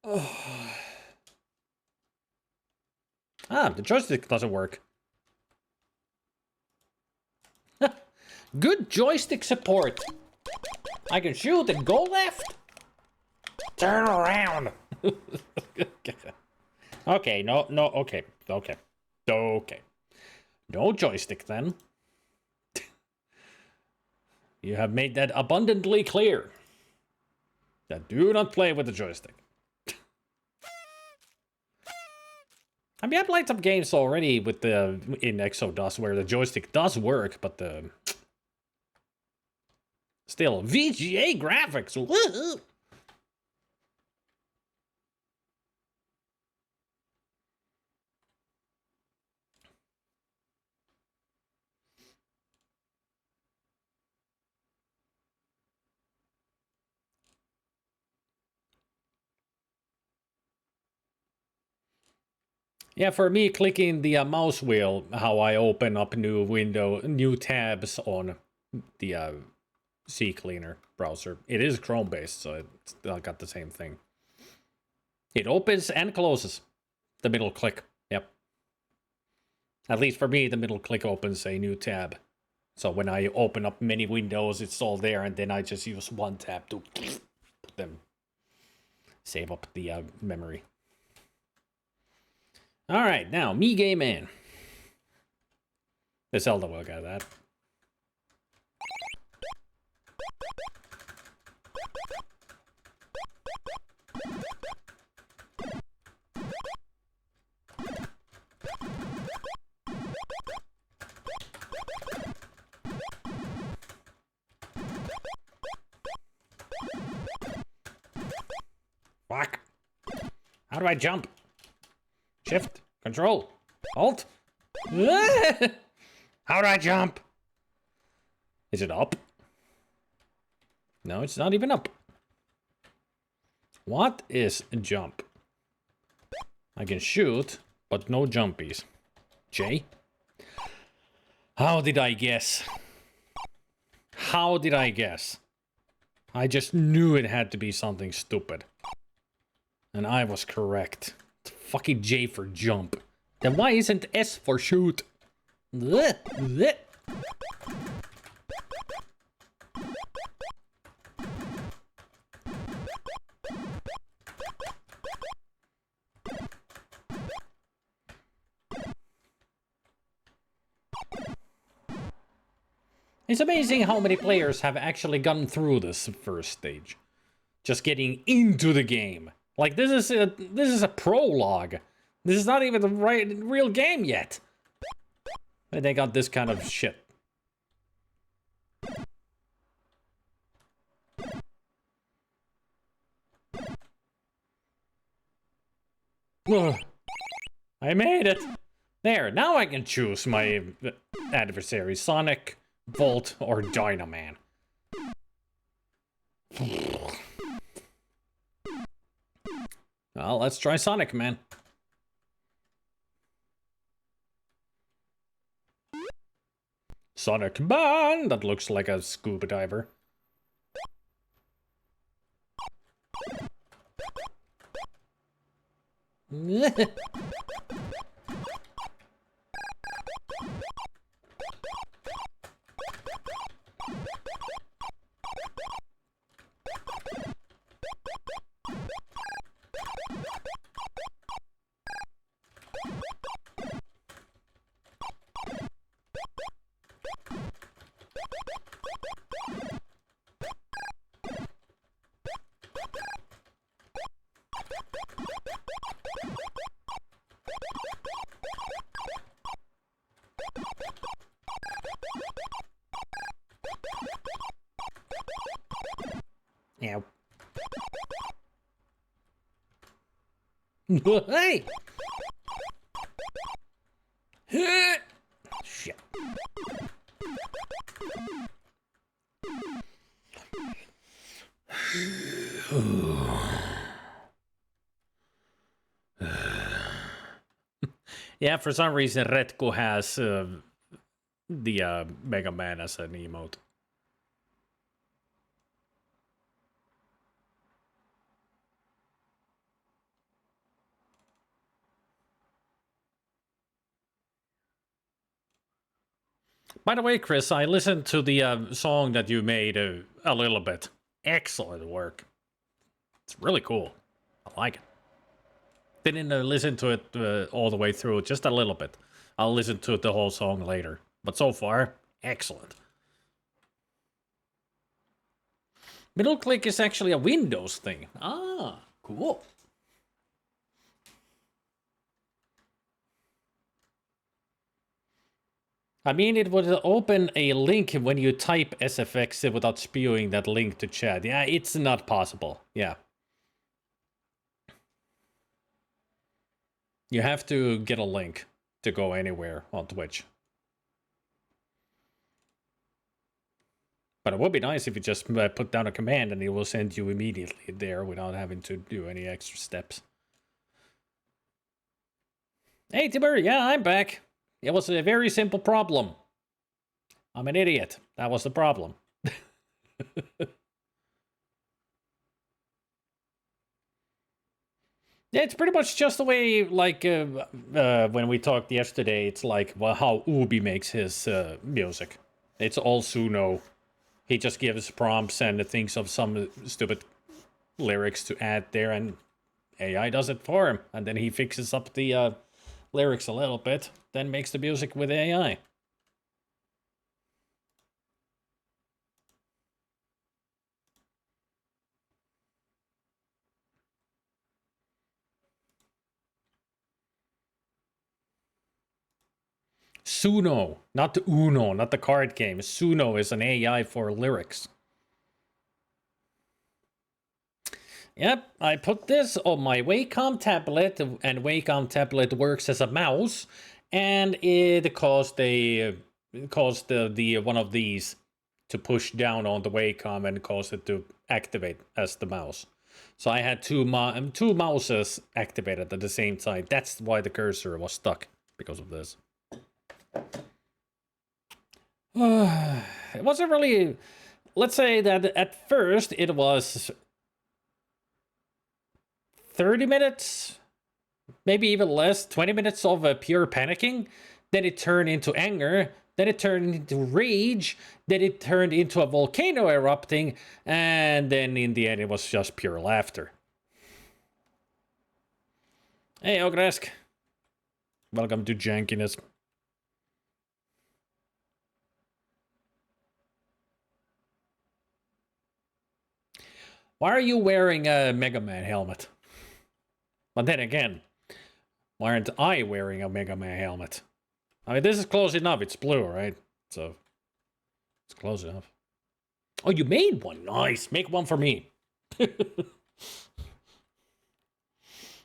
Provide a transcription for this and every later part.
The joystick doesn't work. Good joystick support. I can shoot and go left. Turn around. Okay, no, okay. No joystick then. You have made that abundantly clear. That do not play with the joystick. I mean, I played some games already with in Exodus where the joystick does work, but the still VGA graphics. Woo-hoo. Yeah, for me, clicking the mouse wheel, how I open up new tabs on the CCleaner browser. It is Chrome-based, so it's got the same thing. It opens and closes the middle click. Yep. At least for me, the middle click opens a new tab. So when I open up many windows, it's all there, and then I just use one tab to put them, save up the memory. All right, now, me gay man. The Zelda will get that. Fuck. How do I jump? Shift, Control, Alt. How do I jump? Is it up? No, it's not even up. What is jump? I can shoot, but no jumpies. J? How did I guess? How did I guess? I just knew it had to be something stupid. And I was correct. It's fucking J for jump. Then why isn't S for shoot? Blech, blech. It's amazing how many players have actually gone through this first stage. Just getting into the game. Like, this is a prologue. This is not even the real game yet. And they got this kind of shit. Ugh. I made it. There, now I can choose my adversary, Sonic, Volt, or Dynaman. Well, let's try Sonic, man. Sonic Man! That looks like a scuba diver. Ow. Hey! Shit. Yeah, for some reason Retko has the Mega Man as an emote. By the way, Chris, I listened to the song that you made a little bit. Excellent work. It's really cool. I like it. Didn't listen to it all the way through, just a little bit. I'll listen to the whole song later. But so far, excellent. Middle click is actually a Windows thing. Ah, cool. I mean, it would open a link when you type SFX without spewing that link to chat. Yeah, it's not possible. Yeah. You have to get a link to go anywhere on Twitch. But it would be nice if you just put down a command and it will send you immediately there without having to do any extra steps. Hey, Timber, yeah, I'm back. It was a very simple problem. I'm an idiot. That was the problem. Yeah, it's pretty much just the way, like, when we talked yesterday, it's like, well, how Ubi makes his music. It's all Suno. He just gives prompts and thinks of some stupid lyrics to add there, and AI does it for him. And then he fixes up the lyrics a little bit, then makes the music with AI. Suno, not the Uno, not the card game. Suno is an AI for lyrics. Yep, I put this on my Wacom tablet, and Wacom tablet works as a mouse, and it caused the one of these to push down on the Wacom and cause it to activate as the mouse. So I had two mouses activated at the same time. That's why the cursor was stuck, because of this. It wasn't really. Let's say that at first it was 30 minutes, maybe even less, 20 minutes of pure panicking. Then it turned into anger. Then it turned into rage. Then it turned into a volcano erupting. And then in the end, it was just pure laughter. Hey, Ogresk. Welcome to Jankiness. Why are you wearing a Mega Man helmet? But then again, why aren't I wearing a Mega Man helmet? I mean, this is close enough. It's blue, right? So, it's close enough. Oh, you made one. Nice. Make one for me.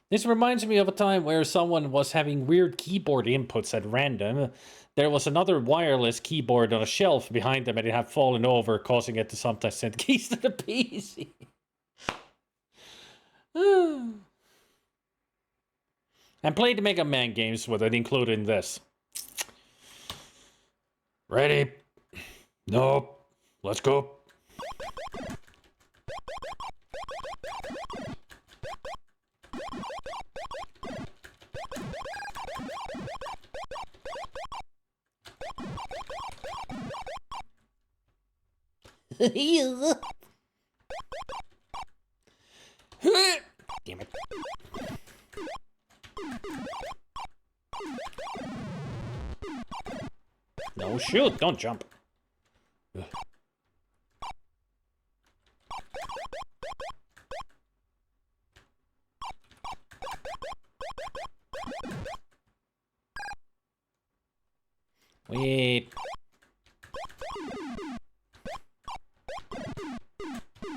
This reminds me of a time where someone was having weird keyboard inputs at random. There was another wireless keyboard on a shelf behind them and it had fallen over, causing it to sometimes send keys to the PC. And played the Mega Man games with it, including this. Ready? Nope. Let's go. Damn it. No, shoot, don't jump. Ugh. Wait.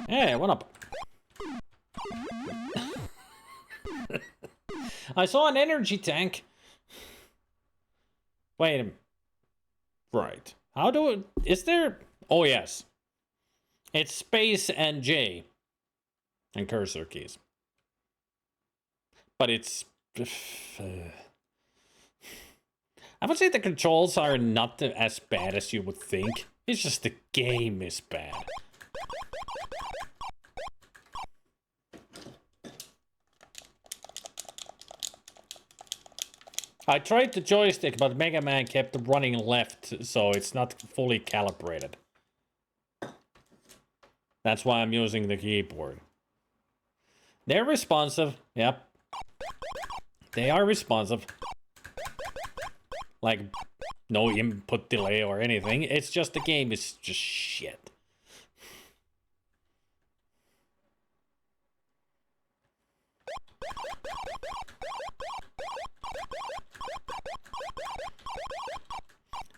Hey, what up? I saw an energy tank. Wait a minute. Right. How do it... Is there... Oh, yes. It's space and J. And cursor keys. But it's... I would say the controls are not as bad as you would think. It's just the game is bad. I tried the joystick, but Mega Man kept running left, so it's not fully calibrated. That's why I'm using the keyboard. They're responsive. Yep. They are responsive. Like, no input delay or anything. It's just the game is just shit.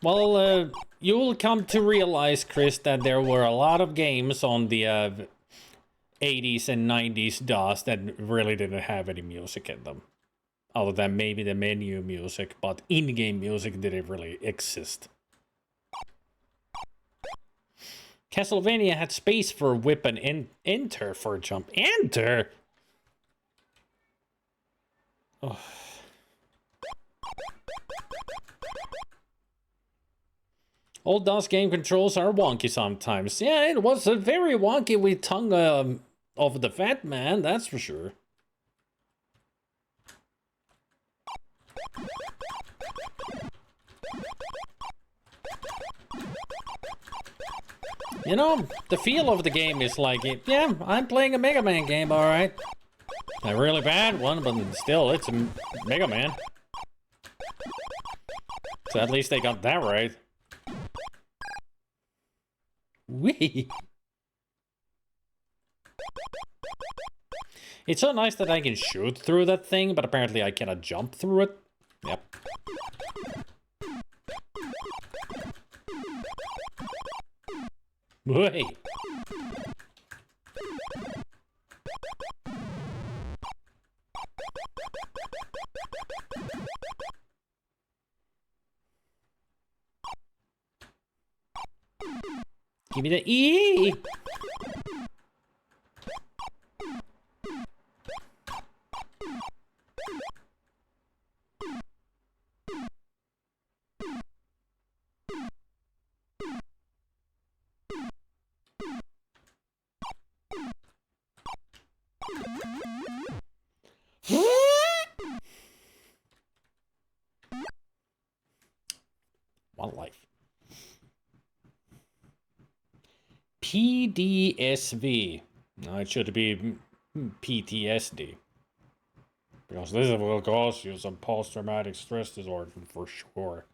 Well, you will come to realize, Chris, that there were a lot of games on the 80s and 90s DOS that really didn't have any music in them. Other than maybe the menu music, but in-game music didn't really exist. Castlevania had space for whip and enter for jump. Enter? Oh. Old DOS game controls are wonky sometimes. Yeah, it was very wonky with Tongue of the Fat Man, that's for sure. You know, the feel of the game is like, yeah, I'm playing a Mega Man game, alright. A really bad one, but still, it's a Mega Man. So at least they got that right. Wee. It's so nice that I can shoot through that thing, but apparently I cannot jump through it. Yep. Wait. Give me the E! One life. PDSV. No, it should be PTSD. Because this will cause you some post-traumatic stress disorder for sure.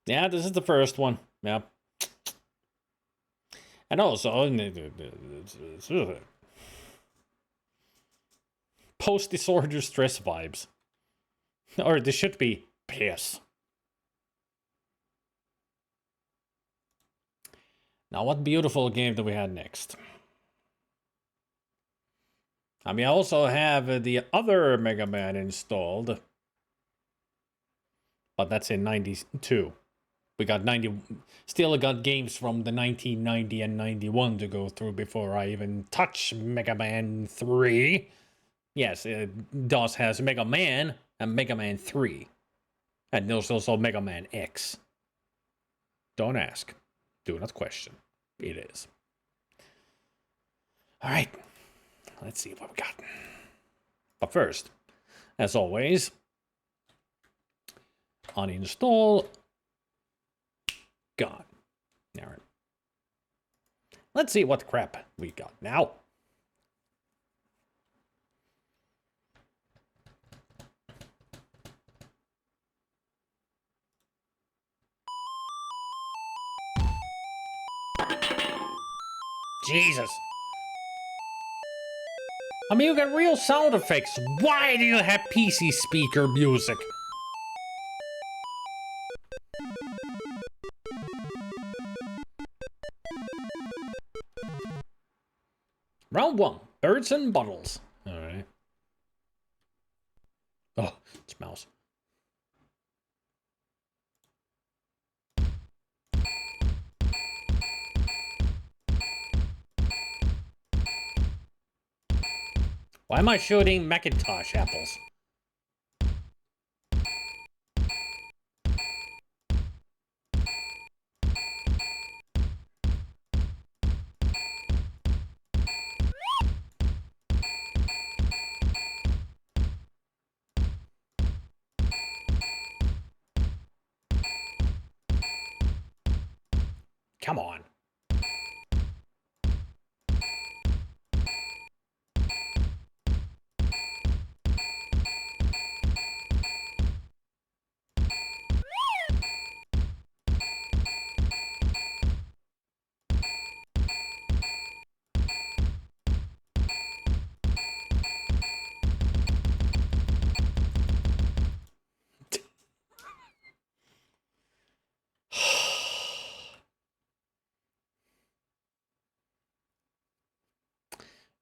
Yeah, this is the first one. Yeah. And also, post-disorder stress vibes. Or this should be piss. Now, what beautiful game do we have next? I mean, I also have the other Mega Man installed. But that's in 92. We got 90... Still got games from the 1990 and 91 to go through before I even touch Mega Man 3. Yes, DOS has Mega Man and Mega Man 3. And there's also Mega Man X. Don't ask. Do not question. It is. Alright. Let's see what we got. But first, as always, uninstall. Gone. Alright. Let's see what crap we got now. Jesus. I mean, you got real sound effects. Why do you have PC speaker music? Round 1. Birds and bottles. Alright. Oh, it's mouse. Why am I shooting Macintosh apples? Come on.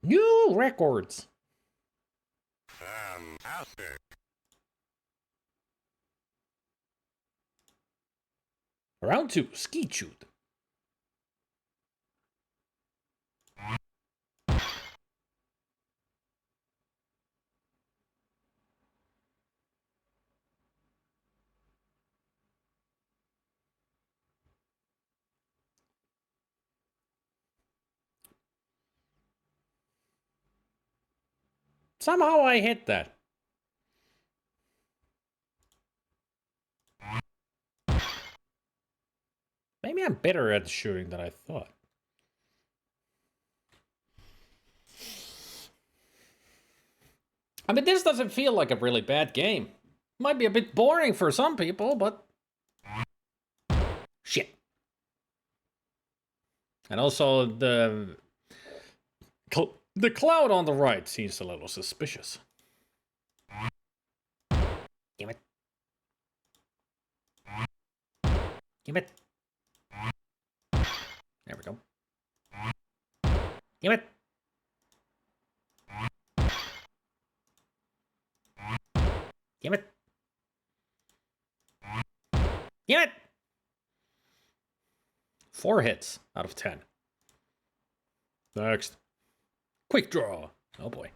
New records. Fantastic. Round 2, skeet shoot. Somehow I hit that. Maybe I'm better at shooting than I thought. I mean, this doesn't feel like a really bad game. Might be a bit boring for some people, but... Shit. And also, the cloud on the right seems a little suspicious. Damn it. Damn it. There we go. Damn it. Damn it. Damn it. 4 hits out of 10. Next. Quick draw. Oh boy.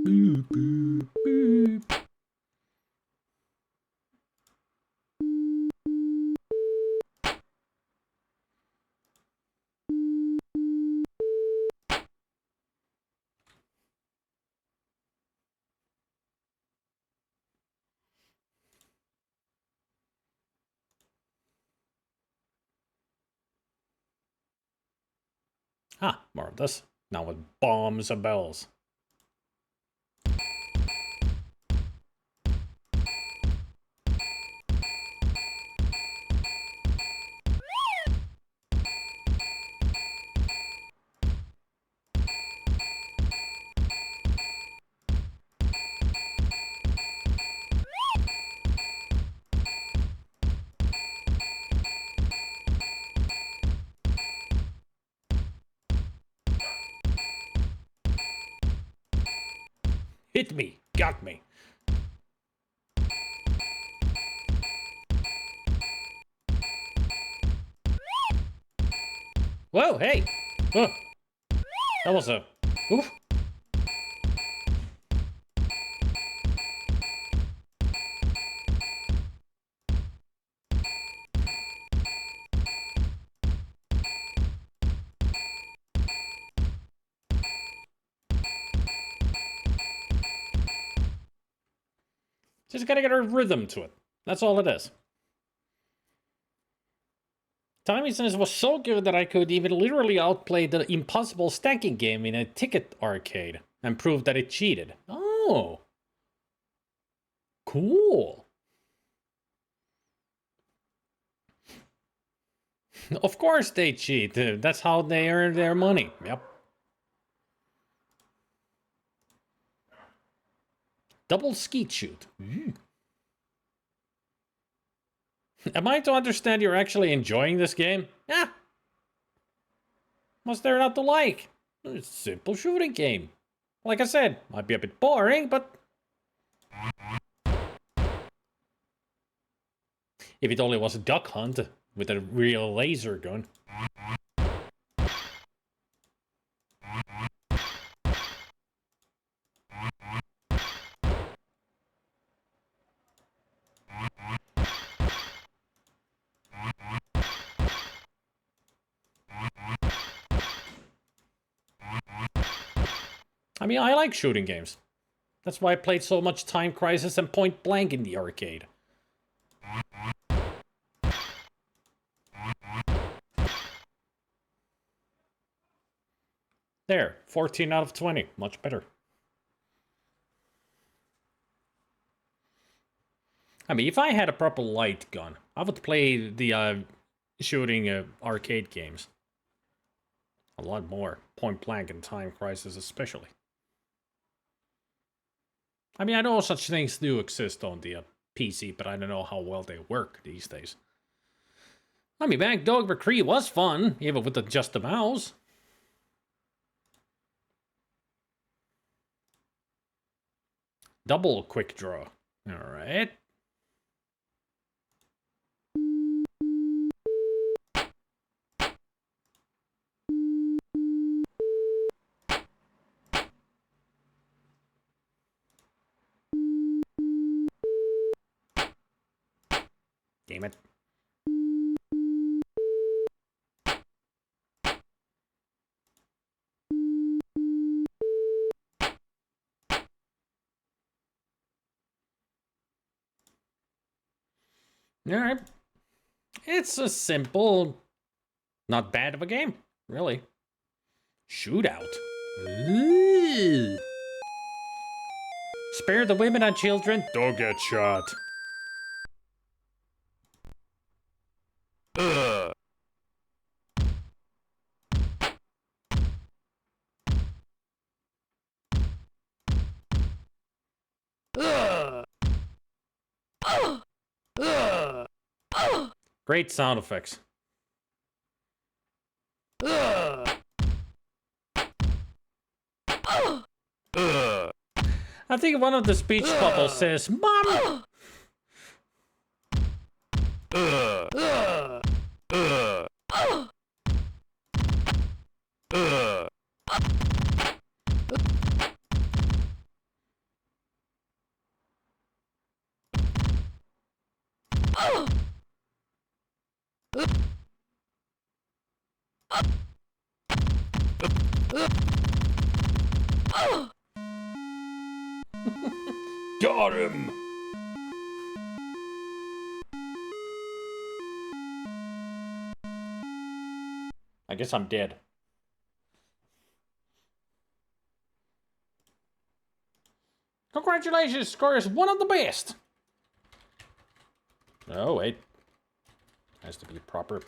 Boop, boop, boop. Ah, more of this. Now with bombs and bells. Hit me. Got me. Whoa, hey. Oh, that was a... Oof. Just gotta get a rhythm to it. That's all it is. Timing sense was so good that I could even literally outplay the impossible stacking game in a ticket arcade and prove that it cheated. Oh. Cool. Of course they cheat. That's how they earn their money. Yep. Double skeet shoot. Am I to understand you're actually enjoying this game? Yeah. What's there not to like? It's a simple shooting game. Like I said, might be a bit boring, but... If it only was a duck hunt with a real laser gun. I mean, I like shooting games. That's why I played so much Time Crisis and Point Blank in the arcade. There, 14 out of 20. Much better. I mean, if I had a proper light gun, I would play the shooting arcade games. A lot more. Point Blank and Time Crisis especially. I mean, I know such things do exist on the PC, but I don't know how well they work these days. I mean, back Dog McCree was fun, even with just the mouse. Double quick draw. Alright. Damn it. Alright. It's a simple, not bad of a game, really. Shootout. Ooh. Spare the women and children, don't get shot. Great sound effects. I think one of the speech bubbles says, "Mom!" Got him! I guess I'm dead. Congratulations, score is one of the best! Oh, wait. Has to be proper.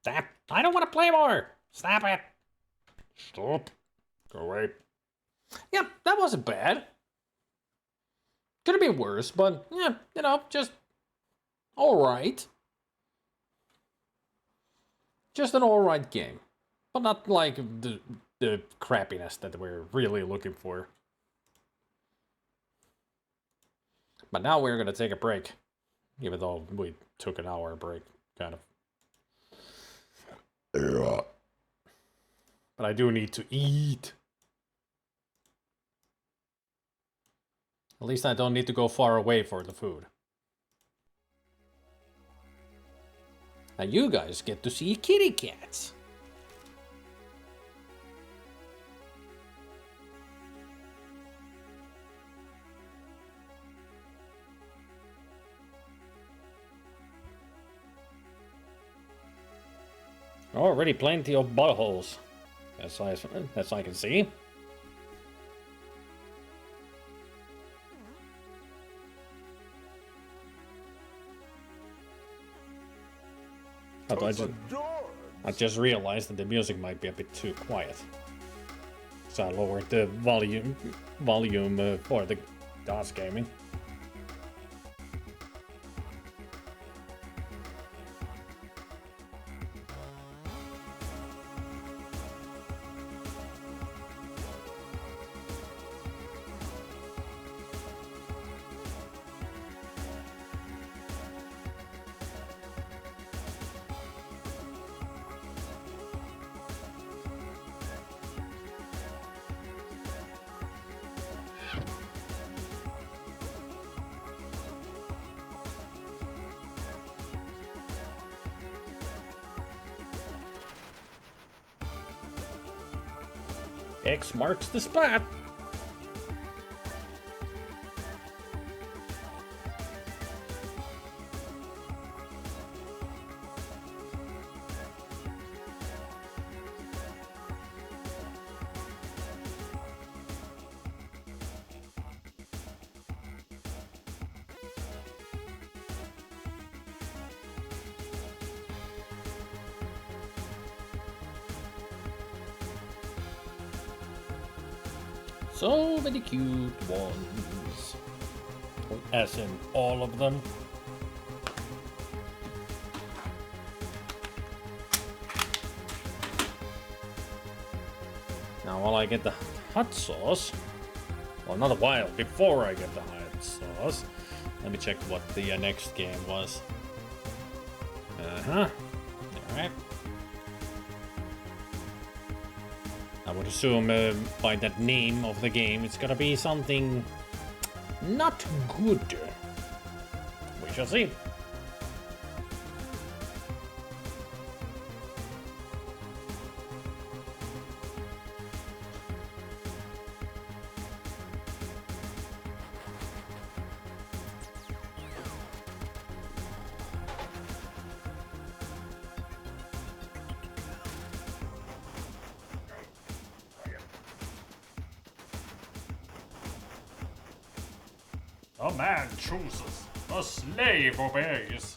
Stop. I don't want to play more. Stop it. Stop. Go away. Yeah, that wasn't bad. Could have been worse, but yeah, you know, just alright. Just an alright game. But not like the crappiness that we're really looking for. But now we're gonna take a break. Even though we took an hour break, kind of. But I do need to eat. At least I don't need to go far away for the food. Now you guys get to see kitty cats. Already plenty of buttholes, as I can see. I just realized that the music might be a bit too quiet, so I lowered the volume for the DOS gaming. X marks the spot. So many cute ones. As in all of them. Now while I get the hot sauce, well, not a while before I get the hot sauce, let me check what the next game was. Alright. I would assume by that name of the game, it's gonna be something not good. We shall see. A man chooses, a slave obeys.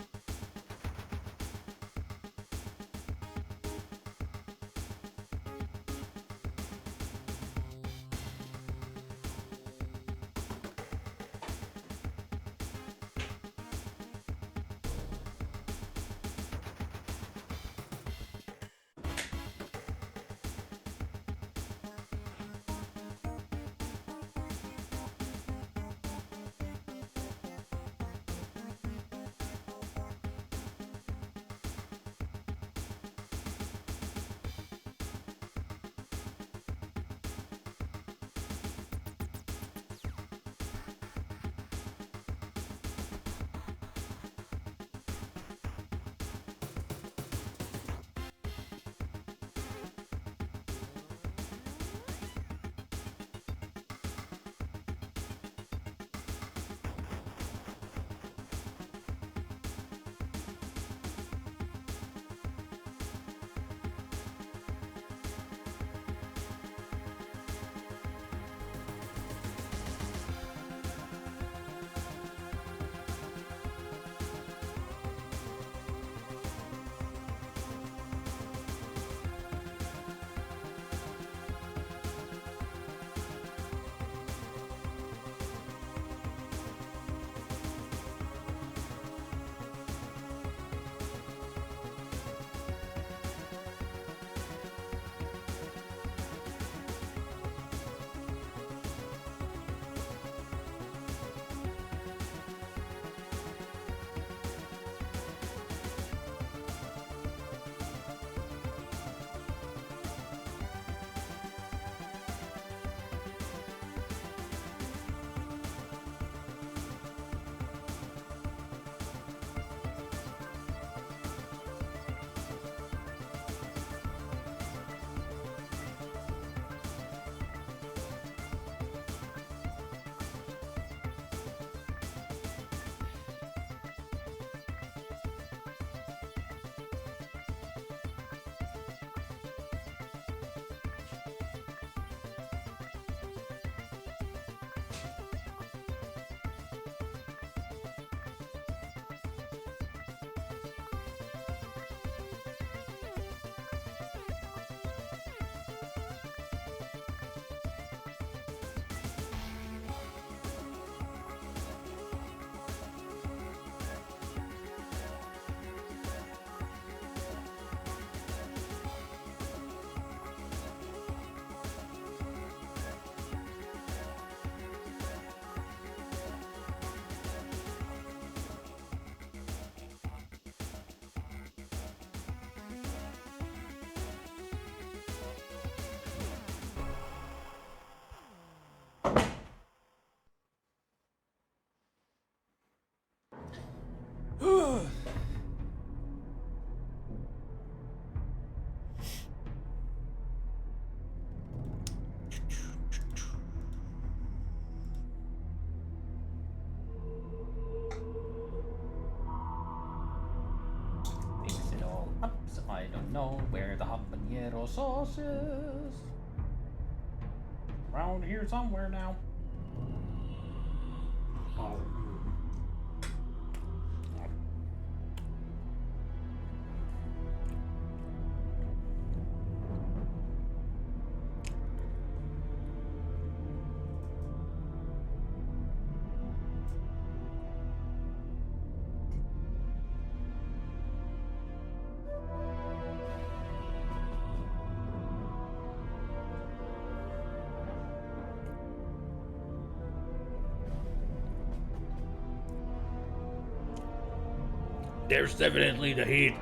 know where the habanero sauce is. Around here somewhere now. Oh. There's definitely the heat.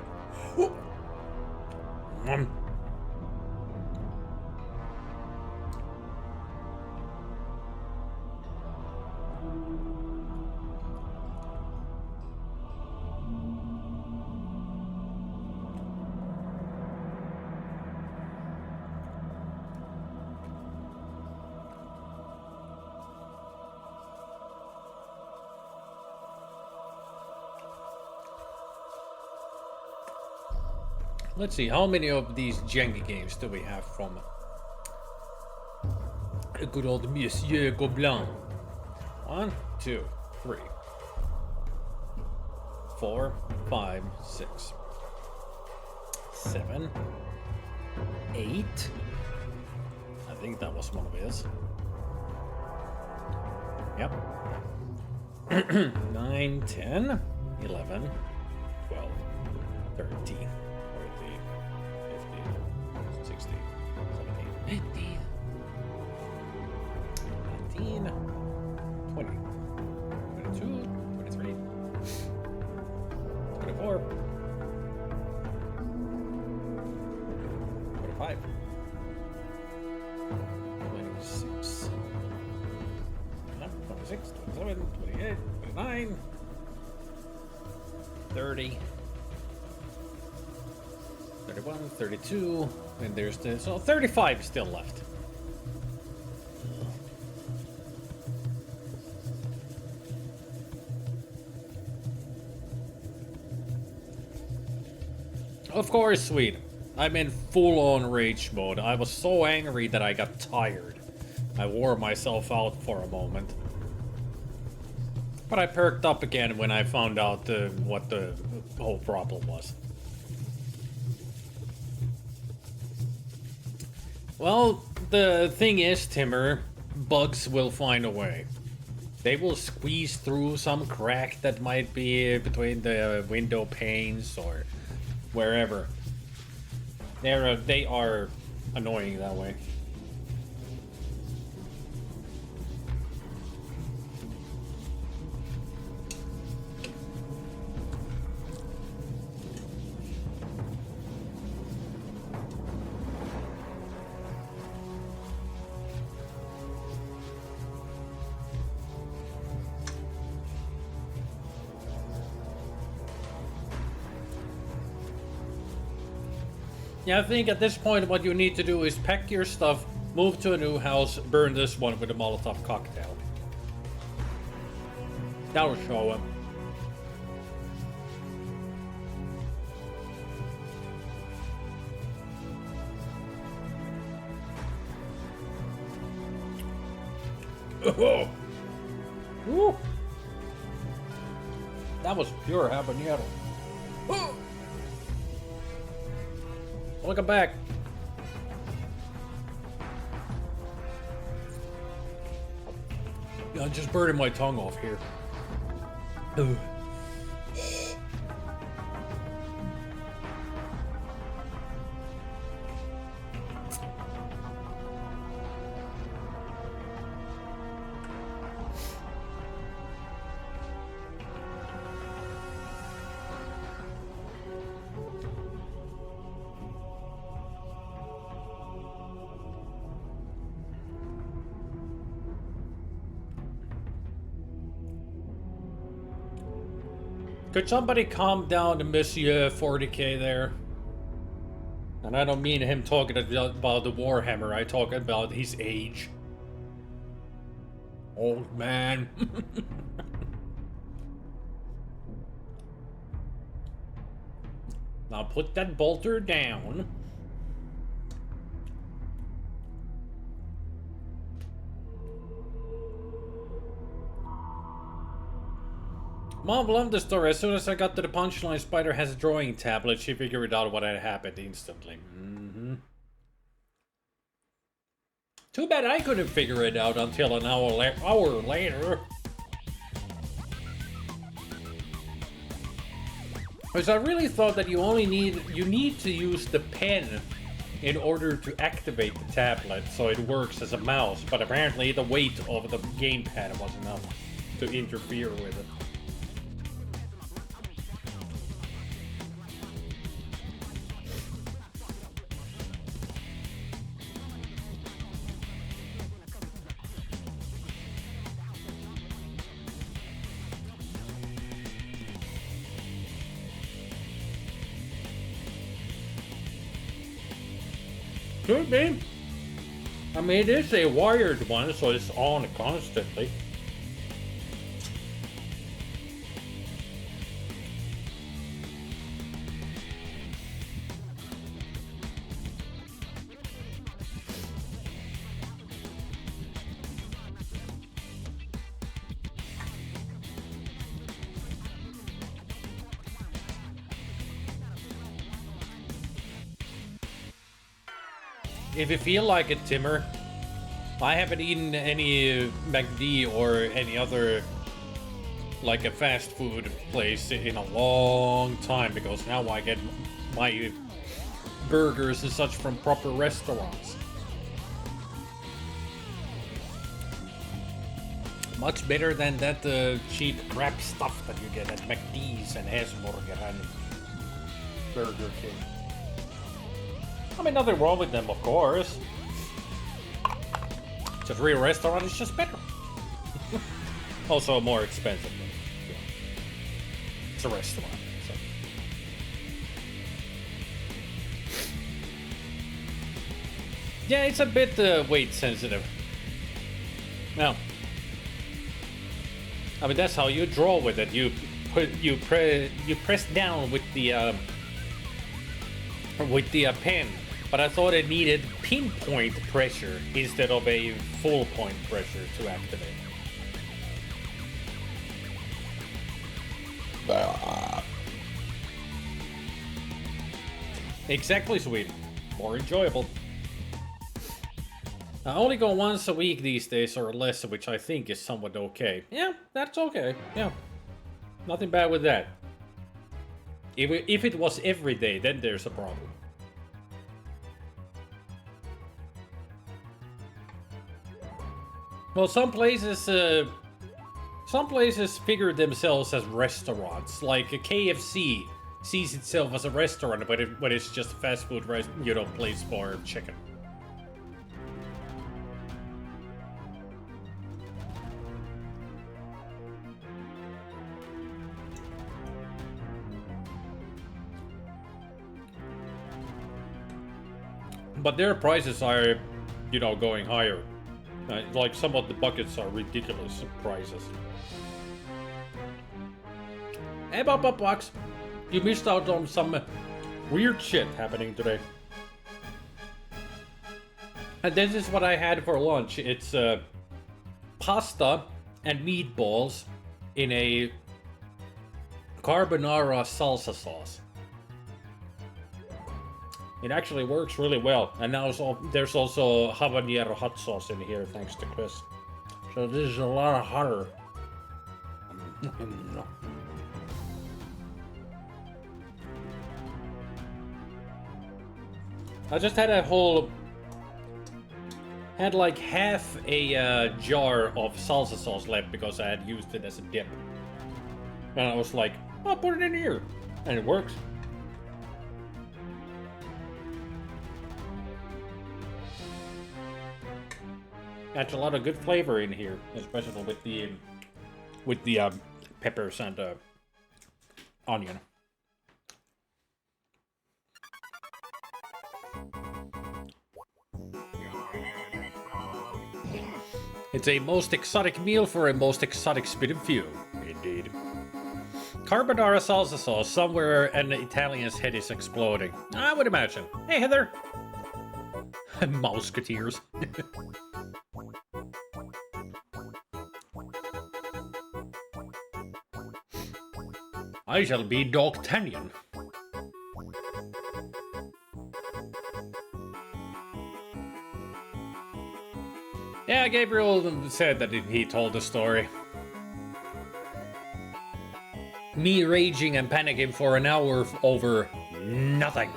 Let's see, how many of these janky games do we have from a good old Monsieur Gobelin? 1, 2, 3, 4, 5, 6, 7, 8. I think that was one of his. Yep. 9, 10, 11, 12, 13. 16, 17, 18, 19, 20, 22, 23, 24, 25, 26, 26, 27, 28, 29, 30, 31, 32, and there's the, so 35 still left. Of course, sweet. I'm in full-on rage mode. I was so angry that I got tired. I wore myself out for a moment. But I perked up again when I found out what the whole problem was. Well, the thing is, Timmer, bugs will find a way. They will squeeze through some crack that might be between the window panes or wherever. They are annoying that way. Yeah, I think at this point what you need to do is pack your stuff, move to a new house, burn this one with a Molotov cocktail. That'll show him. Oh. Woo. That was pure habanero. Oh. Welcome back. I'm just burning my tongue off here. Ugh. Could somebody calm down to Monsieur 40K there? And I don't mean him talking about the Warhammer, I talk about his age. Old man. Now put that bolter down. Mom loved the story. As soon as I got to the punchline, Spider has a drawing tablet. She figured out what had happened instantly. Too bad I couldn't figure it out until an hour later. Because I really thought that you need to use the pen in order to activate the tablet so it works as a mouse, but apparently the weight of the gamepad was enough to interfere with it. Could be. I mean, it is a wired one, so it's on constantly. If you feel like it, Timmer, I haven't eaten any McD or any other, like a fast food place in a long time, because now I get my burgers and such from proper restaurants. Much better than that cheap crap stuff that you get at McD's and Hesburger and Burger King. I mean, nothing wrong with them, of course. It's a real restaurant, it's just better. Also more expensive. Yeah. It's a restaurant. So. Yeah, it's a bit weight sensitive. Now, I mean, that's how you draw with it. You press down with the pen. But I thought it needed pinpoint pressure instead of a full point pressure to activate. Exactly, sweet. More enjoyable. I only go once a week these days or less, which I think is somewhat okay. Yeah, that's okay. Yeah. Nothing bad with that. If it was every day, then there's a problem. Well, some places figure themselves as restaurants. Like a KFC sees itself as a restaurant, but it's just a fast food place for chicken. But their prices are, going higher. Like some of the buckets are ridiculous prices. Hey, Box, you missed out on some weird shit happening today. And this is what I had for lunch. It's pasta and meatballs in a carbonara salsa sauce. It actually works really well, and now there's also habanero hot sauce in here, thanks to Chris. So this is a lot hotter. I just had had like half a jar of salsa sauce left because I had used it as a dip. And I was like, I'll put it in here, and it works. That's a lot of good flavor in here, especially with the peppers and onion. It's a most exotic meal for a most exotic spit of fuel. Indeed. Carbonara salsa sauce, somewhere an Italian's head is exploding. I would imagine. Hey, Heather. Mouseketeers. I shall be D'Artagnan. Yeah, Gabriel said that he told the story. Me raging and panicking for an hour over nothing.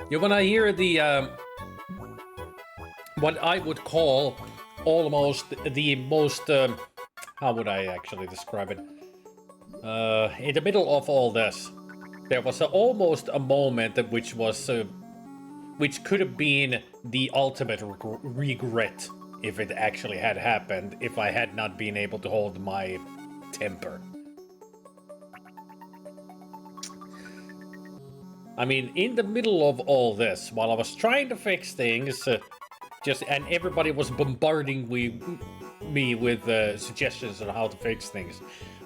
You wanna hear the, what I would call almost the most, how would I actually describe it? In the middle of all this, there was almost a moment which was, which could have been the ultimate regret if it actually had happened, if I had not been able to hold my temper. I mean, in the middle of all this, while I was trying to fix things, and everybody was bombarding me with suggestions on how to fix things,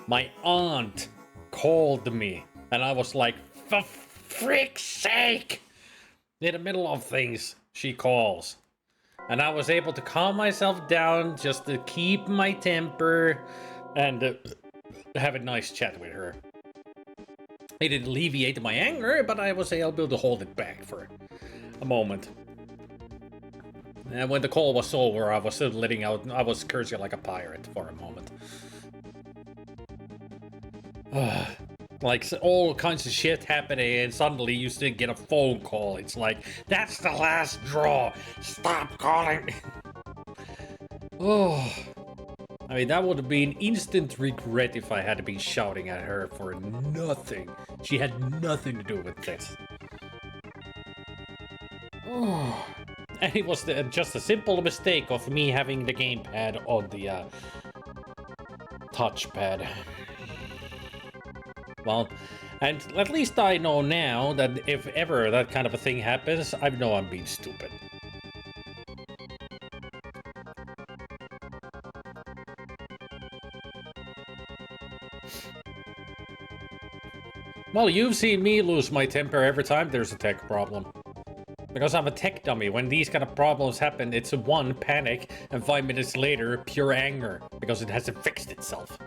my aunt called me, and I was like, for frick's sake! In the middle of things, she calls. And I was able to calm myself down just to keep my temper and have a nice chat with her. It didn't alleviate my anger, but I was able to hold it back for a moment. And when the call was over, I was letting out, I was cursing like a pirate for a moment. Like all kinds of shit happening, and suddenly you still get a phone call. It's like, that's the last draw. Stop calling. Oh, I mean, that would have been instant regret if I had to be shouting at her for nothing. She had nothing to do with this. Oh, and it was just a simple mistake of me having the gamepad on the touchpad. Well, and at least I know now that if ever that kind of a thing happens, I know I'm being stupid. Well, you've seen me lose my temper every time there's a tech problem. Because I'm a tech dummy. When these kind of problems happen, it's one, panic, and 5 minutes later, pure anger. Because it hasn't fixed itself.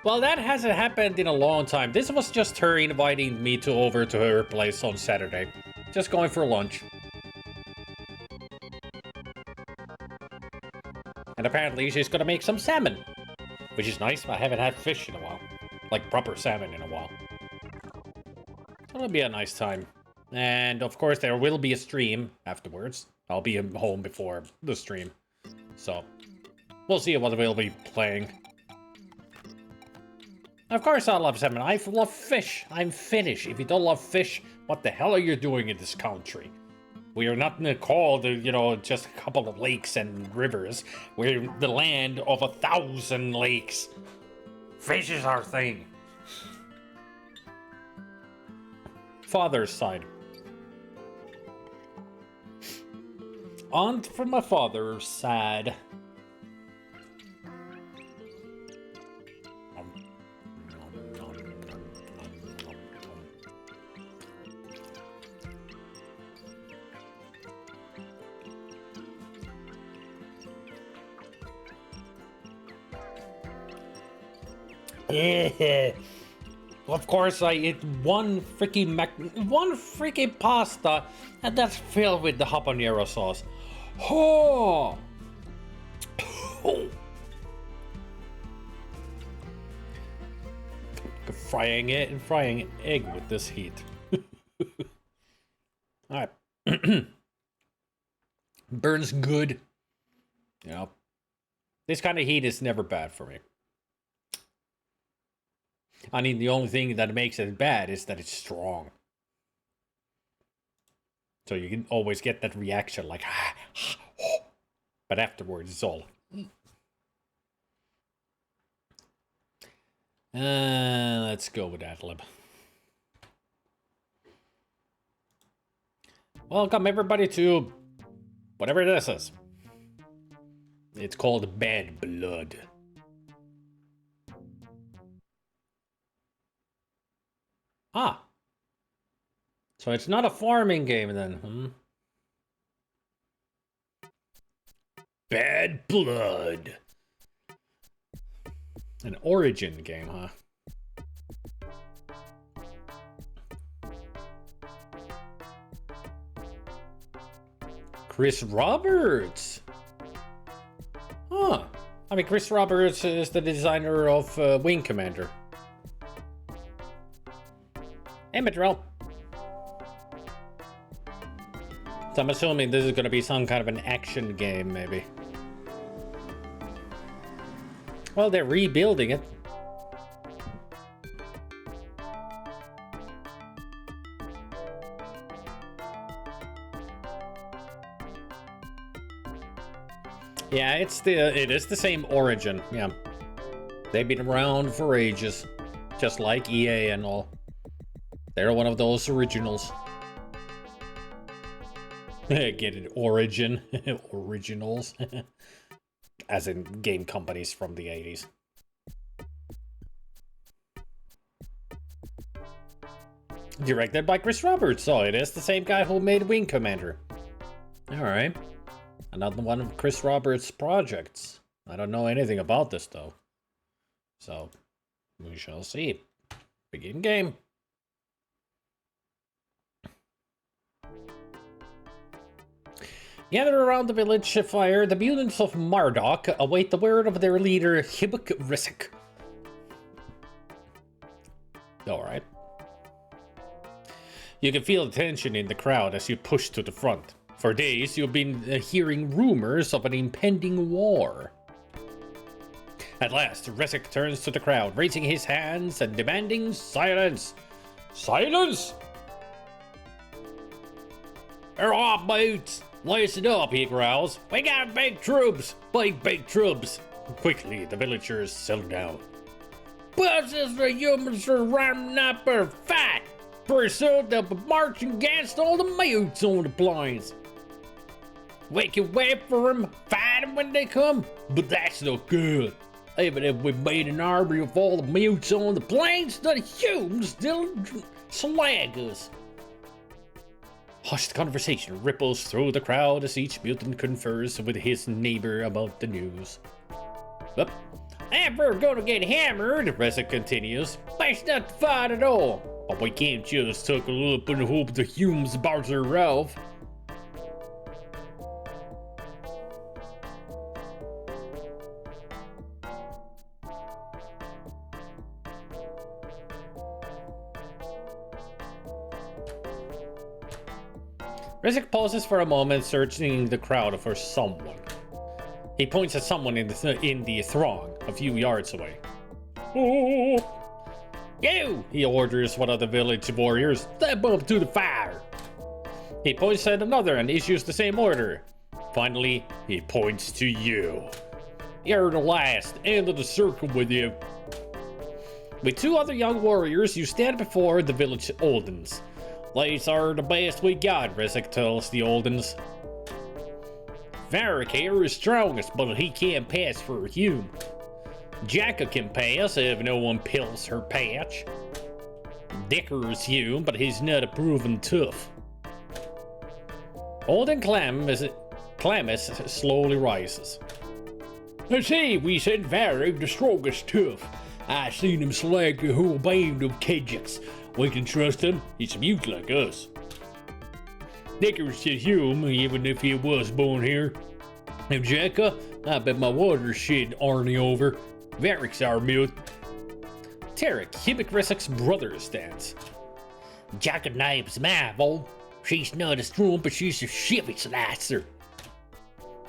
Well, that hasn't happened in a long time. This was just her inviting me over to her place on Saturday. Just going for lunch. And apparently she's gonna make some salmon. Which is nice, I haven't had fish in a while. Like proper salmon in a while. It'll be a nice time. And of course there will be a stream afterwards. I'll be home before the stream. So, we'll see what we'll be playing. Of course I love salmon. I love fish. I'm Finnish. If you don't love fish, what the hell are you doing in this country? We are not called, you know, just a couple of lakes and rivers. We're the land of 1,000 lakes. Fish is our thing. Father's side. Aunt from my father's side. Of course, I eat one freaking pasta, and that's filled with the habanero sauce. Oh! Frying egg with this heat. All right. Burns good. You know, this kind of heat is never bad for me. I mean, the only thing that makes it bad is that it's strong. So you can always get that reaction like, but afterwards it's all. Let's go with Adlib. Welcome everybody to whatever this is. It's called Bad Blood. Ah. So it's not a farming game then, Bad Blood. An origin game, huh? Chris Roberts. Huh. I mean, Chris Roberts is the designer of Wing Commander. Hey, Matrell. So I'm assuming this is going to be some kind of an action game, maybe. Well, they're rebuilding it. Yeah, it is the same origin. Yeah, they've been around for ages, just like EA and all. They're one of those originals. Get it? Origin, originals, as in game companies from the 80s. Directed by Chris Roberts, so it is the same guy who made Wing Commander. All right. Another one of Chris Roberts' projects. I don't know anything about this, though. So, we shall see. Begin game. Gathered around the village fire, the mutants of Marduk await the word of their leader, Hibuk Risik. Alright. You can feel the tension in the crowd as you push to the front. For days, you've been hearing rumors of an impending war. At last, Resik turns to the crowd, raising his hands and demanding silence. Silence! They're off, mates! Listen up, he growls. We got big troops! Big troops! Quickly, the villagers settle down. But as the humans are ramming up our fight, pretty soon they'll be marching against all the mutes on the plains. We can wait for them, fight them when they come, but that's no good. Even if we made an army of all the mutes on the plains, the humans still slag us. Hushed conversation ripples through the crowd as each mutant confers with his neighbor about the news. But if we're gonna get hammered, Reza continues, that's not the fight at all. But we can't just tuckle up and hope the humans bars are off. Rizik pauses for a moment, searching the crowd for someone. He points at someone in the throng, a few yards away. Oh, you! He orders one of the village warriors. Step up to the fire! He points at another and issues the same order. Finally, he points to you. You're the last, end of the circle with you. With two other young warriors, you stand before the village Oldens. These are the best we got, Rizik tells the Oldens. Varric here is strongest, but he can't pass for a human. Jacka can pass if no one pills her patch. Dicker is human, but he's not a proven tough. Olden Clamus slowly rises. I say, we sent Varric the strongest tough. I seen him slag a whole band of Kajaks. We can trust him, he's a mute like us. Dicker's just human, even if he was born here. And Jacka, I bet my water shit Arnie over. Varric's our mute. Tarek, Hibik Resik's brother, stands. Jacka name's my vote. She's not a strong, but she's a shivy slicer.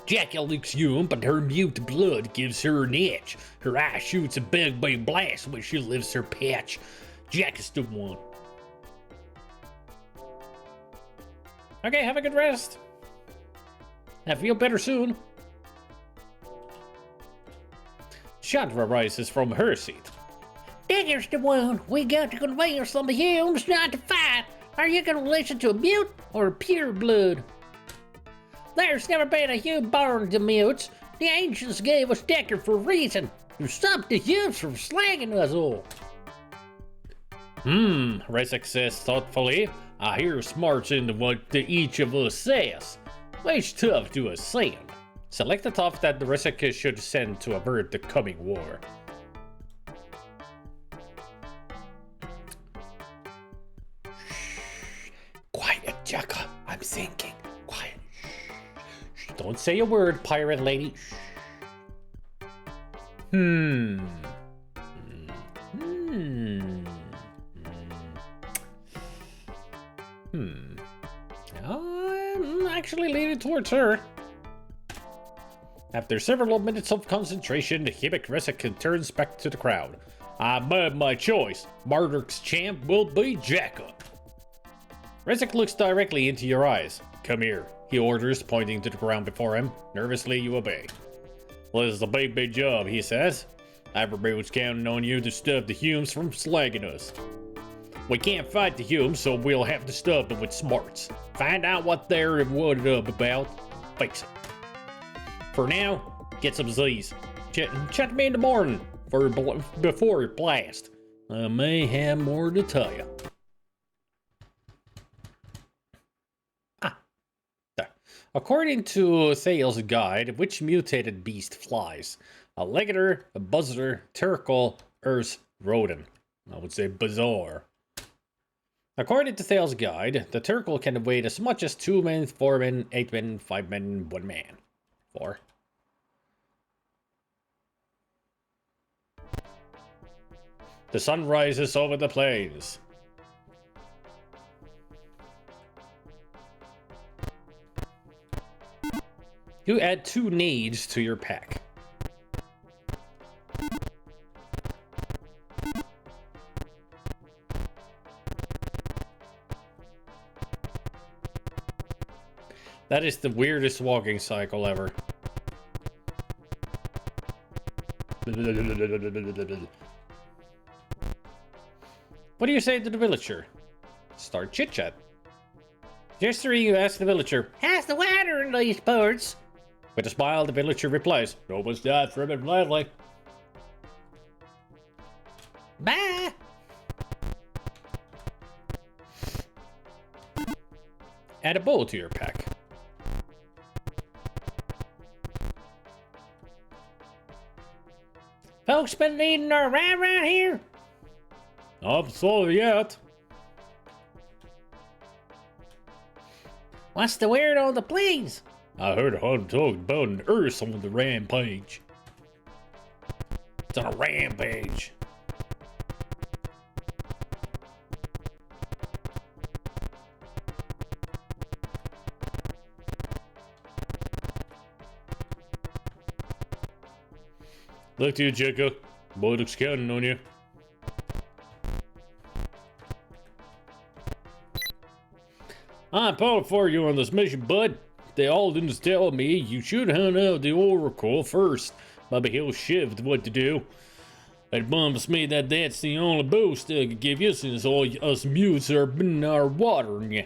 Jacka looks young, but her mute blood gives her an edge. Her eye shoots a big blast when she lifts her patch. Jack is the one. Okay, have a good rest. I feel better soon. Chandra rises from her seat. Digger's the one. We got to convince some humans not to fight. Are you gonna listen to a mute or a pure blood? There's never been a human born to mutes. The ancients gave us Digger for a reason. To stop the humans from slanging us all. Rezek says thoughtfully. I hear smarts into what each of us says. Which tough do us send? Select the tough that the Rezek should send to avert the coming war. Quiet, Jacka. I'm thinking. Quiet. Shh. Don't say a word, pirate lady. I'm actually leaning towards her. After several minutes of concentration, the Hibik Rezek turns back to the crowd. I made my choice. Marduk's champ will be Jacka. Rezek looks directly into your eyes. Come here, he orders, pointing to the ground before him. Nervously, you obey. Well, this is a big job, he says. Everybody was counting on you to stop the humans from slagging us. We can't fight the humans, so we'll have to stop them with smarts. Find out what they're wooded up about. Fix it. For now, get some Z's. Check me in the morning before blast. I may have more to tell you. According to Thales' guide, which mutated beast flies? A legator, a buzzard, turtle, or rodent? I would say bizarre. According to Thales' guide, the turtle can weigh as much as 2 men, 4 men, 8 men, 5 men, 1 man. 4. The sun rises over the plains. You add 2 needs to your pack. That is the weirdest walking cycle ever. What do you say to the villager? Start chit-chat. Gesturing, you ask the villager, How's the weather in these parts? With a smile, the villager replies, no one's died from it gladly. Bye. Add a bow to your pack. Folks been needing our ride around here? Not so yet. What's the word on the plains? I heard Hunt talk about an Earth on the rampage. It's on a rampage. Look to you, Jacka. Boy looks counting on you. I'm pulling for you on this mission, bud. The Aldens tell me you should hunt out the Oracle first. Maybe he'll shift what to do. It bums me that that's the only boost I could give you since all us mutes are in our watering you.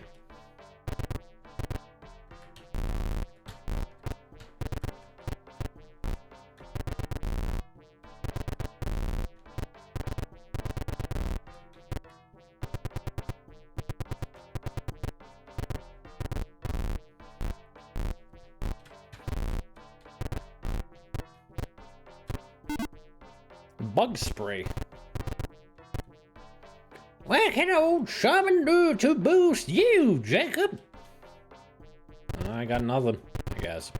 Bug spray. What can old shaman do to boost you, Jacob? I got nothing, I guess.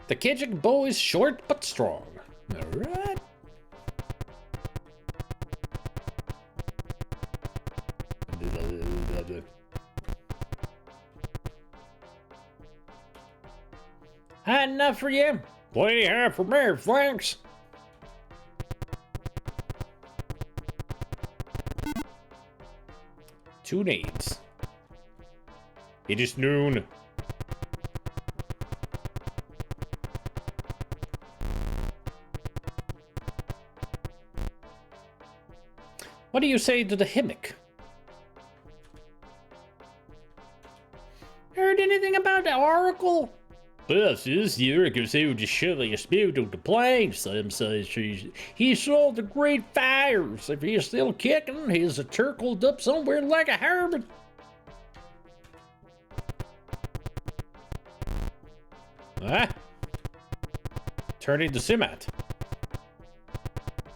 The Kijik bow is short but strong. Alright. Had enough for you? Plenty half for me, thanks. Two needs. It is noon. What do you say to the hammock? Heard anything about the oracle? Well, sis, the oracle said to shovel your spirit on the plains. Some say he saw the great fires. If he's still kicking, he's turkled up somewhere like a hermit. Ah? Turning to Simat.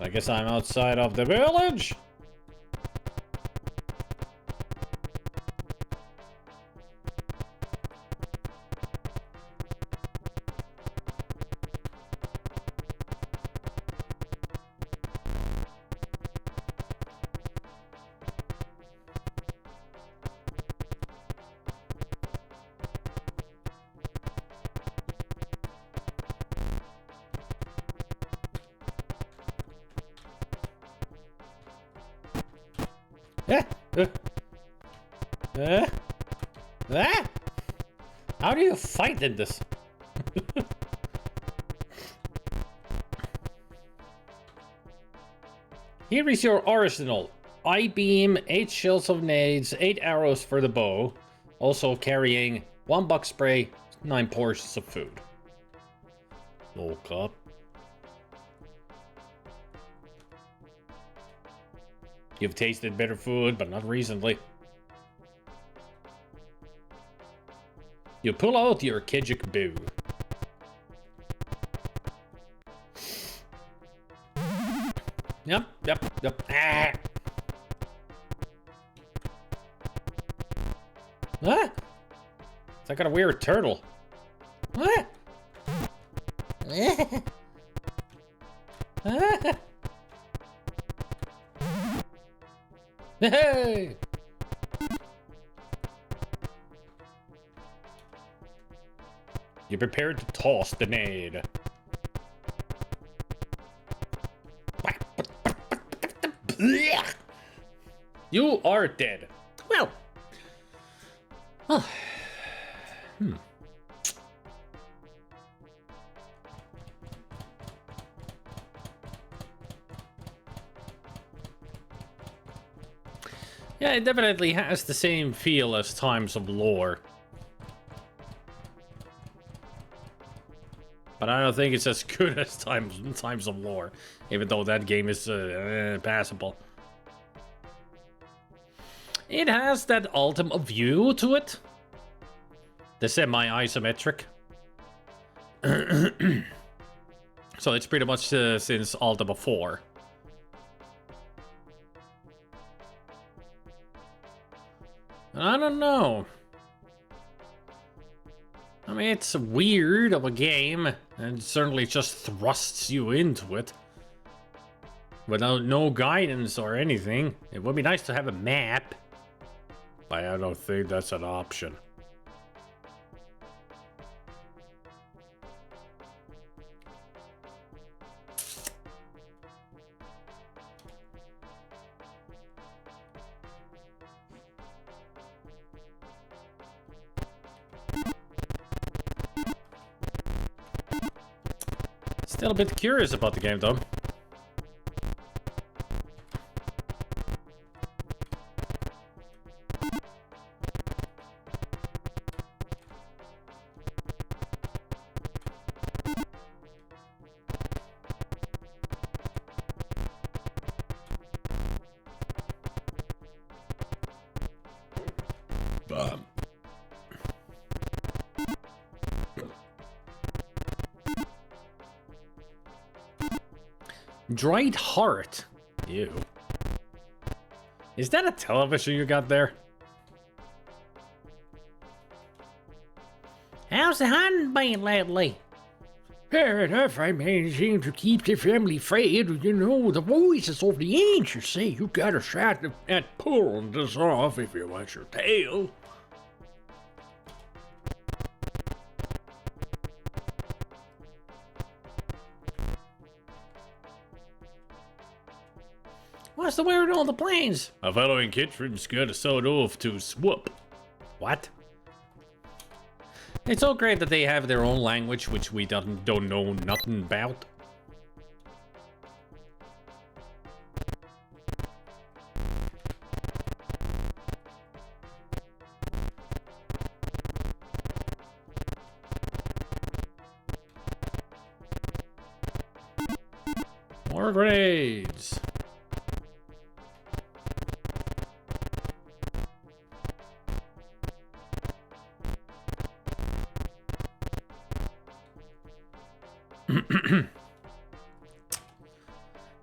I guess I'm outside of the village. How do you fight in this? Here is your arsenal. I-beam, 8 shells of nades, 8 arrows for the bow. Also carrying 1 bug spray, 9 portions of food. No cup. You've tasted better food, but not recently. You pull out your Kijik bow. Yep. Ah! What? It's like a weird turtle. What? Hey! You're prepared to toss the nade. You are dead. Well. Oh. Yeah, it definitely has the same feel as Times of Lore. But I don't think it's as good as Times of Lore, even though that game is passable. It has that ultimate view to it. The semi-isometric. So it's pretty much since Ultima 4. I don't know. I mean, it's weird of a game, and certainly just thrusts you into it. Without no guidance or anything. It would be nice to have a map. But I don't think that's an option. Still a bit curious about the game, though. Dried heart. Ew. Is that a television you got there? How's the hunting been lately? Fair enough, I managing to keep the family fed. You know, the voices of the ancients say you got a shot at pulling this off if you want your tail. What's the word on the plains? A fellow in Kitrin's got a sort off to swoop. What? It's so great that they have their own language, which we don't know nothing about. More grenades.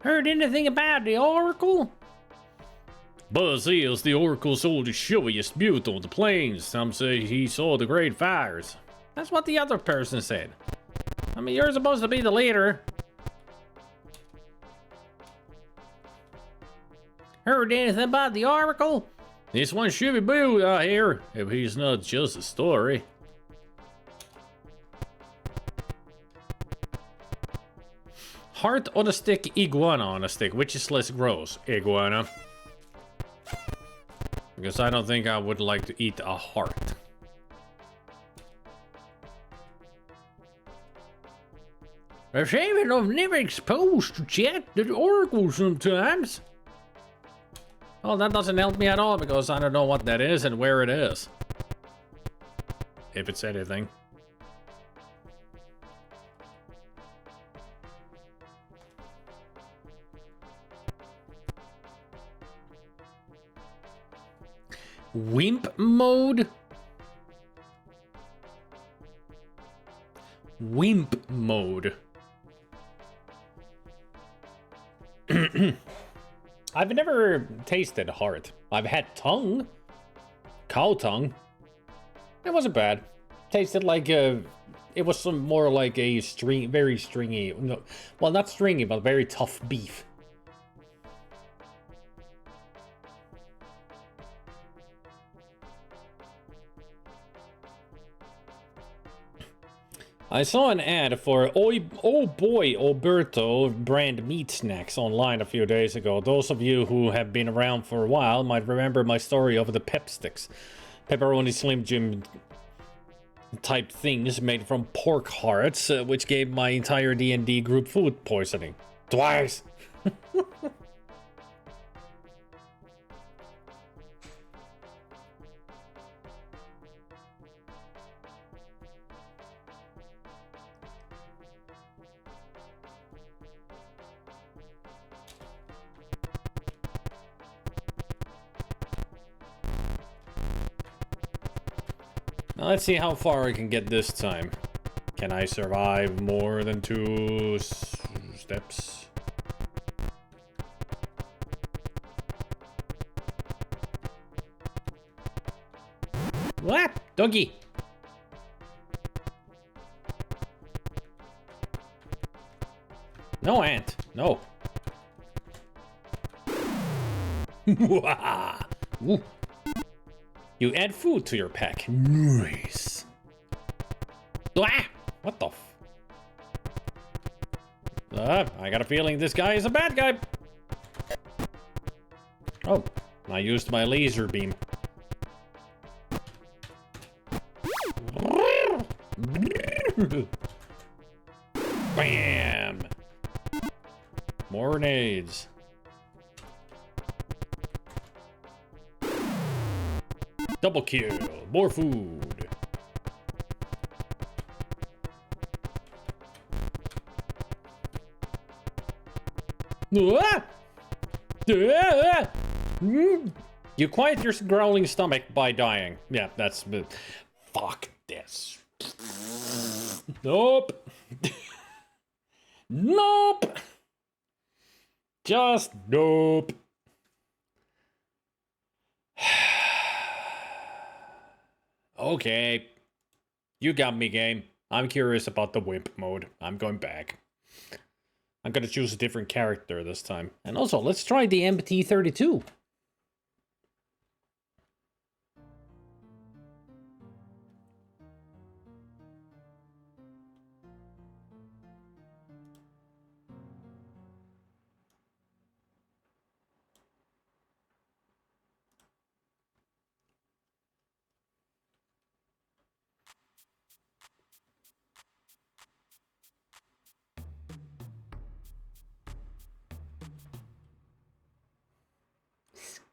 Heard anything about the Oracle? Buzz says the Oracle saw the showiest beaut on the plains. Some say he saw the great fires. That's what the other person said. I mean, you're supposed to be the leader. Heard anything about the Oracle? This one should be beaut, I hear, if he's not just a story. Heart on a stick, iguana on a stick. Which is less gross? Iguana. Because I don't think I would like to eat a heart. A shame I've never exposed to chat the Oracle sometimes. Well, that doesn't help me at all because I don't know what that is and where it is. If it's anything. Wimp mode? Wimp mode. I've never tasted heart. I've had tongue. Cow tongue. It wasn't bad. Tasted like a... It was some more like a very stringy... No, well, not stringy, but very tough beef. I saw an ad for Oh Boy Alberto brand meat snacks online a few days ago. Those of you who have been around for a while might remember my story of the pep sticks. Pepperoni Slim Jim type things made from pork hearts, which gave my entire D&D group food poisoning. Twice! Now let's see how far I can get this time. Can I survive more than 2 steps? What? Doggy! No, ant. No. Ooh. You add food to your pack. Nice. Ah! What the I got a feeling this guy is a bad guy. Oh, I used my laser beam. Bam! More grenades. Double kill. More food. Ah! You quiet your growling stomach by dying. Yeah, that's... Fuck this. Nope. Nope. Just nope. Okay. You got me, game. I'm curious about the wimp mode. I'm going back. I'm gonna choose a different character this time. And also, let's try the MT-32.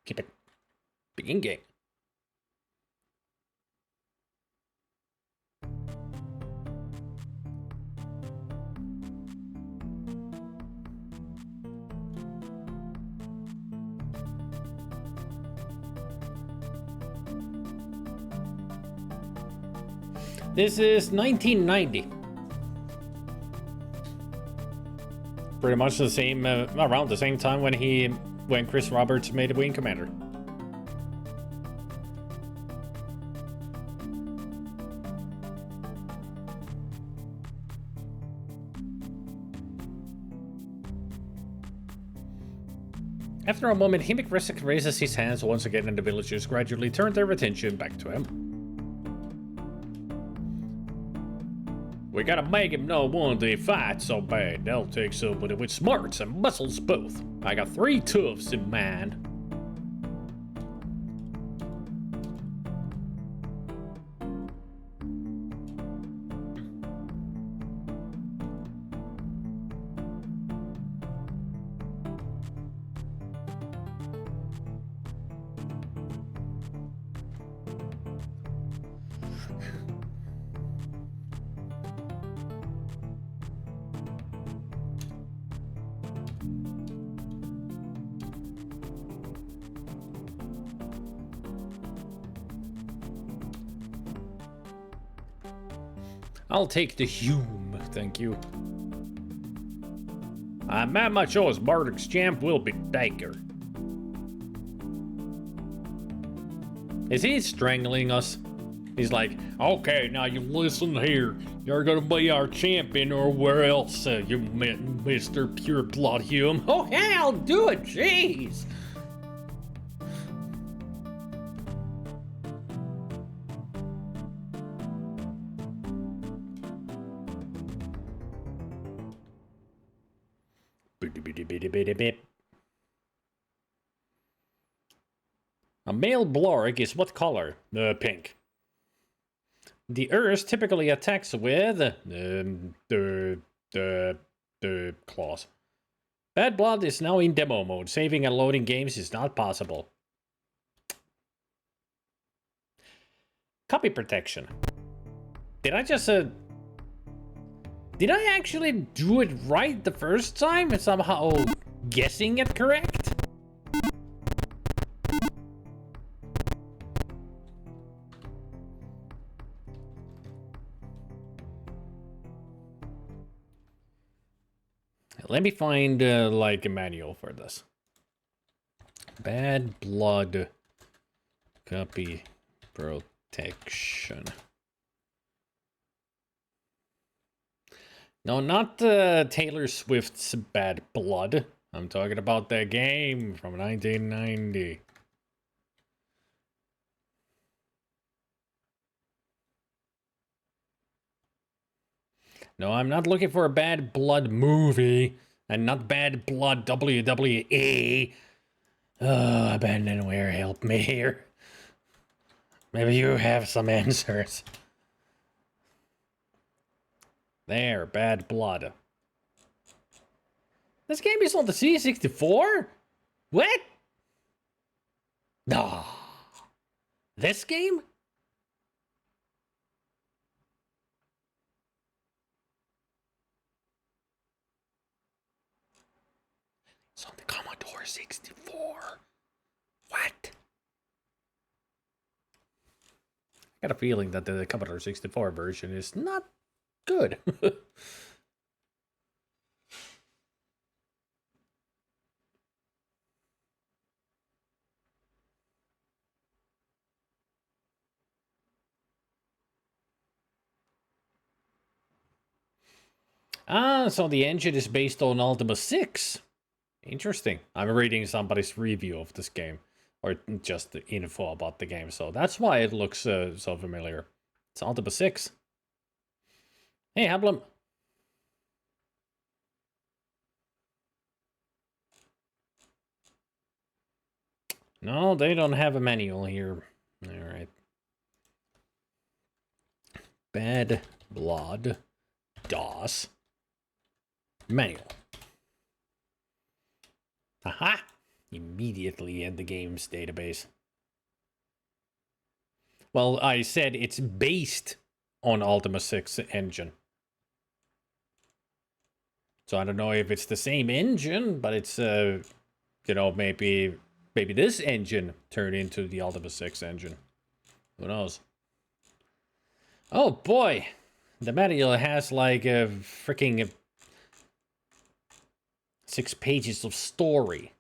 Keep it. Begin game. This is 1990. Pretty much the same, around the same time when Chris Roberts made Wing Commander. After a moment, Himik raises his hands once again and the villagers gradually turn their attention back to him. We gotta make him know one they fight so bad. They'll take somebody with smarts and muscles both. I got 3 toughs in mind. I'll take the Hume, thank you. I'm at my choice, Bardick's champ will be Daker. Is he strangling us? He's like, okay, now you listen here. You're gonna be our champion or where else, you Mr. Pure Blood Hume. Oh, yeah, I'll do it, jeez. A male Blorg is what color? Pink. The Earth typically attacks with the claws. Bad Blood is now in demo mode. Saving and loading games is not possible. Copy protection. Did I just did I actually do it right the first time and somehow guessing it correct? Let me find like a manual for this. Bad Blood copy protection. No, not Taylor Swift's Bad Blood. I'm talking about the game from 1990. No, I'm not looking for a Bad Blood movie. And not Bad Blood WWE. Abandonware, help me here. Maybe you have some answers. There, Bad Blood. This game is on the C64? What? No. This game? It's on the Commodore 64. What? I got a feeling that the Commodore 64 version is not good. So the engine is based on Ultima 6. Interesting. I'm reading somebody's review of this game. Or just the info about the game. So that's why it looks so familiar. It's Ultima 6. Hey, Hablum. No, they don't have a manual here. Alright. Bad Blood. DOS. Manual. Aha! Immediately in the game's database. Well, I said it's based on Ultima 6 engine. So I don't know if it's the same engine, but it's, you know, maybe this engine turned into the Ultima 6 engine. Who knows? Oh boy, the manual has like a freaking 6 pages of story.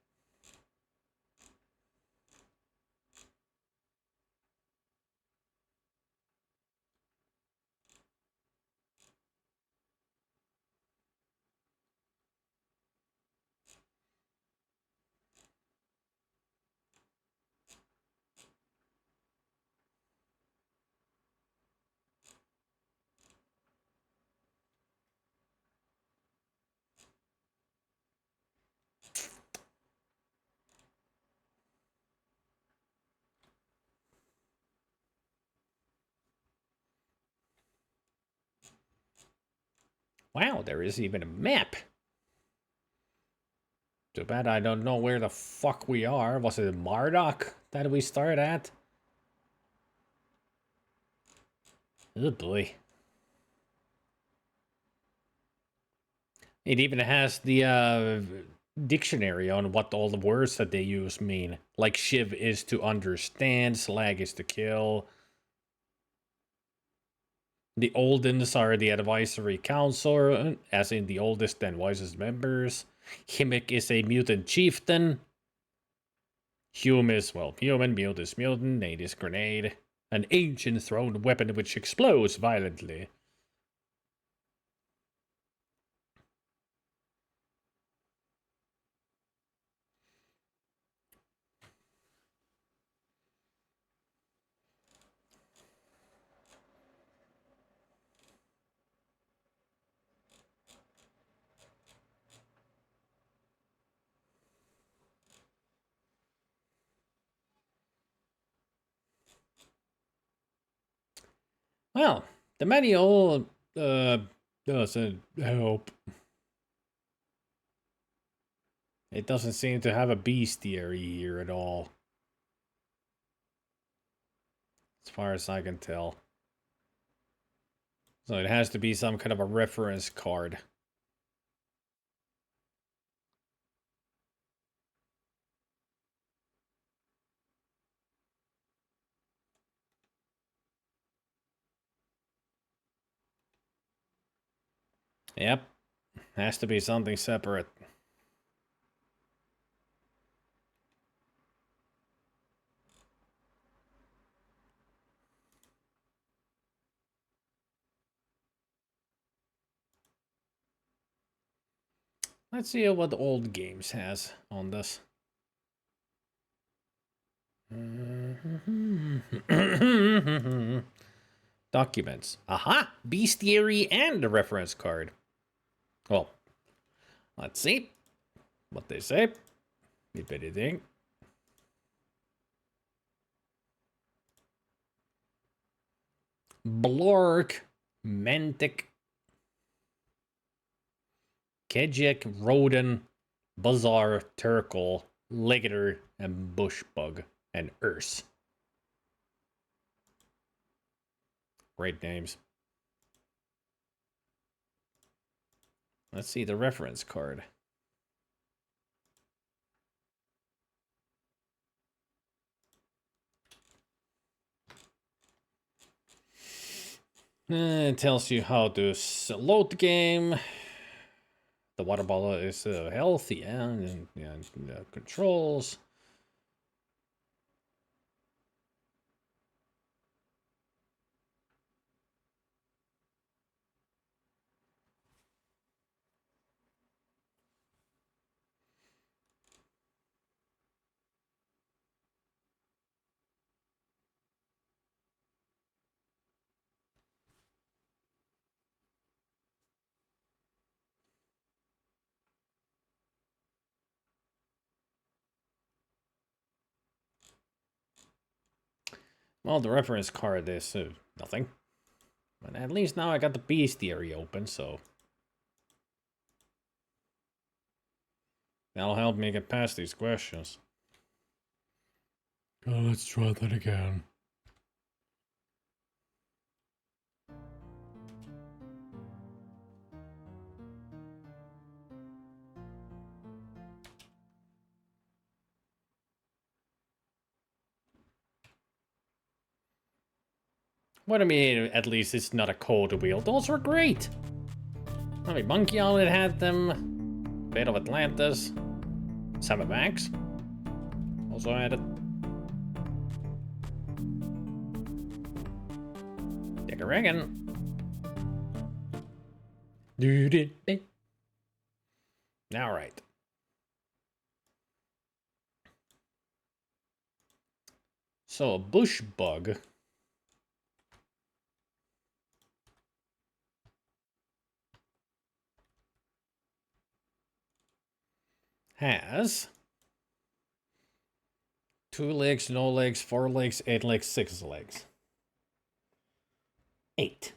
Wow, there is even a map. Too bad I don't know where the fuck we are. Was it Marduk that we started at? Oh boy. It even has the dictionary on what all the words that they use mean. Like shiv is to understand, slag is to kill. The Oldens are the advisory council, as in the oldest and wisest members. Himmick is a mutant chieftain. Hume is, well, human, mute is mutant, nade is grenade. An ancient thrown weapon which explodes violently. Well, the manual doesn't help. It doesn't seem to have a bestiary here at all. As far as I can tell. So it has to be some kind of a reference card. Yep. Has to be something separate. Let's see what old games has on this. Documents. Aha! Bestiary and a reference card. Well, let's see what they say, if anything. Blork, Mantic, Kejek, Rodin, Bazaar, Turkle, Legator, and Bushbug, and Urs. Great names. Let's see the reference card. It tells you how to load the game. The water bottle is healthy and controls. Well, the reference card is nothing. But at least now I got the bestiary open, so that'll help me get past these questions. Let's try that again. What do you mean, at least it's not a cold wheel? Those were great! I mean, Monkey Island had them. Fate of Atlantis. Seven Max also had it. Dick a Reagan. Alright. So, a bush bug has 2 legs, no legs, 4 legs, 8 legs, 6 legs. 8.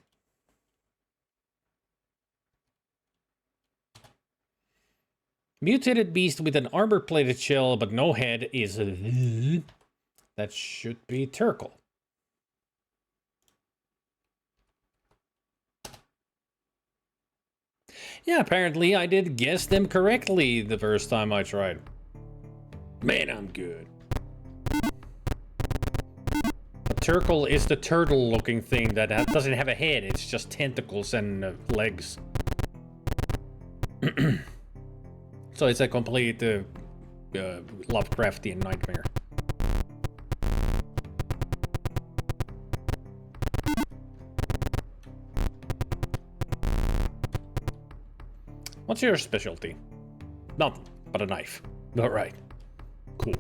Mutated beast with an armor-plated shell but no head is that should be Turkle. Yeah, apparently I did guess them correctly the first time I tried. Man, I'm good. A Turkle is the turtle-looking thing that doesn't have a head. It's just tentacles and legs. So it's a complete Lovecraftian nightmare. What's your specialty? Nothing but a knife. Alright. Cool.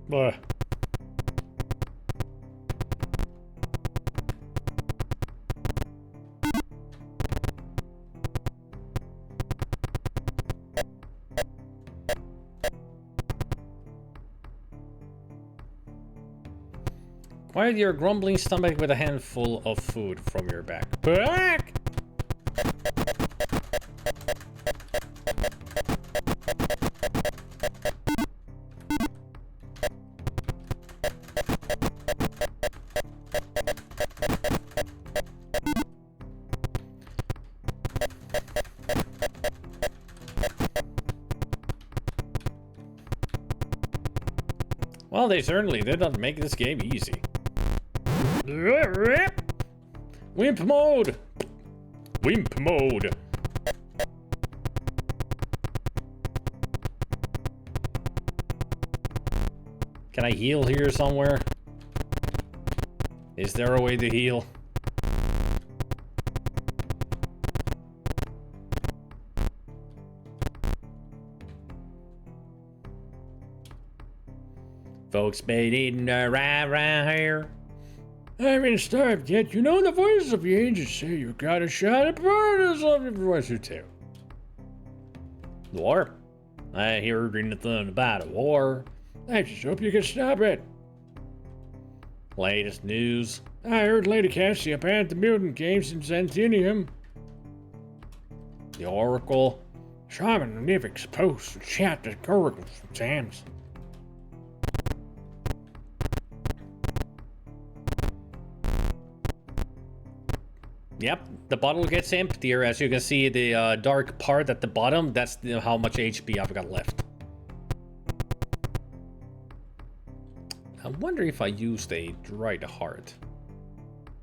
Bleh. Quiet your grumbling stomach with a handful of food from your back. Back! Well, they certainly did not make this game easy. Wimp mode! Wimp mode! Can I heal here somewhere? Is there a way to heal? Folks been eating around here. I haven't starved yet. You know the voices of the angels say you got a shot at paradise of your voice or two. War? I ain't heard anything about a war. I just hope you can stop it. Latest news. I heard Lady Cassia banned the mutant games in Zantinium. The Oracle. Shaman Nivix posts and chat the oracles sometimes. Yep, the bottle gets emptier. As you can see, the dark part at the bottom, that's how much HP I've got left. I wonder if I used a dried heart.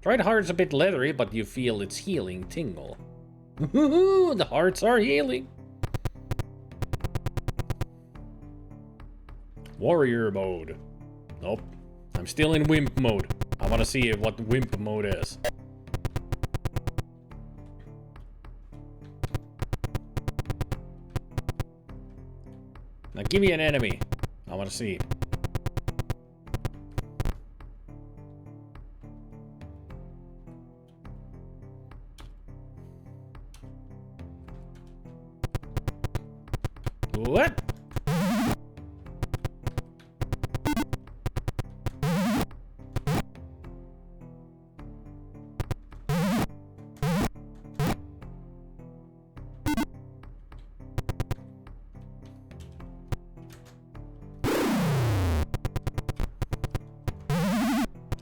Dried heart's a bit leathery, but you feel its healing tingle. The hearts are healing. Warrior mode. Nope, I'm still in wimp mode. I want to see what wimp mode is. Now give me an enemy. I want to see.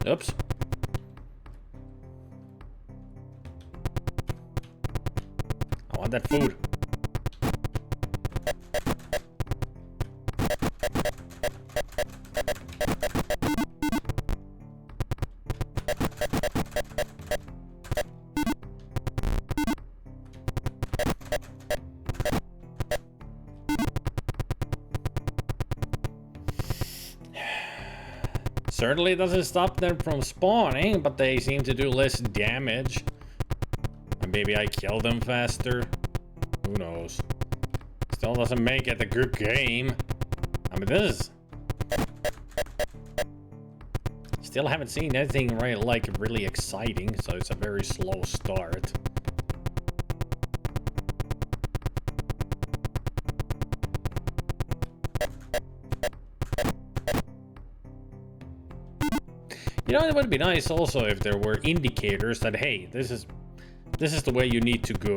Oops. I want that food. Certainly doesn't stop them from spawning, but they seem to do less damage. And maybe I kill them faster. Who knows? Still doesn't make it a good game. I mean, this is... Still haven't seen anything really exciting, so it's a very slow start. You know, it would be nice also if there were indicators that, hey, this is the way you need to go.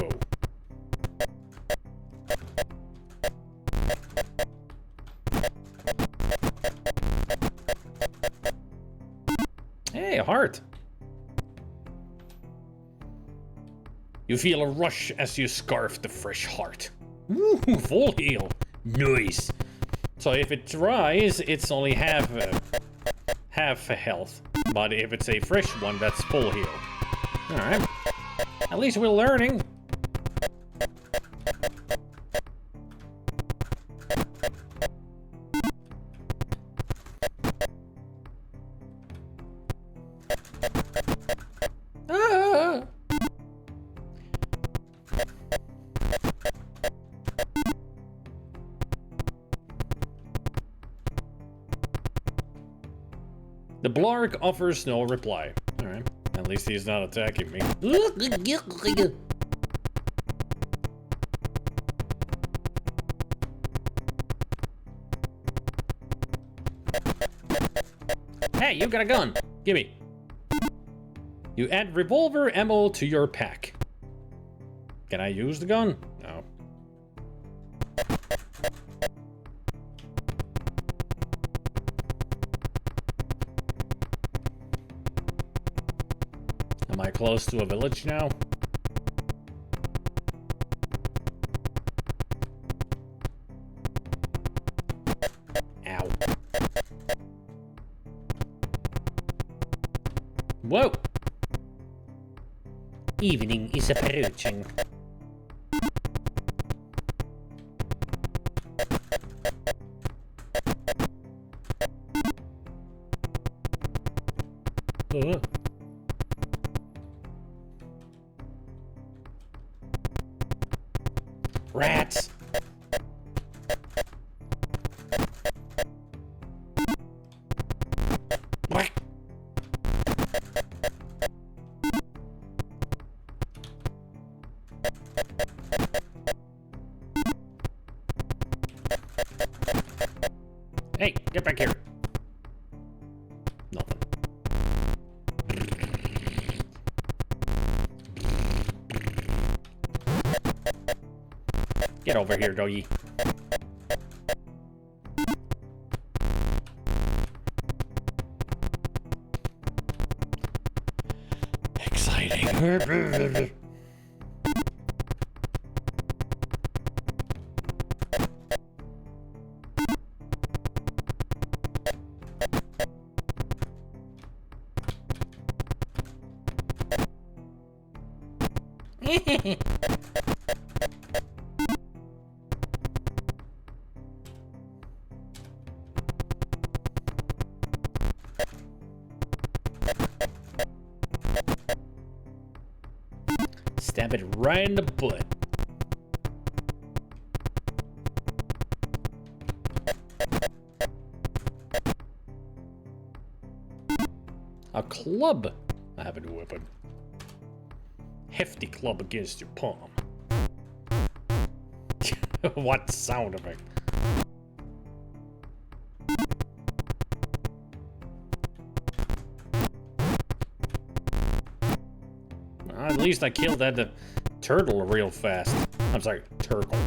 Hey, a heart. You feel a rush as you scarf the fresh heart. Ooh, full heal. Nice. So if it dries, it's only half a health. But if it's a fresh one, that's full heal. Alright. At least we're learning. Ah! The Blarg offers no reply. Alright. At least he's not attacking me. Hey, you got a gun. Gimme. You add revolver ammo to your pack. Can I use the gun? No. Am I close to a village now? Ow. Whoa! Evening is approaching. Rats! What? Hey, get back here. Nothing. Get over here, doggy. Exciting. Stab it right in the butt. A club. I have a new weapon. Hefty club against your palm. What sound effect? At least I killed that turtle real fast. I'm sorry, turtle.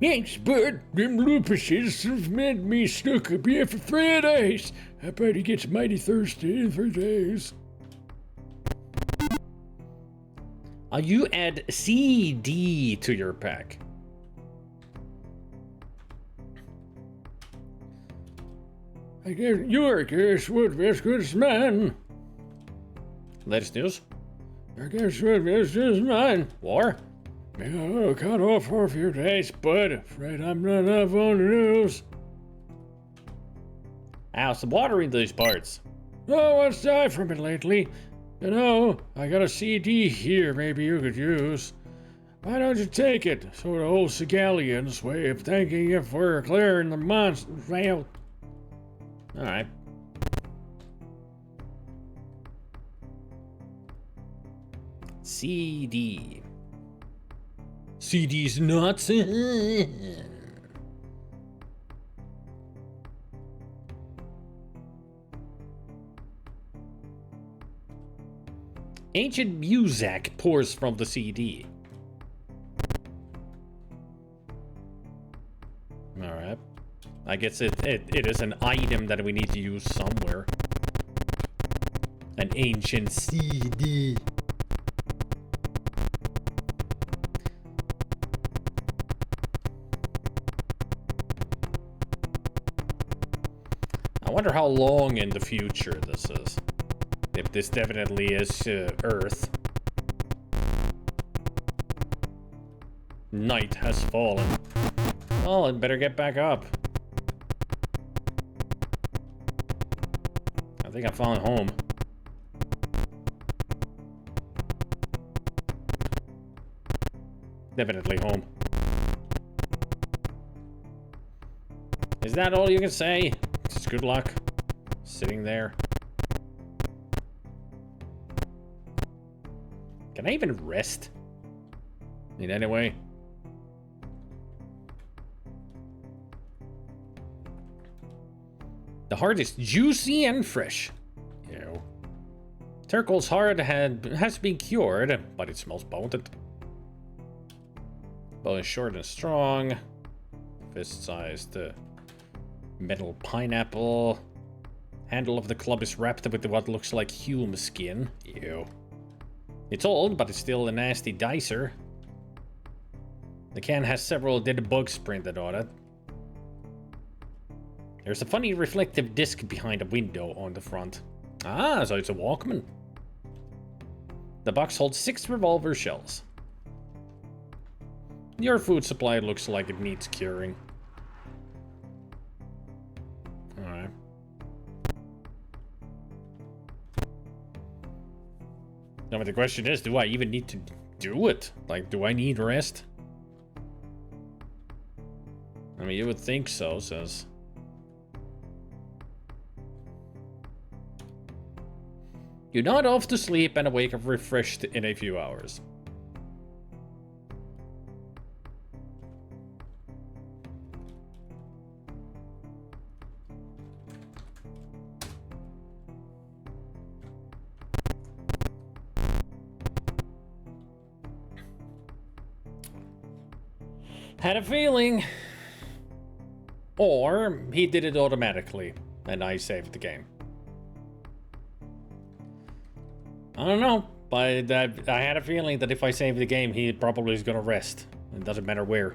Thanks, bud. Them lupuses have made me stuck up here for 3 days. I bet he gets mighty thirsty in 3 days. You add CD to your pack. I guess your guess would be as good as mine. Latest news? I guess would be as good as mine. War? Yeah, cut off for a few days, bud. Afraid I'm not up on the news. How's the water in these parts? No one's died from it lately. You know, I got a CD here maybe you could use. Why don't you take it? Sort of old Sigalian's way of thanking you for clearing the monsters out. Alright. CD. CD's nuts. Ancient music pours from the CD. Alright. I guess it is an item that we need to use somewhere. An ancient CD. I wonder how long in the future this is. If this definitely is Earth. Night has fallen. Oh, I'd better get back up. I think I found home. Definitely home. Is that all you can say? Just good luck. Sitting there. Can I even rest? In any way? The heart is juicy and fresh. Ew. Turkle's heart has been cured, but it smells potent. Bow is short and strong. Fist-sized metal pineapple. Handle of the club is wrapped with what looks like human skin. Ew. It's old, but it's still a nasty dicer. The can has several dead bugs printed on it. There's a funny reflective disc behind a window on the front. Ah, so it's a Walkman. The box holds 6 revolver shells. Your food supply looks like it needs curing. Alright. Now, but the question is, do I even need to do it? Like, do I need rest? I mean, you would think so, says... You nod off to sleep and wake up refreshed in a few hours. Had a feeling. Or he did it automatically and I saved the game. I don't know, but I had a feeling that if I save the game, he probably is gonna rest. It doesn't matter where.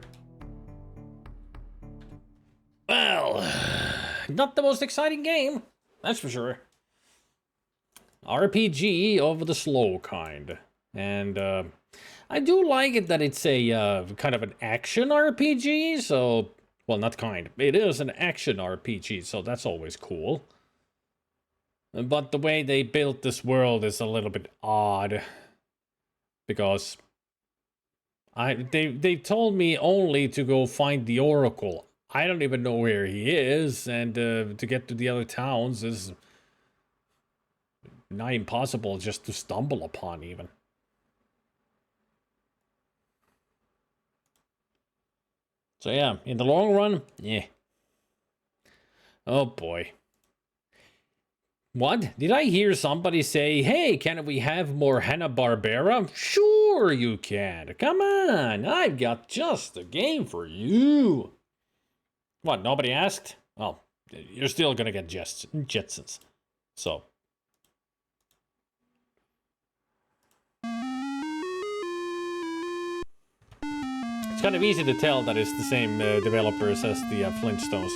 Well, not the most exciting game, that's for sure. RPG of the slow kind. And I do like it that it's a kind of an action RPG, so... Well, not kind. It is an action RPG, so that's always cool. But the way they built this world is a little bit odd. Because... They told me only to go find the Oracle. I don't even know where he is, and to get to the other towns is... not impossible just to stumble upon, even. So yeah, in the long run, yeah. Oh boy. What? Did I hear somebody say, hey, can we have more Hanna-Barbera? Sure you can. Come on, I've got just the game for you. What, nobody asked? Oh, you're still gonna get Jetsons. So. It's kind of easy to tell that it's the same developers as the Flintstones.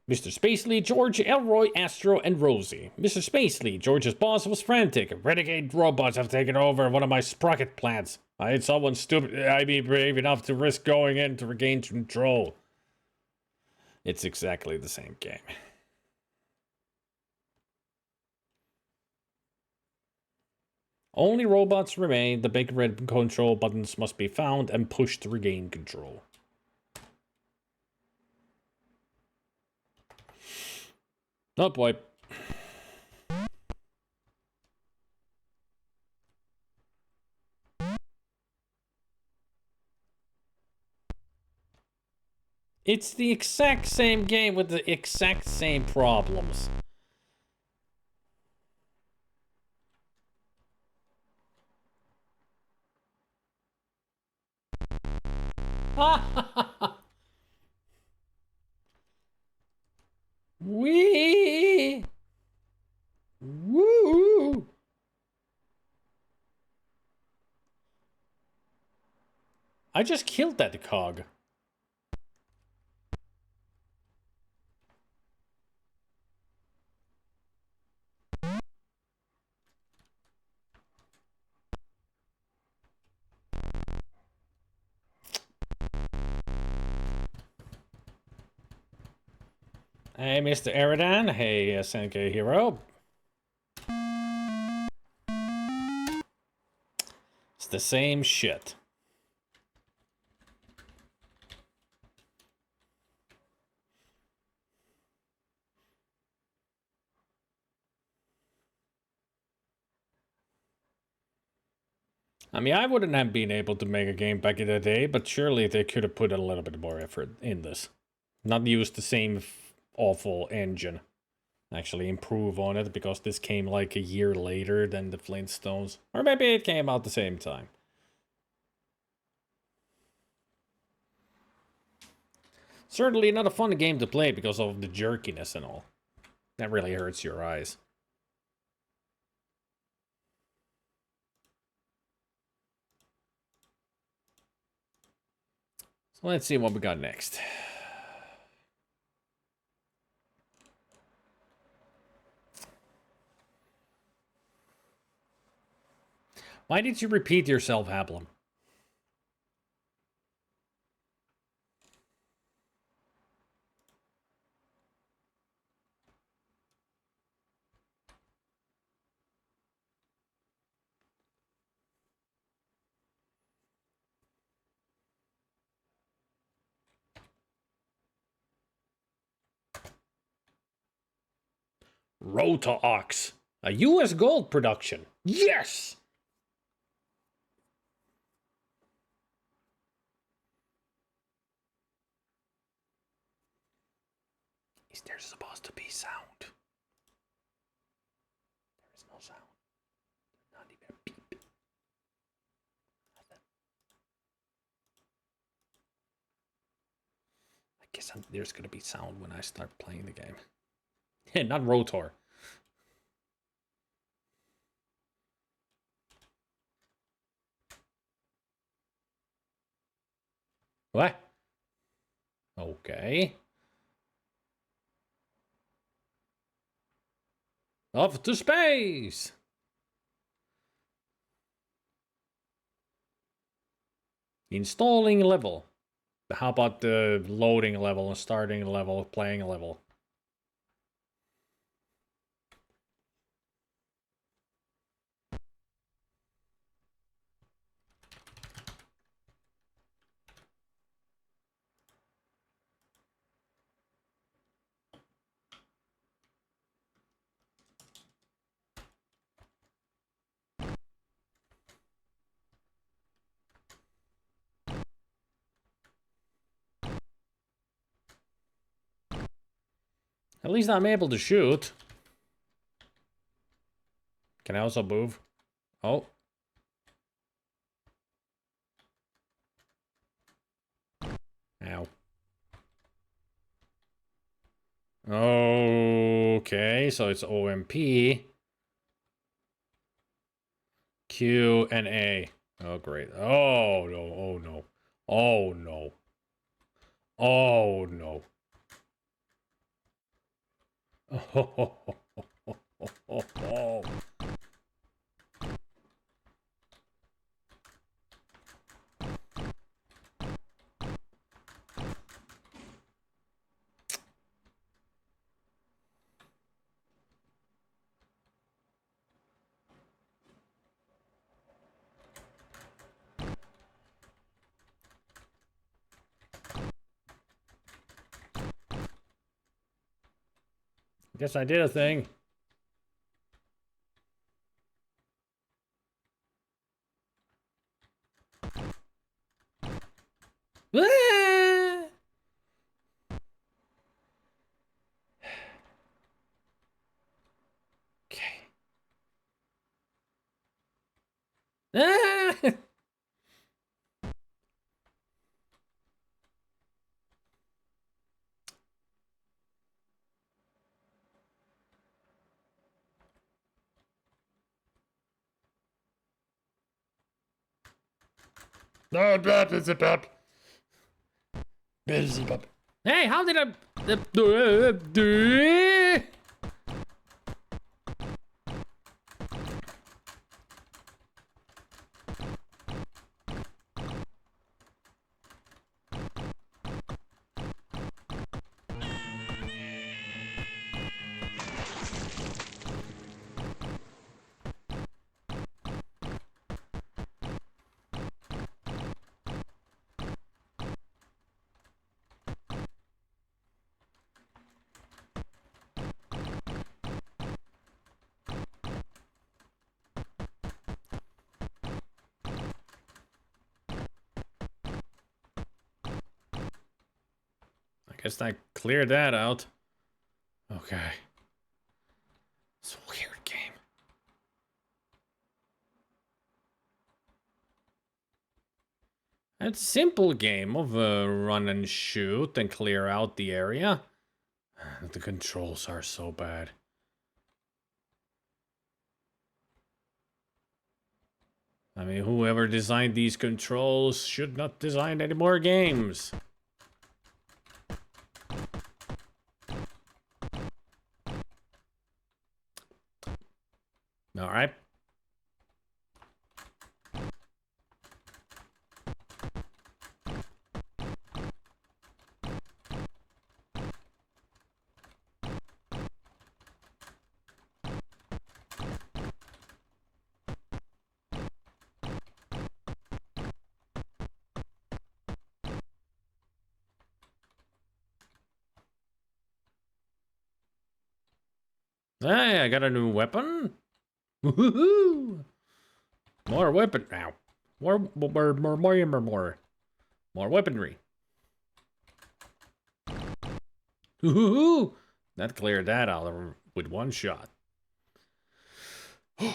Mr. Spacely, George, Elroy, Astro, and Rosie. Mr. Spacely, George's boss was frantic. Renegade robots have taken over one of my sprocket plants. I had someone brave enough to risk going in to regain control. It's exactly the same game. Only robots remain. The big red control buttons must be found and pushed to regain control. Oh boy. It's the exact same game with the exact same problems. Wee! Woo! I just killed that cog. Hey, Mr. Eridan. Hey, Senke Hero. It's the same shit. I mean, I wouldn't have been able to make a game back in the day, but surely they could have put a little bit more effort in this. Not use the same awful engine. Actually improve on it, because this came like a year later than the Flintstones. Or maybe it came out the same time. Certainly not a fun game to play because of the jerkiness and all. That really hurts your eyes. So let's see what we got next. Why did you repeat yourself, Hablum? Rota Ox, a U.S. gold production. Yes! Is there supposed to be sound? There is no sound. Not even a beep. Nothing. I guess there's gonna be sound when I start playing the game. Not Rotor. What? Okay. Off to space! Installing level. How about the loading level and starting level, playing level? At least I'm able to shoot. Can I also move? Oh. Ow. Okay, so it's OMP. Q and A. Oh, great. Oh, no. Oh, no. Oh, no. Oh, no. Oh. Guess I did a thing. Ah! Okay. Ah! No, blah, blah, blah, blah. Busy, blah. Hey, how did I... I guess I cleared that out. Okay. It's a weird game. It's a simple game of run and shoot and clear out the area. The controls are so bad. I mean, whoever designed these controls should not design any more games. All right. Hey, I got a new weapon. Woohoo! More weapon now. More weaponry. Woohoo! That cleared that out with one shot. You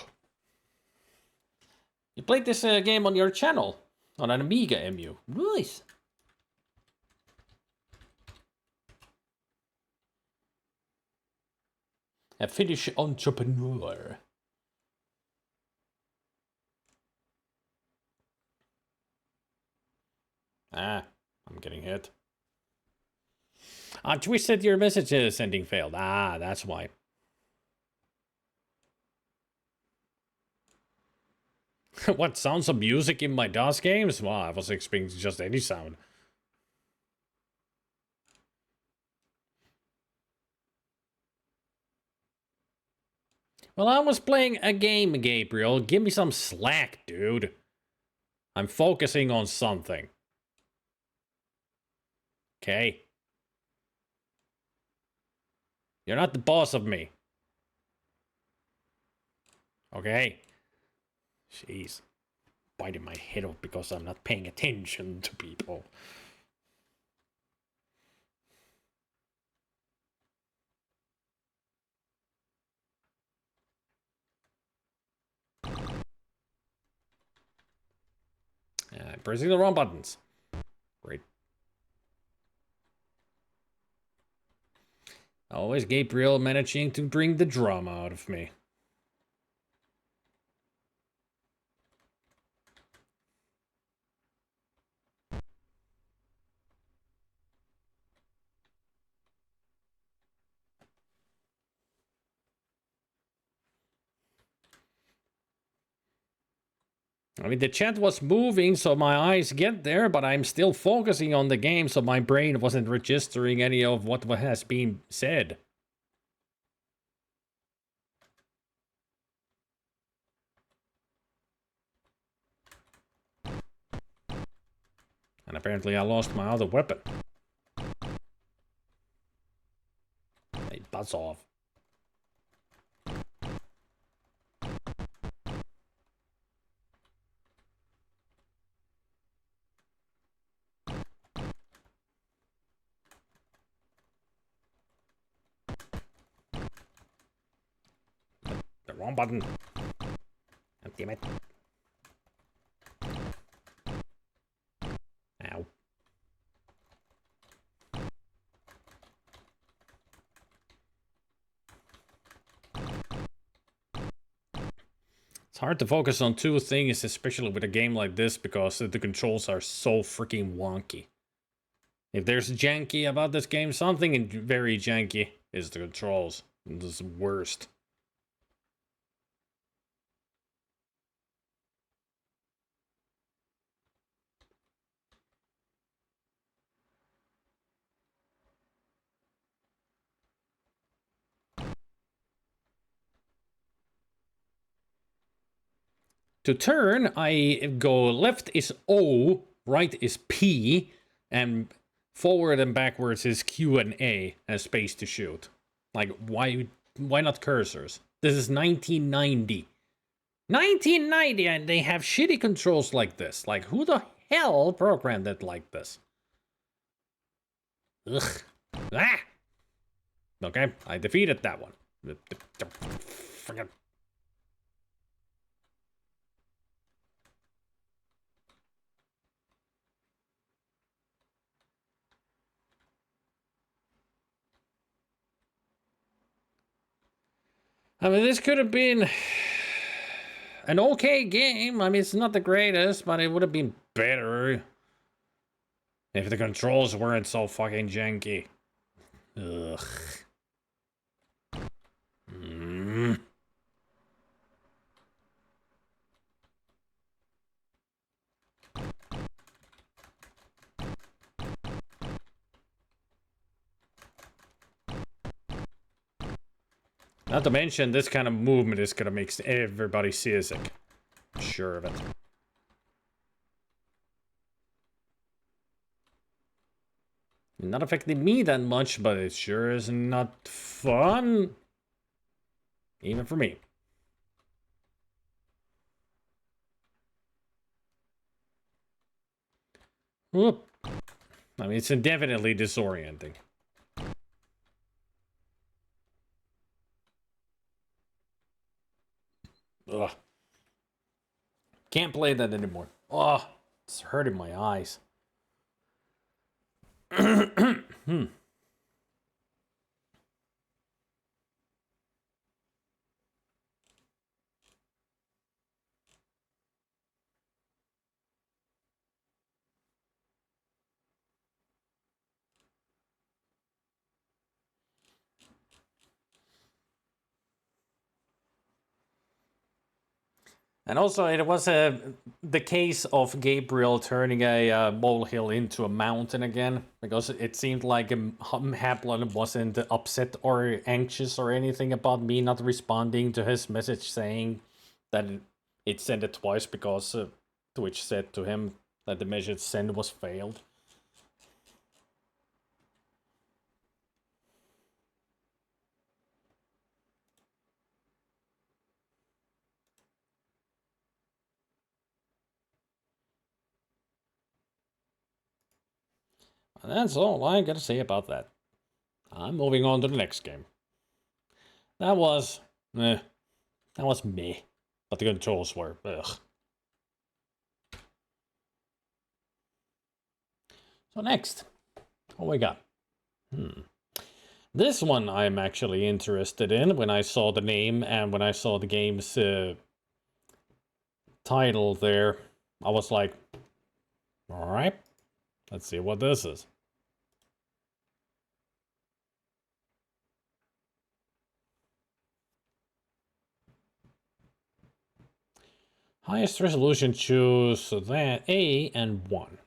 played this game on your channel on an Amiga MU. Nice. A Finnish entrepreneur. Ah, I'm getting hit. Twisted, your message sending failed. Ah, that's why. What, sounds of music in my DOS games? Well, I was expecting just any sound. Well, I was playing a game, Gabriel. Give me some slack, dude. I'm focusing on something. Okay? You're not the boss of me. Okay? Jeez. Biting my head off because I'm not paying attention to people. Pressing the wrong buttons. Great. Always Gabriel managing to bring the drama out of me. I mean, the chat was moving, so my eyes get there, but I'm still focusing on the game, so my brain wasn't registering any of what has been said. And apparently I lost my other weapon. Hey, buzz off. The wrong button. God damn it. Ow. It's hard to focus on two things, especially with a game like this, because the controls are so freaking wonky. If there's janky about this game, something very janky is the controls. This is the worst. To turn, I go left is O, right is P, and forward and backwards is Q and A, and space to shoot. Like, why not cursors? This is 1990. 1990, and they have shitty controls like this. Like, who the hell programmed it like this? Ugh. Ah! Okay, I defeated that one. Friggin'. I mean, this could have been an okay game. I mean, it's not the greatest, but it would have been better if the controls weren't so fucking janky. Ugh. Not to mention, this kind of movement is gonna make everybody seasick. I'm sure of it. Not affecting me that much, but it sure is not fun. Even for me. Whoop. I mean, it's definitely disorienting. Ugh. Can't play that anymore. Oh, it's hurting my eyes. And also, it was the case of Gabriel turning a molehill into a mountain again, because it seemed like Haplin wasn't upset or anxious or anything about me not responding to his message saying that it sent it twice because Twitch said to him that the message send was failed. And that's all I gotta say about that. I'm moving on to the next game. That was meh. But the controls were ugh. So next, what we got? This one I'm actually interested in. When I saw the name and when I saw the game's title there, I was like, all right, let's see what this is. Highest resolution, choose that A and 1.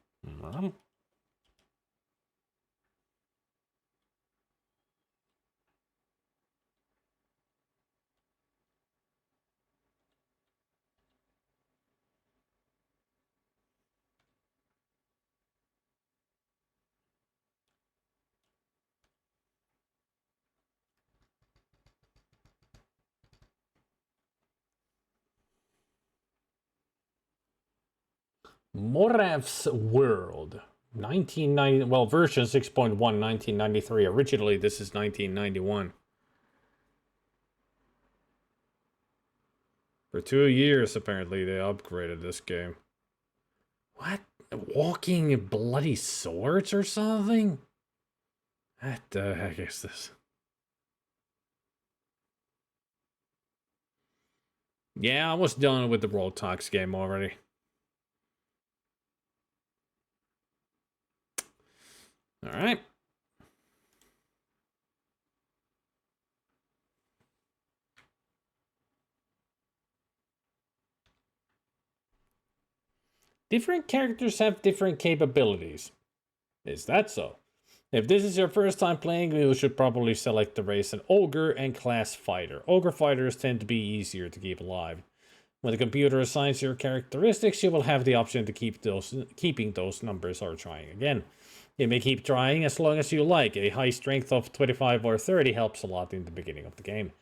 Morav's World. 1990, well, version 6.1, 1993. Originally, this is 1991. For 2 years, apparently, they upgraded this game. What? Walking bloody swords or something? What the heck is this? Yeah, I was done with the Rotox game already. All right. Different characters have different capabilities. Is that so? If this is your first time playing, you should probably select the race an ogre and class fighter. Ogre fighters tend to be easier to keep alive. When the computer assigns your characteristics, you will have the option to keeping those numbers or trying again. You may keep trying as long as you like. A high strength of 25 or 30 helps a lot in the beginning of the game.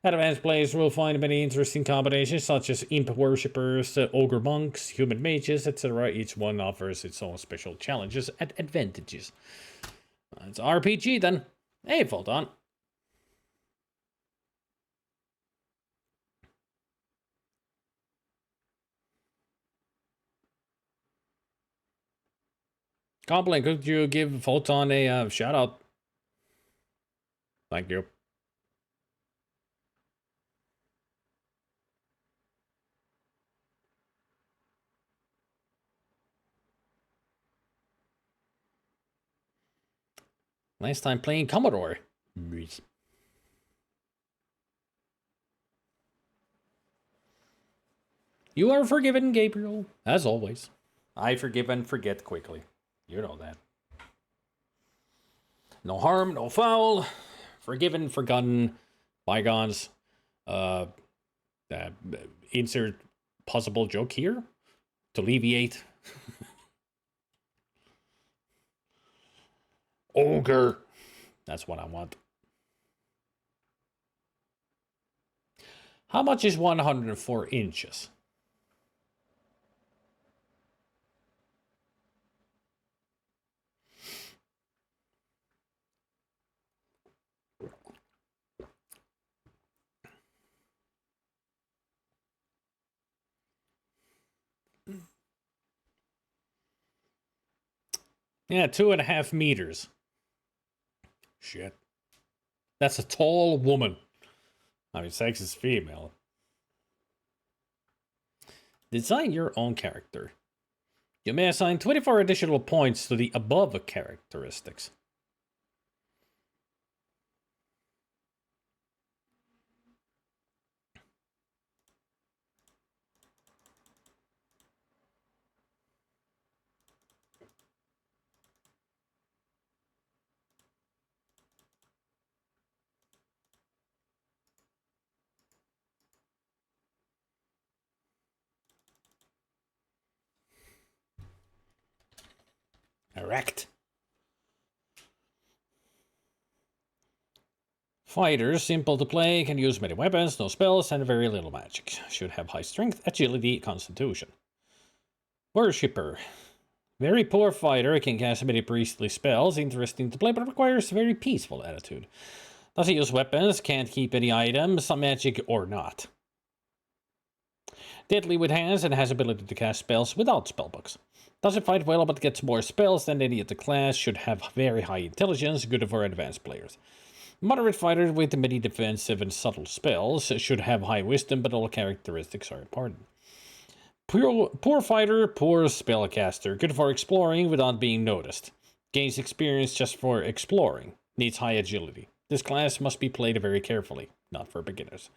Advanced players will find many interesting combinations such as imp worshippers, ogre monks, human mages, etc. Each one offers its own special challenges and advantages. It's RPG then. Hey, hold on. Goblin, could you give Photon a shout out? Thank you. Last time playing Commodore. You are forgiven, Gabriel, as always. I forgive and forget quickly. You know that. No harm, no foul. Forgiven, forgotten, bygones. Insert possible joke here to alleviate. Ogre. That's what I want. How much is 104 inches? Yeah, 2.5 meters. Shit. That's a tall woman. I mean, sex is female. Design your own character. You may assign 24 additional points to the above characteristics. Erect. Fighters, simple to play, can use many weapons, no spells, and very little magic. Should have high strength, agility, constitution. Worshipper. Very poor fighter, can cast many priestly spells, interesting to play, but requires a very peaceful attitude. Doesn't use weapons, can't keep any items, some magic or not. Deadly with hands and has ability to cast spells without spellbooks. Doesn't fight well but gets more spells than any other class, should have very high intelligence, good for advanced players. Moderate fighter with many defensive and subtle spells, should have high wisdom but all characteristics are important. Poor fighter, poor spellcaster, good for exploring without being noticed. Gains experience just for exploring, needs high agility. This class must be played very carefully, not for beginners.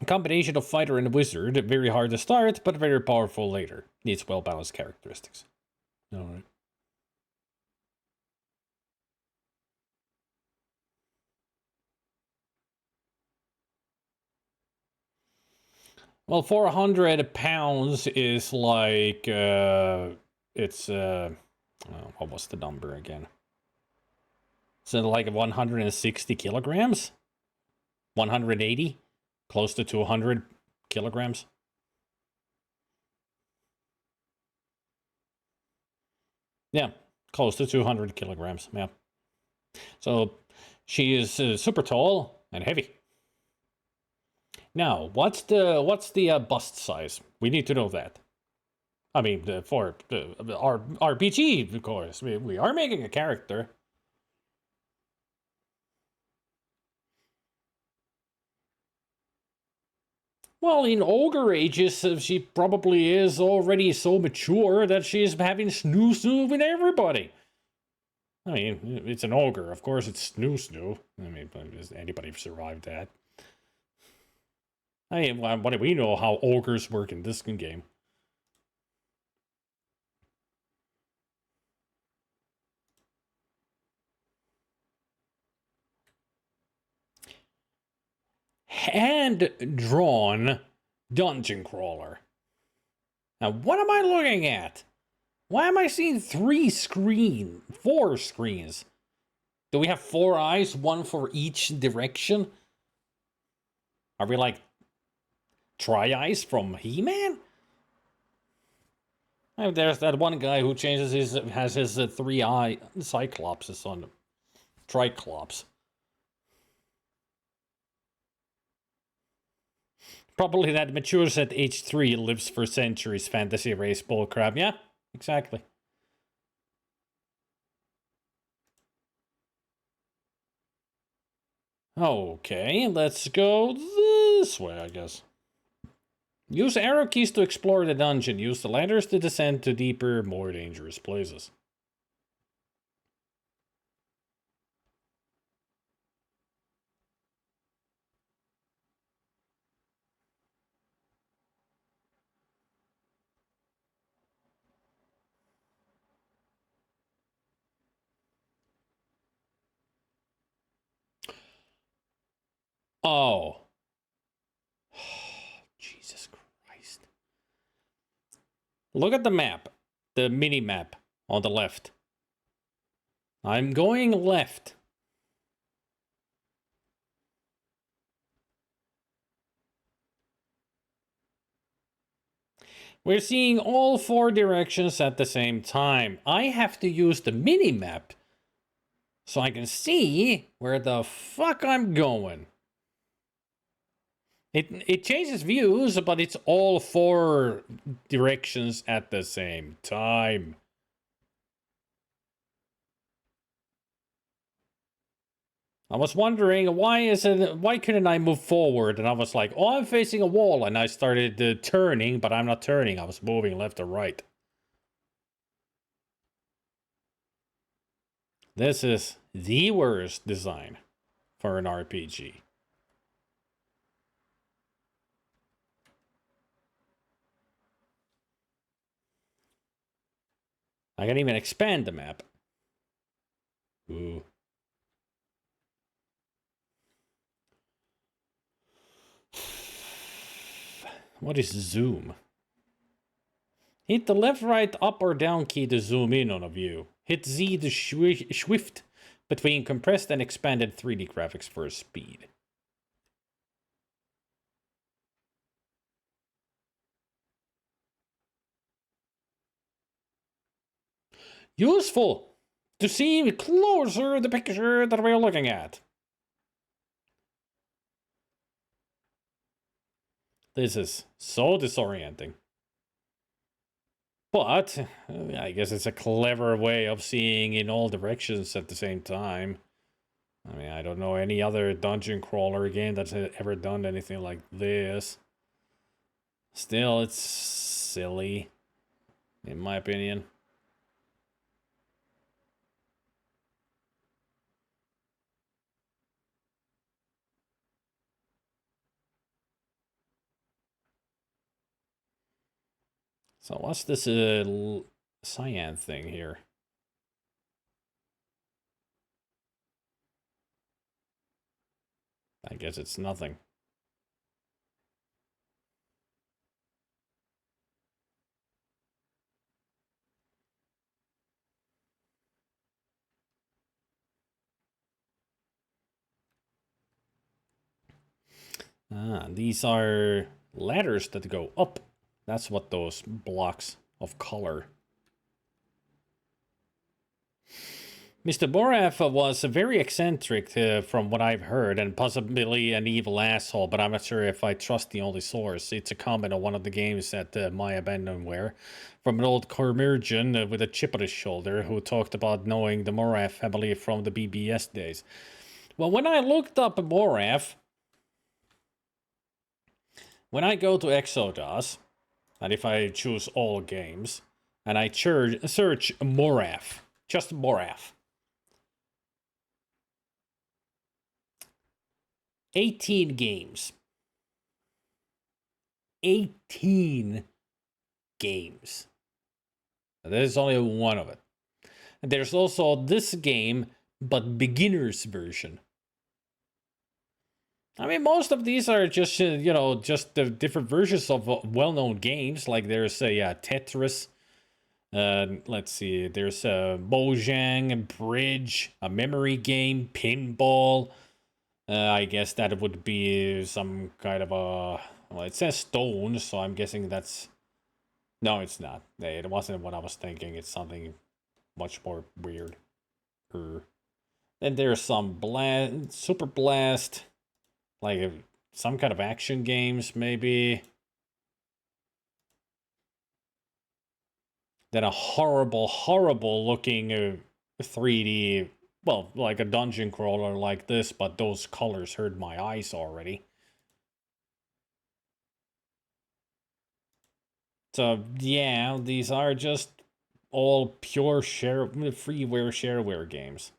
A combination of fighter and wizard, very hard to start, but very powerful later. Needs well-balanced characteristics. Alright. Well, 400 pounds is like, it's, what was the number again? So like 160 kilograms? 180? Close to 200 kilograms? Yeah, close to 200 kilograms, yeah. So she is super tall and heavy. Now, what's the bust size? We need to know that. I mean, for our RPG, of course. We are making a character. Well, in Ogre Ages, she probably is already so mature that she's having snoo with everybody. I mean, it's an ogre. Of course it's snoo. I mean, does anybody survive that? I mean, what do we know how ogres work in this game? Hand-drawn dungeon crawler. Now, what am I looking at? Why am I seeing 4 screens? Do we have 4 eyes, one for each direction? Are we like Tri-Eyes from He-Man? There's that one guy who has his 3-eye Cyclopses on him. Triclops. Probably that matures at age 3, lives for centuries, fantasy race bullcrap. Yeah, exactly. Okay, let's go this way, I guess. Use arrow keys to explore the dungeon. Use the ladders to descend to deeper, more dangerous places. Oh. Jesus Christ. Look at the map. The mini map on the left. I'm going left. We're seeing all 4 directions at the same time. I have to use the mini map so I can see where the fuck I'm going. It changes views, but it's all 4 directions at the same time. I was wondering, why couldn't I move forward? And I was like, oh, I'm facing a wall. And I started turning, but I'm not turning. I was moving left or right. This is the worst design for an RPG. I can even expand the map. Ooh. What is zoom? Hit the left, right, up or down key to zoom in on a view. Hit Z to shift between compressed and expanded 3D graphics for speed. Useful to see closer the picture that we're looking at. This is so disorienting. But I guess it's a clever way of seeing in all directions at the same time. I mean, I don't know any other dungeon crawler game that's ever done anything like this. Still, it's silly, in my opinion. So what's this cyan thing here? I guess it's nothing. Ah, these are ladders that go up. That's what those blocks of color. Mr. Boraf was very eccentric from what I've heard, and possibly an evil asshole, but I'm not sure if I trust the only source. It's a comment on one of the games at My Abandonware from an old curmudgeon with a chip on his shoulder who talked about knowing the Moraf family from the BBS days. Well, when I looked up Moraf, when I go to Exodus, and if I choose all games, and I search Moraf, just Moraf, 18 games. 18 games. There's only one of it. And there's also this game, but beginner's version. I mean, most of these are just, just the different versions of well-known games. Like there's a Tetris. Let's see. There's a Mojang, Bridge, a memory game, Pinball. I guess that would be some kind of a... Well, it says stone, so I'm guessing that's... No, it's not. It wasn't what I was thinking. It's something much more weird. Then there's some Super Blast. Like some kind of action games, maybe. Then a horrible, horrible looking 3D... Well, like a dungeon crawler like this, but those colors hurt my eyes already. So, yeah, these are just all pure freeware shareware games.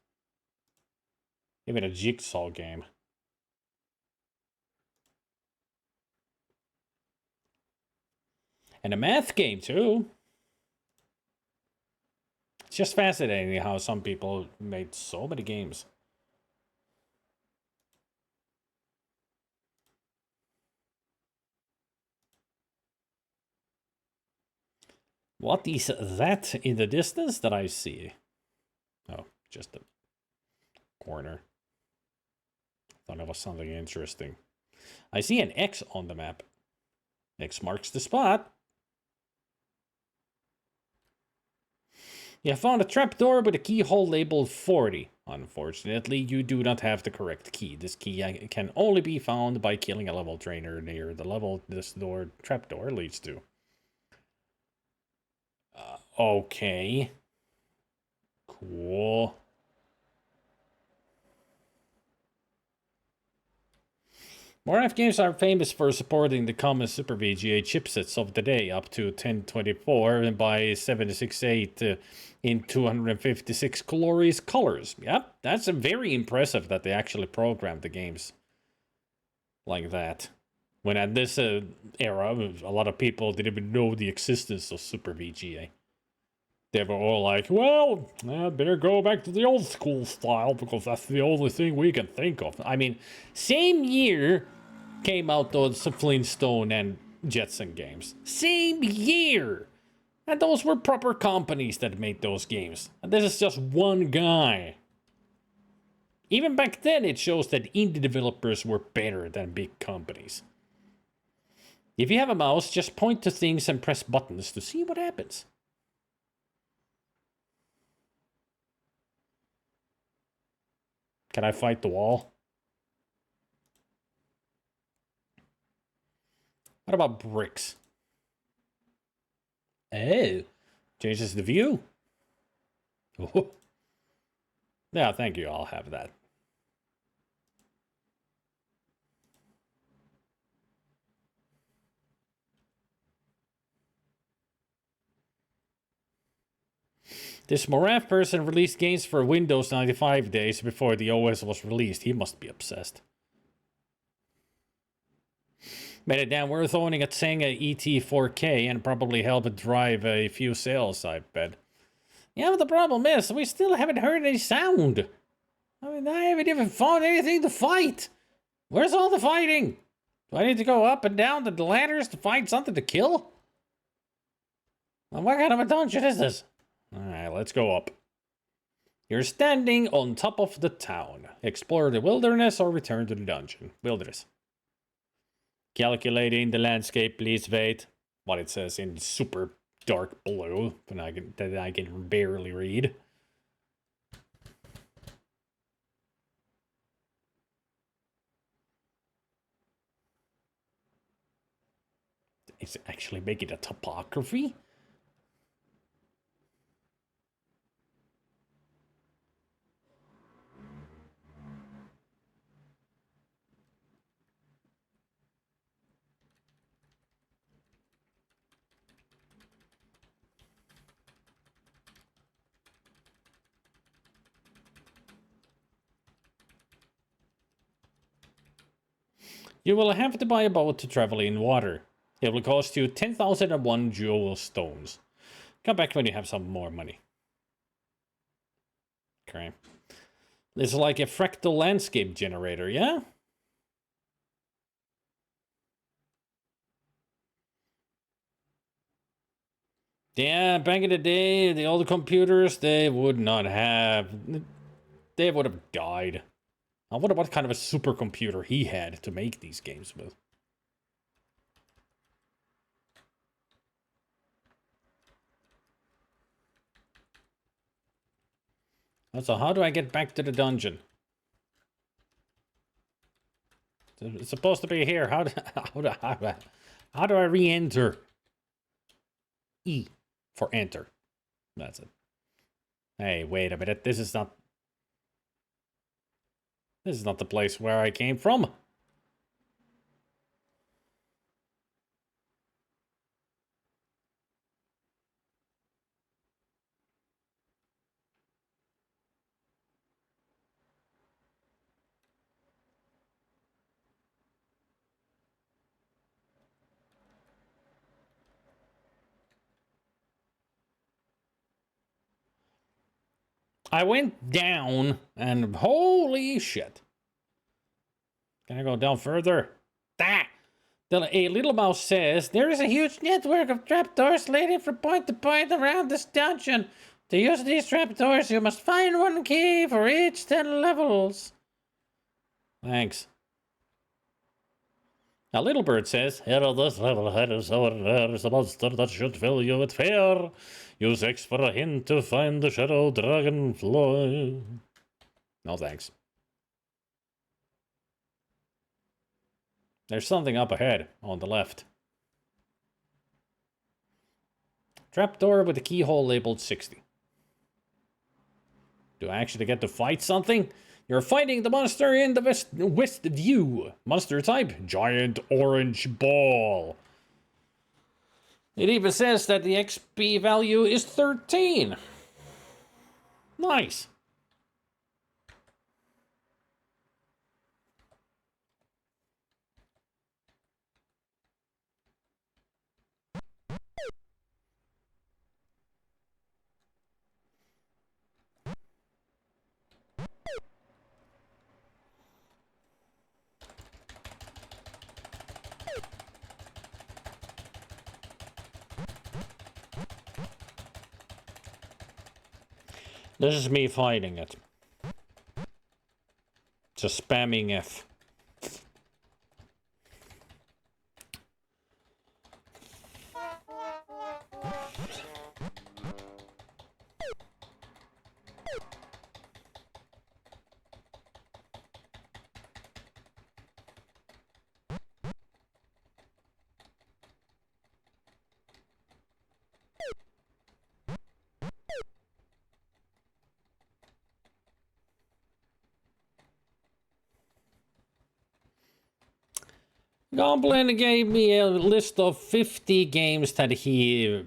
Even a jigsaw game. And a math game, too. It's just fascinating how some people made so many games. What is that in the distance that I see? Oh, just a corner. Thought it was something interesting. I see an X on the map. X marks the spot. You found a trapdoor with a keyhole labeled 40. Unfortunately, you do not have the correct key. This key can only be found by killing a level trainer near the level this trapdoor leads to. Okay. Cool. Moraf games are famous for supporting the common Super VGA chipsets of the day up to 1024 and by 768 in 256 glorious colors. Yep, that's very impressive that they actually programmed the games like that. When at this era, a lot of people didn't even know the existence of Super VGA. They were all like, well, I better go back to the old school style because that's the only thing we can think of. I mean, same year came out those Flintstone and Jetson games. Same year! And those were proper companies that made those games. And this is just one guy. Even back then, it shows that indie developers were better than big companies. If you have a mouse, just point to things and press buttons to see what happens. Can I fight the wall? What about bricks? Oh, Changes the view. Oh. Yeah, thank you. I'll have that. This Morav person released games for Windows 95 days before the OS was released. He must be obsessed. Made it damn worth owning a Sega ET4K and probably helped drive a few sales, I bet. Yeah, but the problem is, we still haven't heard any sound. I mean, I haven't even found anything to fight. Where's all the fighting? Do I need to go up and down the ladders to find something to kill? Well, what kind of a dungeon is this? Alright, let's go up. You're standing on top of the town. Explore the wilderness or return to the dungeon. Wilderness. Calculating the landscape, please wait. What it says in super dark blue, that I can barely read. Is it actually making a topography? You will have to buy a boat to travel in water. It will cost you 10,001 jewel stones. Come back when you have some more money. Okay. This is like a fractal landscape generator, yeah? Yeah, back in the day, the old computers, they would have died. I wonder what kind of a supercomputer he had to make these games with. So how do I get back to the dungeon? It's supposed to be here. How do I re-enter? E for enter. That's it. Hey, wait a minute. This is not the place where I came from. I went down and holy shit. Can I go down further? Ah! A little mouse says, there is a huge network of trapdoors leading from point to point around this dungeon. To use these trapdoors, you must find one key for each 10 levels. Thanks. Now, Little Bird says, here on this level ahead is a monster that should fill you with fear. Use X for a hint to find the shadow dragonfly. No thanks. There's something up ahead, on the left. Trapdoor with a keyhole labeled 60. Do I actually get to fight something? You're fighting the monster in the west view. Monster type, giant orange ball. It even says that the XP value is 13. Nice. This is me fighting it. Just spamming F. Goblin gave me a list of 50 games that he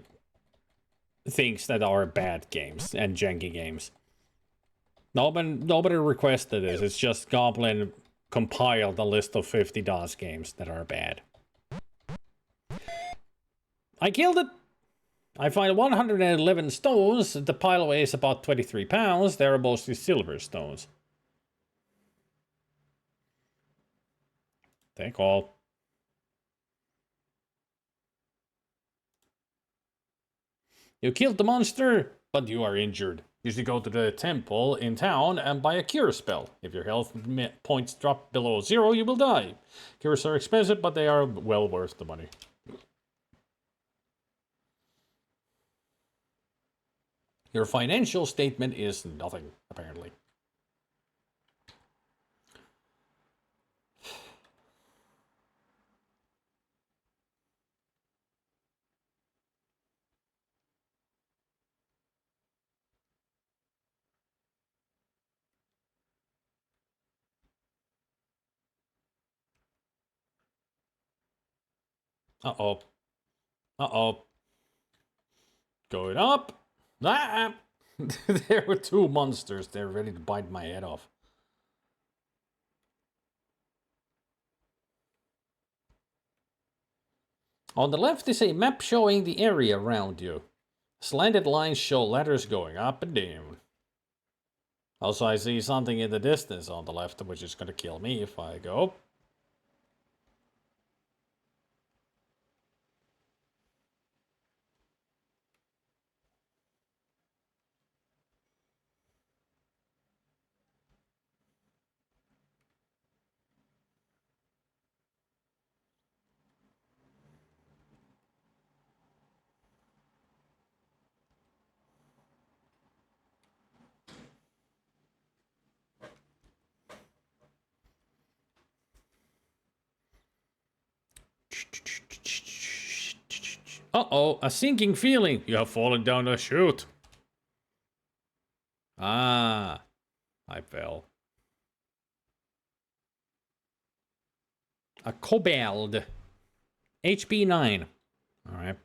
thinks that are bad games and janky games. Nobody requested this. It's just Goblin compiled a list of 50 DOS games that are bad. I killed it! I find 111 stones. The pile weighs about 23 pounds. They are mostly silver stones. Take all. You killed the monster, but you are injured. You should go to the temple in town and buy a cure spell. If your health points drop below 0, you will die. Cures are expensive, but they are well worth the money. Your financial statement is nothing, apparently. Uh-oh. Uh-oh. Going up. Ah! There were 2 monsters. They're ready to bite my head off. On the left is a map showing the area around you. Slanted lines show ladders going up and down. Also, I see something in the distance on the left, which is gonna kill me if I go. Uh-oh, a sinking feeling. You have fallen down a chute. Ah, I fell. A kobold. HP 9. Alright.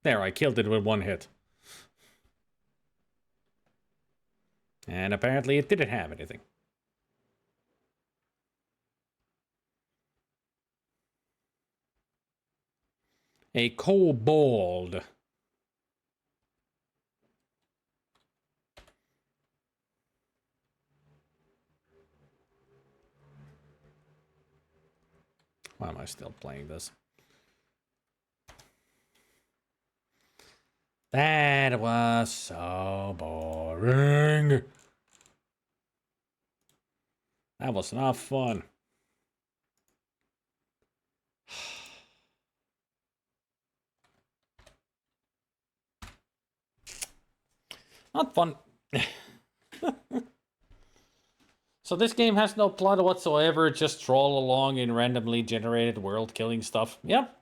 There, I killed it with 1 hit. And apparently it didn't have anything. A kobold. Why am I still playing this? That was so boring. That was not fun. Not fun. So this game has no plot whatsoever, just troll along in randomly generated world killing stuff. Yep.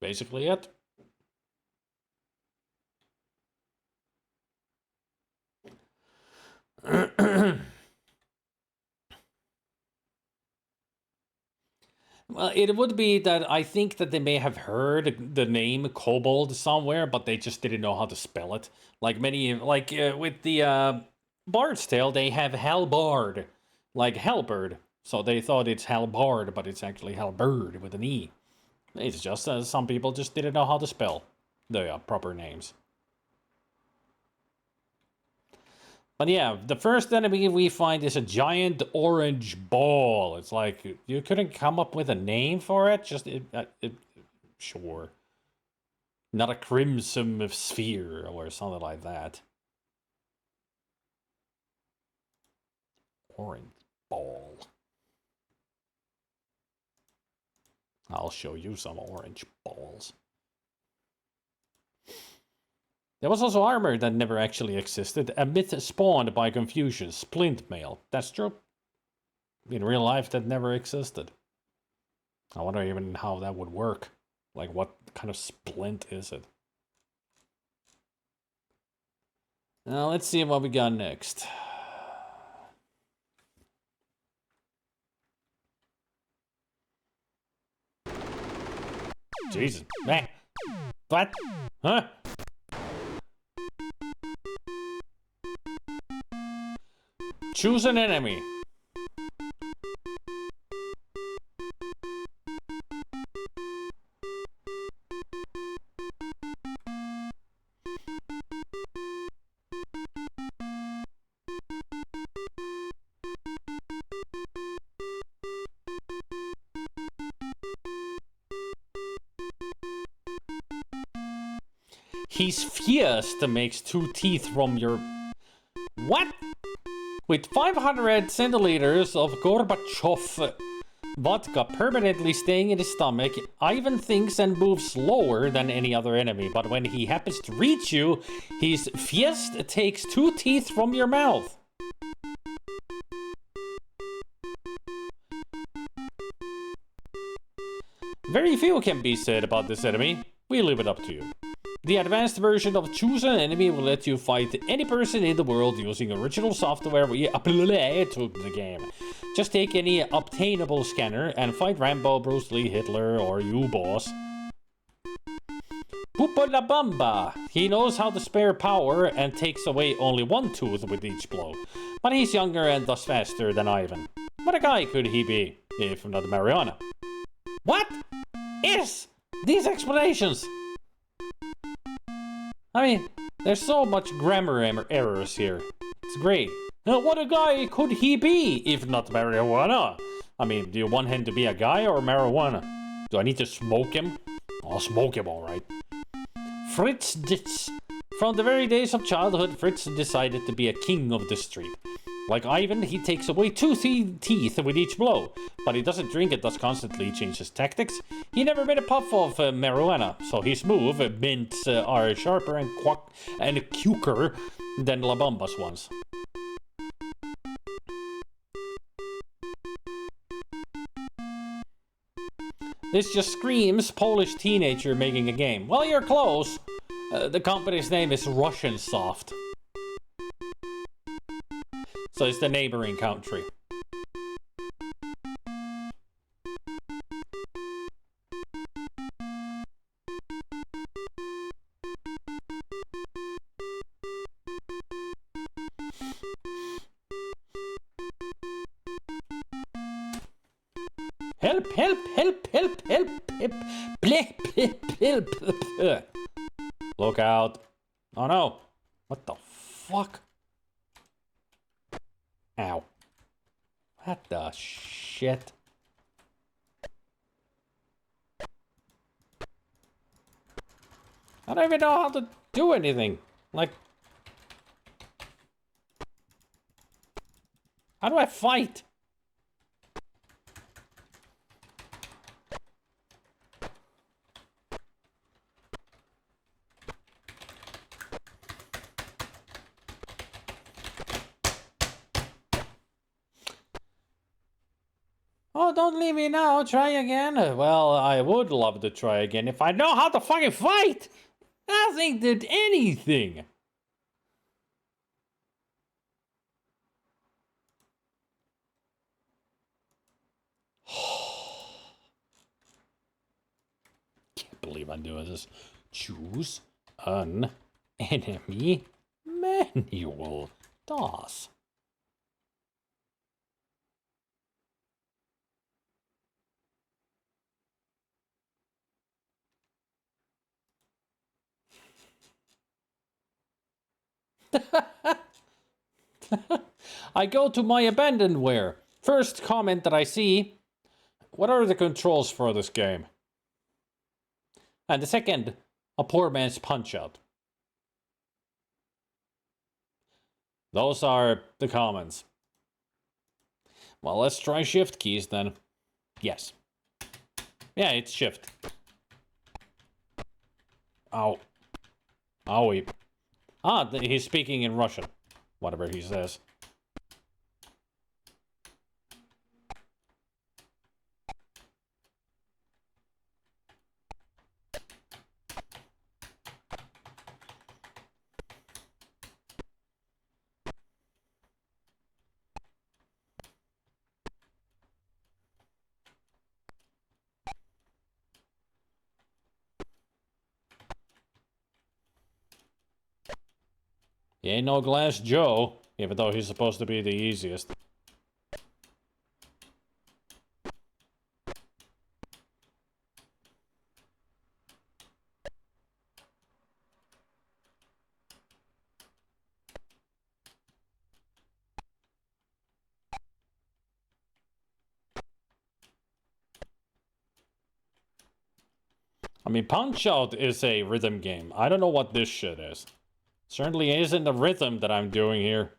Basically it. Well, it would be that I think that they may have heard the name Kobold somewhere, but they just didn't know how to spell it. Like with the Bard's Tale, they have Halbard, like Halberd. So they thought it's Halbard, but it's actually Halberd with an E. It's just some people just didn't know how to spell the proper names. But yeah, the first enemy we find is a giant orange ball. It's like, you couldn't come up with a name for it? Sure. Not a crimson sphere or something like that. Orange ball. I'll show you some orange balls. There was also armor that never actually existed. A myth spawned by confusion. Splint mail. That's true. In real life, that never existed. I wonder even how that would work. Like, what kind of splint is it? Now, let's see what we got next. Jesus. Man. What? Huh? Choose an enemy. He's fierce that makes 2 teeth from your... What? With 500 centiliters of Gorbachev vodka permanently staying in his stomach, Ivan thinks and moves slower than any other enemy. But when he happens to reach you, his fierce takes 2 teeth from your mouth. Very few can be said about this enemy. We leave it up to you. The advanced version of Choose an Enemy will let you fight any person in the world using original software we applied to the game. Just take any obtainable scanner and fight Rambo, Bruce Lee, Hitler, or you, boss. Poopa la Bamba! He knows how to spare power and takes away only 1 tooth with each blow. But he's younger and thus faster than Ivan. What a guy could he be, if not marijuana? What is these explanations? I mean, there's so much grammar errors here. It's great. What a guy could he be, if not marijuana? I mean, do you want him to be a guy or marijuana? Do I need to smoke him? I'll smoke him, alright. Fritz Ditz. From the very days of childhood, Fritz decided to be a king of the street. Like Ivan, he takes away 2 teeth with each blow, but he doesn't drink it, thus constantly changes tactics. He never made a puff of marijuana, so his move, mints, are sharper and cuter than La Bamba's ones. This just screams Polish teenager making a game. Well, you're close. The company's name is Russian Soft. So it's the neighboring country. Help, help, help, help, help, help, help. Look out. Oh no. What the fuck? Ow. What the shit? I don't even know how to do anything. Like... How do I fight? Oh, don't leave me now. Try again. Well, I would love to try again if I know how to fucking fight. Nothing did anything. Can't believe I'm doing this. Choose an enemy manual. DOS. I go to my abandonware. First comment that I see. What are the controls for this game? And the second, a poor man's Punch-Out. Those are the comments. Well, let's try shift keys then. Yes. Yeah, it's shift. Ow. Owie. Ah, he's speaking in Russian. Whatever he says. He ain't no Glass Joe, even though he's supposed to be the easiest. I mean, Punch-Out is a rhythm game. I don't know what this shit is. Certainly isn't the rhythm that I'm doing here.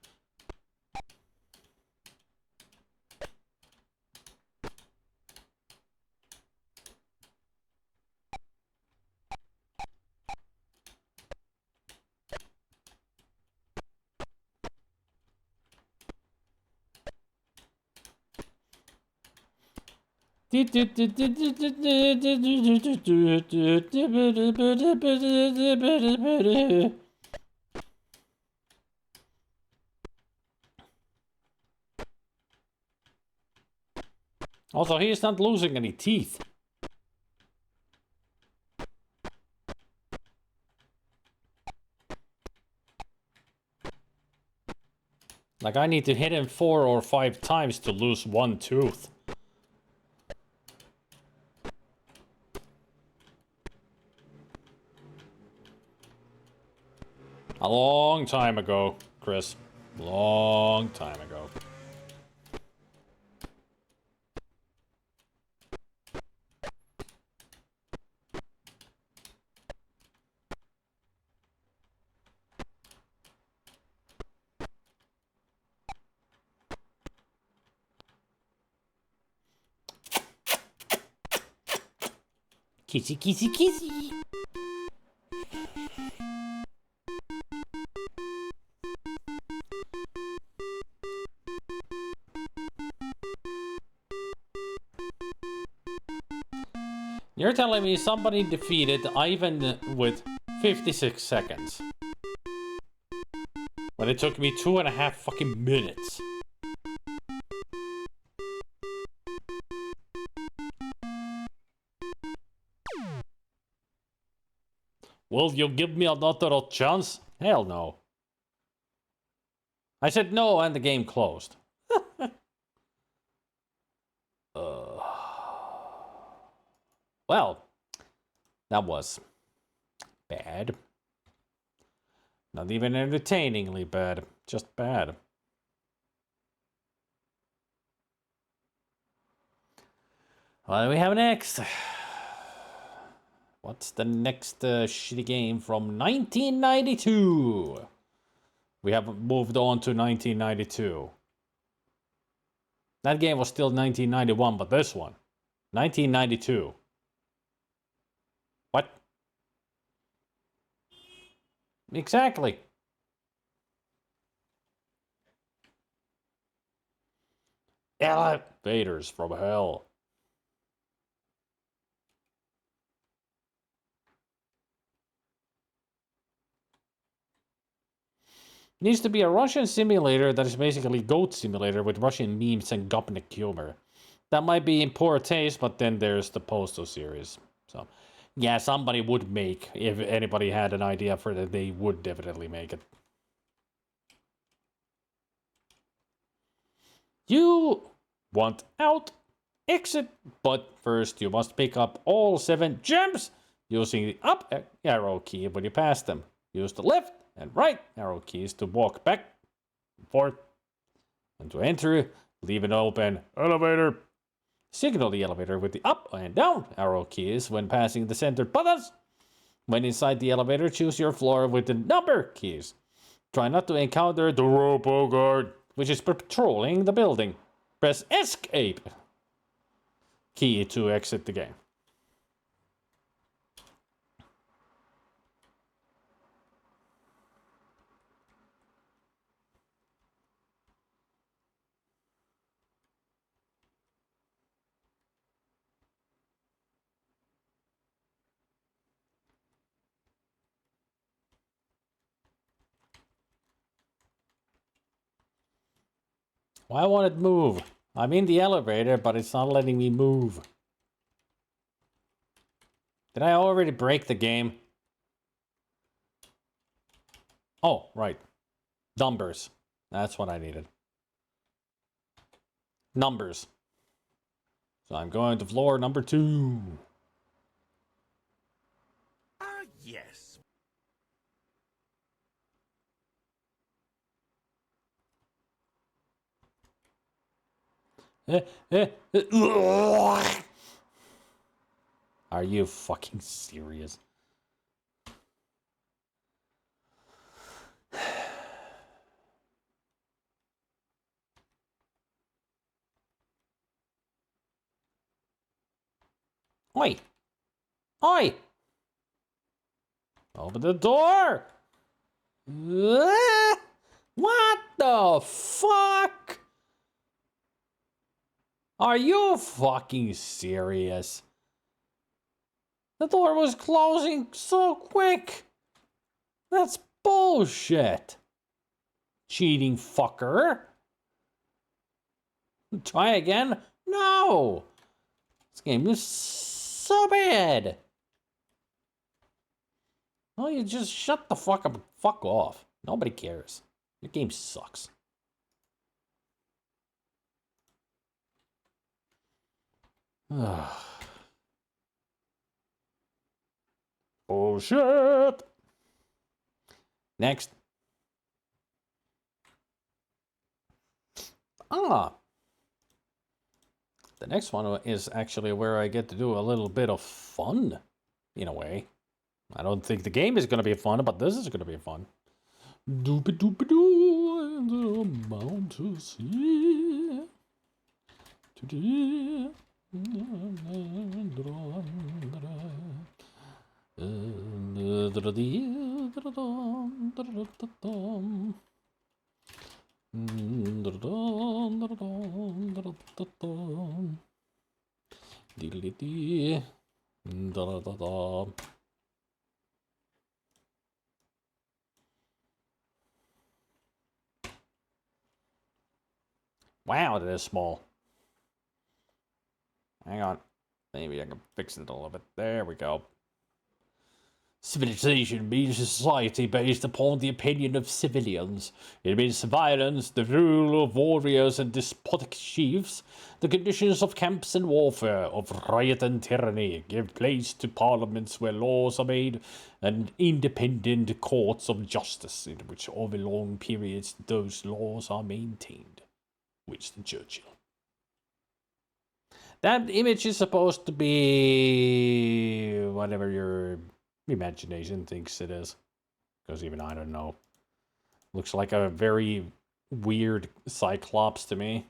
Also, he is not losing any teeth. Like, I need to hit him 4 or 5 times to lose 1 tooth. A long time ago, Chris. Long time ago. Kissy, kissy, kissy. You're telling me somebody defeated Ivan with 56 seconds. When it took me 2.5 fucking minutes. Will you give me another chance? Hell no. I said no and the game closed. Well, that was bad. Not even entertainingly bad, just bad. What do we have next? What's the next shitty game from 1992? We have moved on to 1992. That game was still 1991, but this one, 1992. What? Exactly. Elevators from hell. Needs to be a Russian simulator that is basically Goat Simulator with Russian memes and gopnik humor. That might be in poor taste, but then there's the Postal series. So, yeah, somebody would make. If anybody had an idea for that, they would definitely make it. You want out, exit, but first you must pick up all 7 gems using the up arrow key when you pass them. Use the left and right arrow keys to walk back and forth. And to enter, leave an open elevator. Signal the elevator with the up and down arrow keys when passing the centered buttons. When inside the elevator, choose your floor with the number keys. Try not to encounter the Robo Guard, which is patrolling the building. Press escape key to exit the game. Why won't it move? I'm in the elevator, but it's not letting me move. Did I already break the game? Oh, right. Numbers. That's what I needed. Numbers. So I'm going to floor number 2. Ah, yes. Are you fucking serious? Oi! Oi! Open the door! What the fuck? Are you fucking serious? The door was closing so quick. That's bullshit. Cheating fucker. Try again? No. This game is so bad. Well, you just shut the fuck up and fuck off. Nobody cares. Your game sucks. Bullshit. Next. The next one is actually where I get to do a little bit of fun, in a way. I don't think the game is going to be fun, but this is going to be fun. Doopy doopy doo, and the mountains here. Wow, that is small. Hang on. Maybe I can fix it a little bit. There we go. Civilization means a society based upon the opinion of civilians. It means violence, the rule of warriors and despotic chiefs, the conditions of camps and warfare, of riot and tyranny, give place to parliaments where laws are made, and independent courts of justice in which over long periods those laws are maintained. Winston Churchill. That image is supposed to be whatever your imagination thinks it is. Because even I don't know. Looks like a very weird cyclops to me.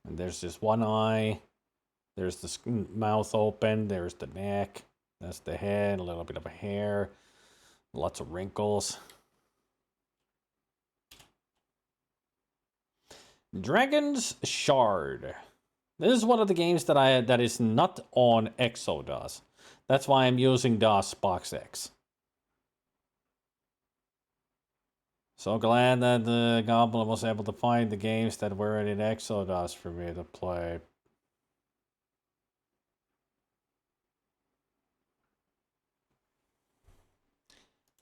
And there's this one eye. There's the mouth open. There's the neck. That's the head. A little bit of hair. Lots of wrinkles. Dragon's Shard. This is one of the games that is not on Exodus. That's why I'm using DOS Box X. So glad that the Goblin was able to find the games that were in Exodus for me to play.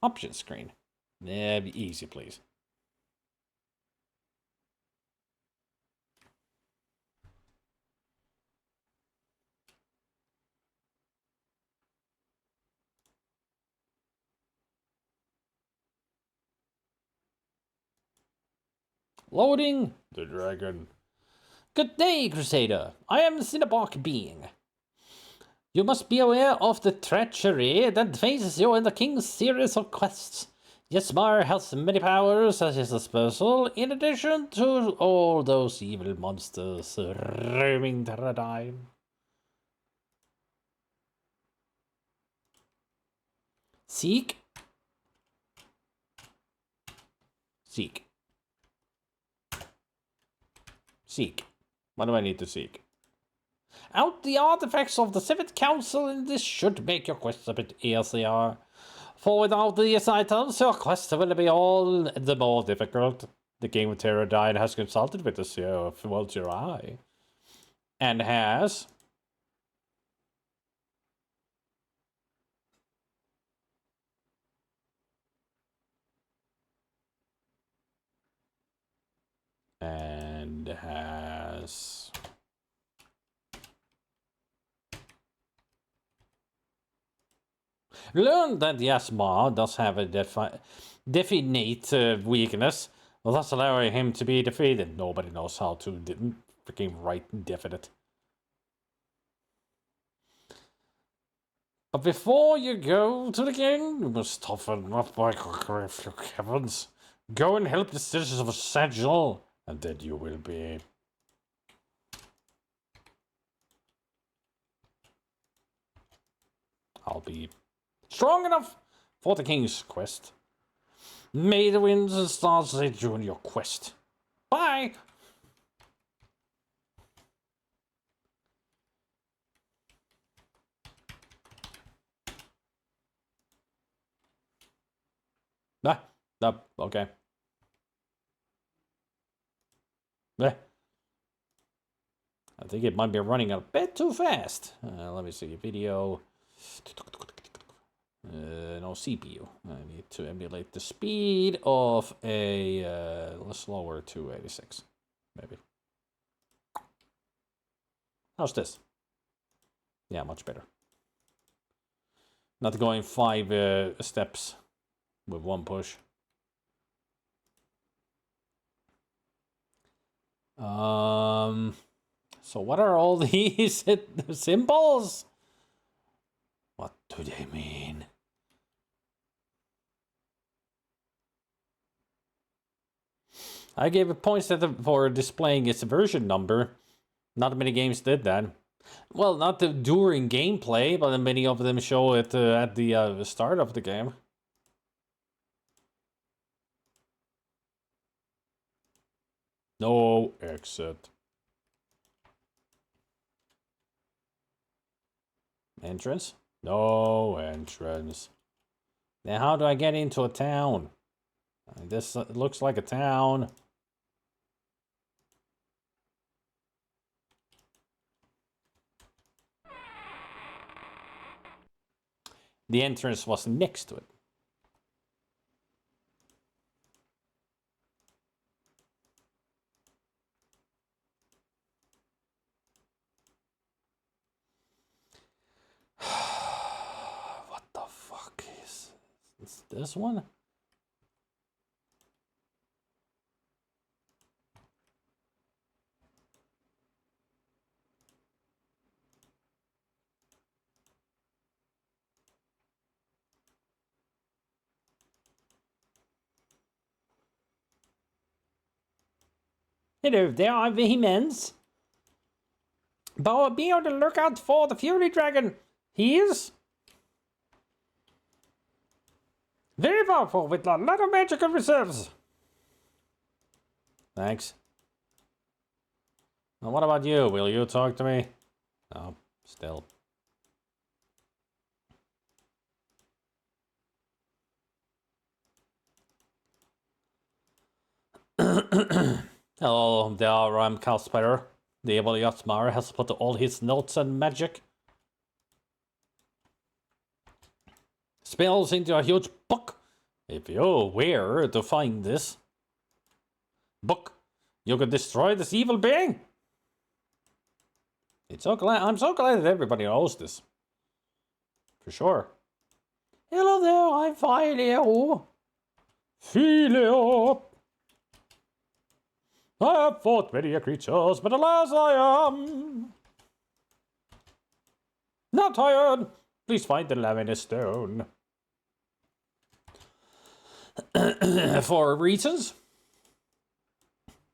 Option screen. Yeah, be easy, please. Loading the dragon. Good day, Crusader. I am the Cinnabog being. You must be aware of the treachery that faces you in the King's series of quests. Yesmar has many powers at his disposal, in addition to all those evil monsters roaming Teradyne. Seek. Seek. Seek. What do I need to seek? Out the artifacts of the Civic Council, and this should make your quest a bit easier. For without these items, your quest will be all the more difficult. The King of Teradyne has consulted with the CEO of Vulture Eye. And has... has learned that Yasma does have a definite weakness, thus allowing him to be defeated. Nobody knows how to freaking write definite. But before you go to the king, you must toughen up by conquering a few heavens. Go and help the citizens of Sagil, and then you will be. I'll be strong enough for the king's quest. May the winds and stars lead you in your quest. Bye! Okay. I think it might be running a bit too fast. Let me see. Video. No CPU. I need to emulate the speed of a slower 286. Maybe. How's this? Yeah, much better. Not going 5 steps with one push. So what are all these symbols? What do they mean? I gave it points for displaying its version number. Not many games did that. Well, not during gameplay, but many of them show it at the start of the game. No exit. Entrance? No entrance. Now how do I get into a town? This looks like a town. The entrance was next to it. What the fuck is this one? Hello there, I'm Vehemens. But be on the lookout for the Fury Dragon. He is very powerful with a lot of magical reserves. Thanks. Now what about you? Will you talk to me? No, still. Hello, there I'm Calspider. The able Yatmar has put all his notes and magic spells into a huge book. If you're where to find this book, you could destroy this evil being. I'm so glad that everybody knows this. For sure. Hello there, I'm Phileo. Phileo. I have fought many creatures, but alas I am not tired. Please find the laminate stone. For reasons?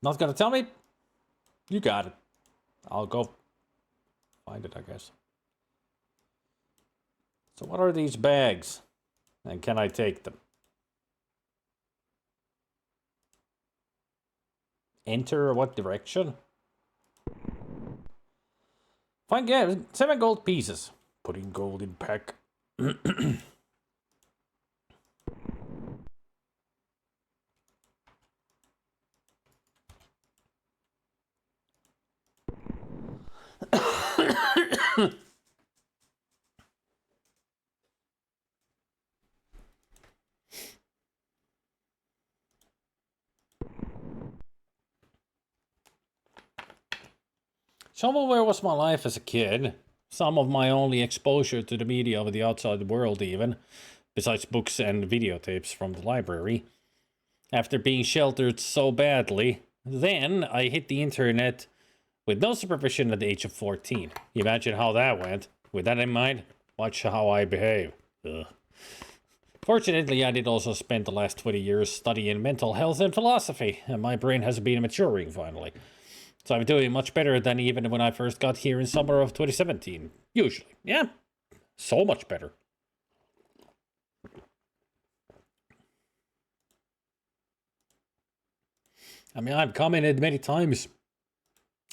Not gonna tell me? You got it. I'll go find it, I guess. So what are these bags? And can I take them? Enter what direction? Find 7 gold pieces. Putting gold in pack. Somewhere was my life as a kid. Some of my only exposure to the media of the outside world, even, besides books and videotapes from the library. After being sheltered so badly, then I hit the internet with no supervision at the age of 14. Imagine how that went. With that in mind, watch how I behave. Ugh. Fortunately, I did also spend the last 20 years studying mental health and philosophy, and my brain has been maturing finally. So I'm doing much better than even when I first got here in summer of 2017. Usually. Yeah. So much better. I mean, I've commented many times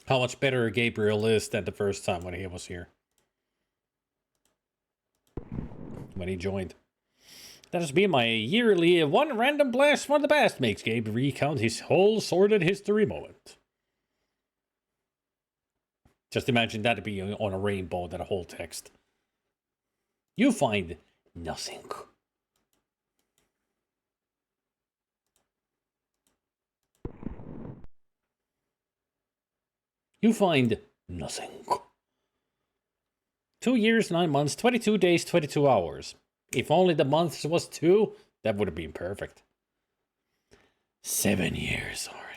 how much better Gabriel is than the first time when he was here. When he joined. That has been my yearly one random blast from the past makes Gabe recount his whole sordid history moment. Just imagine that to be on a rainbow, that whole text. You find nothing. You find nothing. 2 years, 9 months, 22 days, 22 hours. If only the months was 2, that would have been perfect. 7 years already.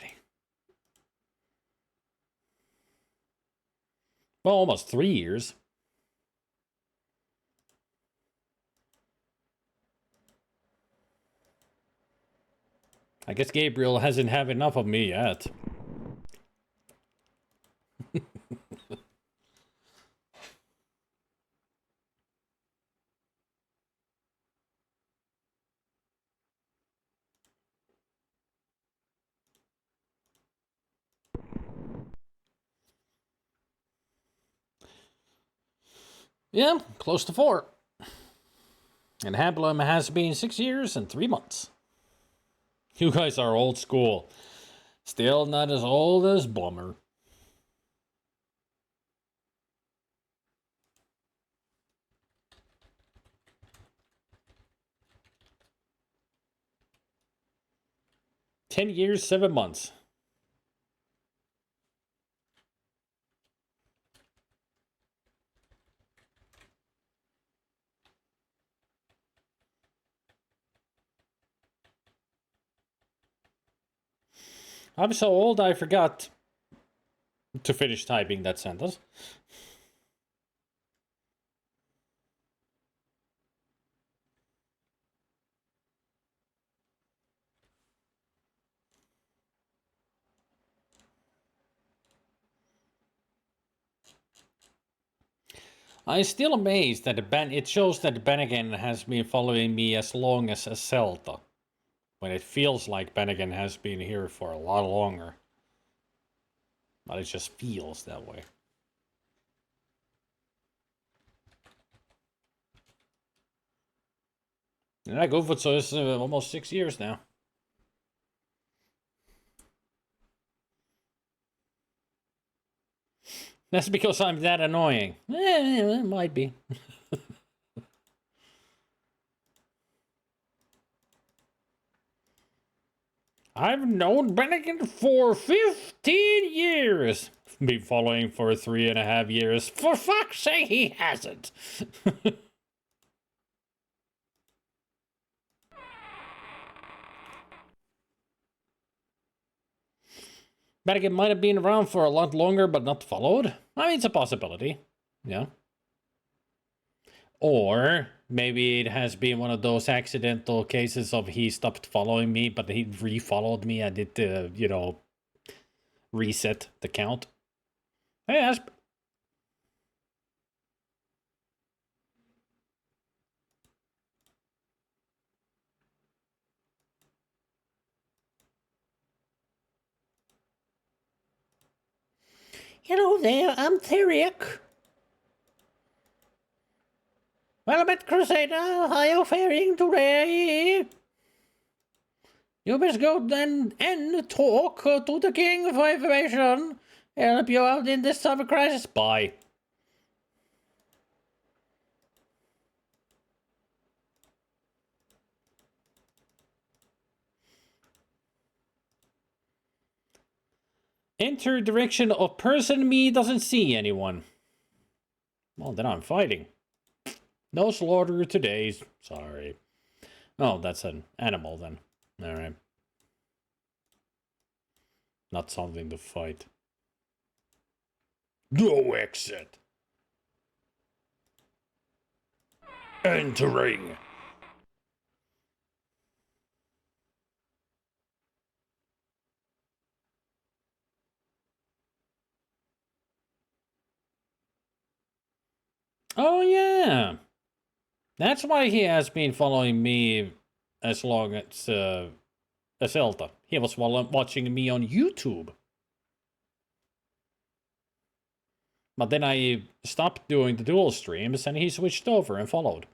Well, almost 3 years. I guess Gabriel hasn't had enough of me yet. Yeah, close to 4. And Hamblem has been 6 years and 3 months. You guys are old school. Still not as old as Bummer. "10 years, 7 months. I'm so old I forgot to finish typing that sentence. I'm still amazed that it shows that Bannigan has been following me as long as Zelda, when it feels like Bannigan has been here for a lot longer. But it just feels that way. And I go for so it's almost 6 years now. That's because I'm that annoying. It might be. I've known Bannigan for 15 years. Been following for 3.5 years. For fuck's sake, he hasn't. Bannigan might have been around for a lot longer, but not followed. I mean, it's a possibility. Yeah. Or maybe it has been one of those accidental cases of he stopped following me, but he re-followed me. I did, reset the count. Hey, Hello there, I'm Theriac. Well, met Crusader, how are you faring today? You must go then and talk to the King for information. Help you out in this time of crisis. bye. Enter direction of person me doesn't see anyone. Well, then I'm fighting. No slaughter today. Sorry. Oh, that's an animal then. Alright. Not something to fight. No exit. Entering. Oh, yeah. That's why he has been following me as long as Zelda. He was watching me on YouTube. But then I stopped doing the dual streams and he switched over and followed.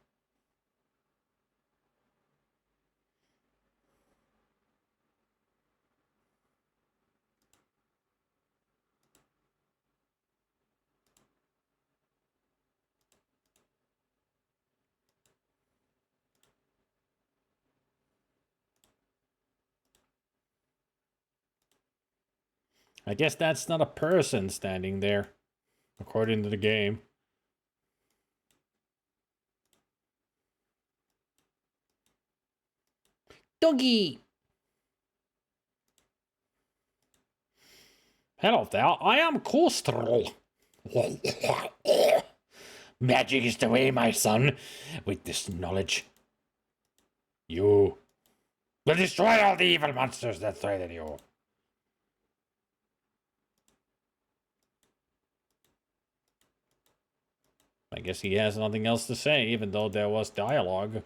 I guess that's not a person standing there, according to the game. Doggy! Hello there, I am Kostrel. Magic is the way, my son. With this knowledge, you will destroy all the evil monsters that threaten you. I guess he has nothing else to say, even though there was dialogue.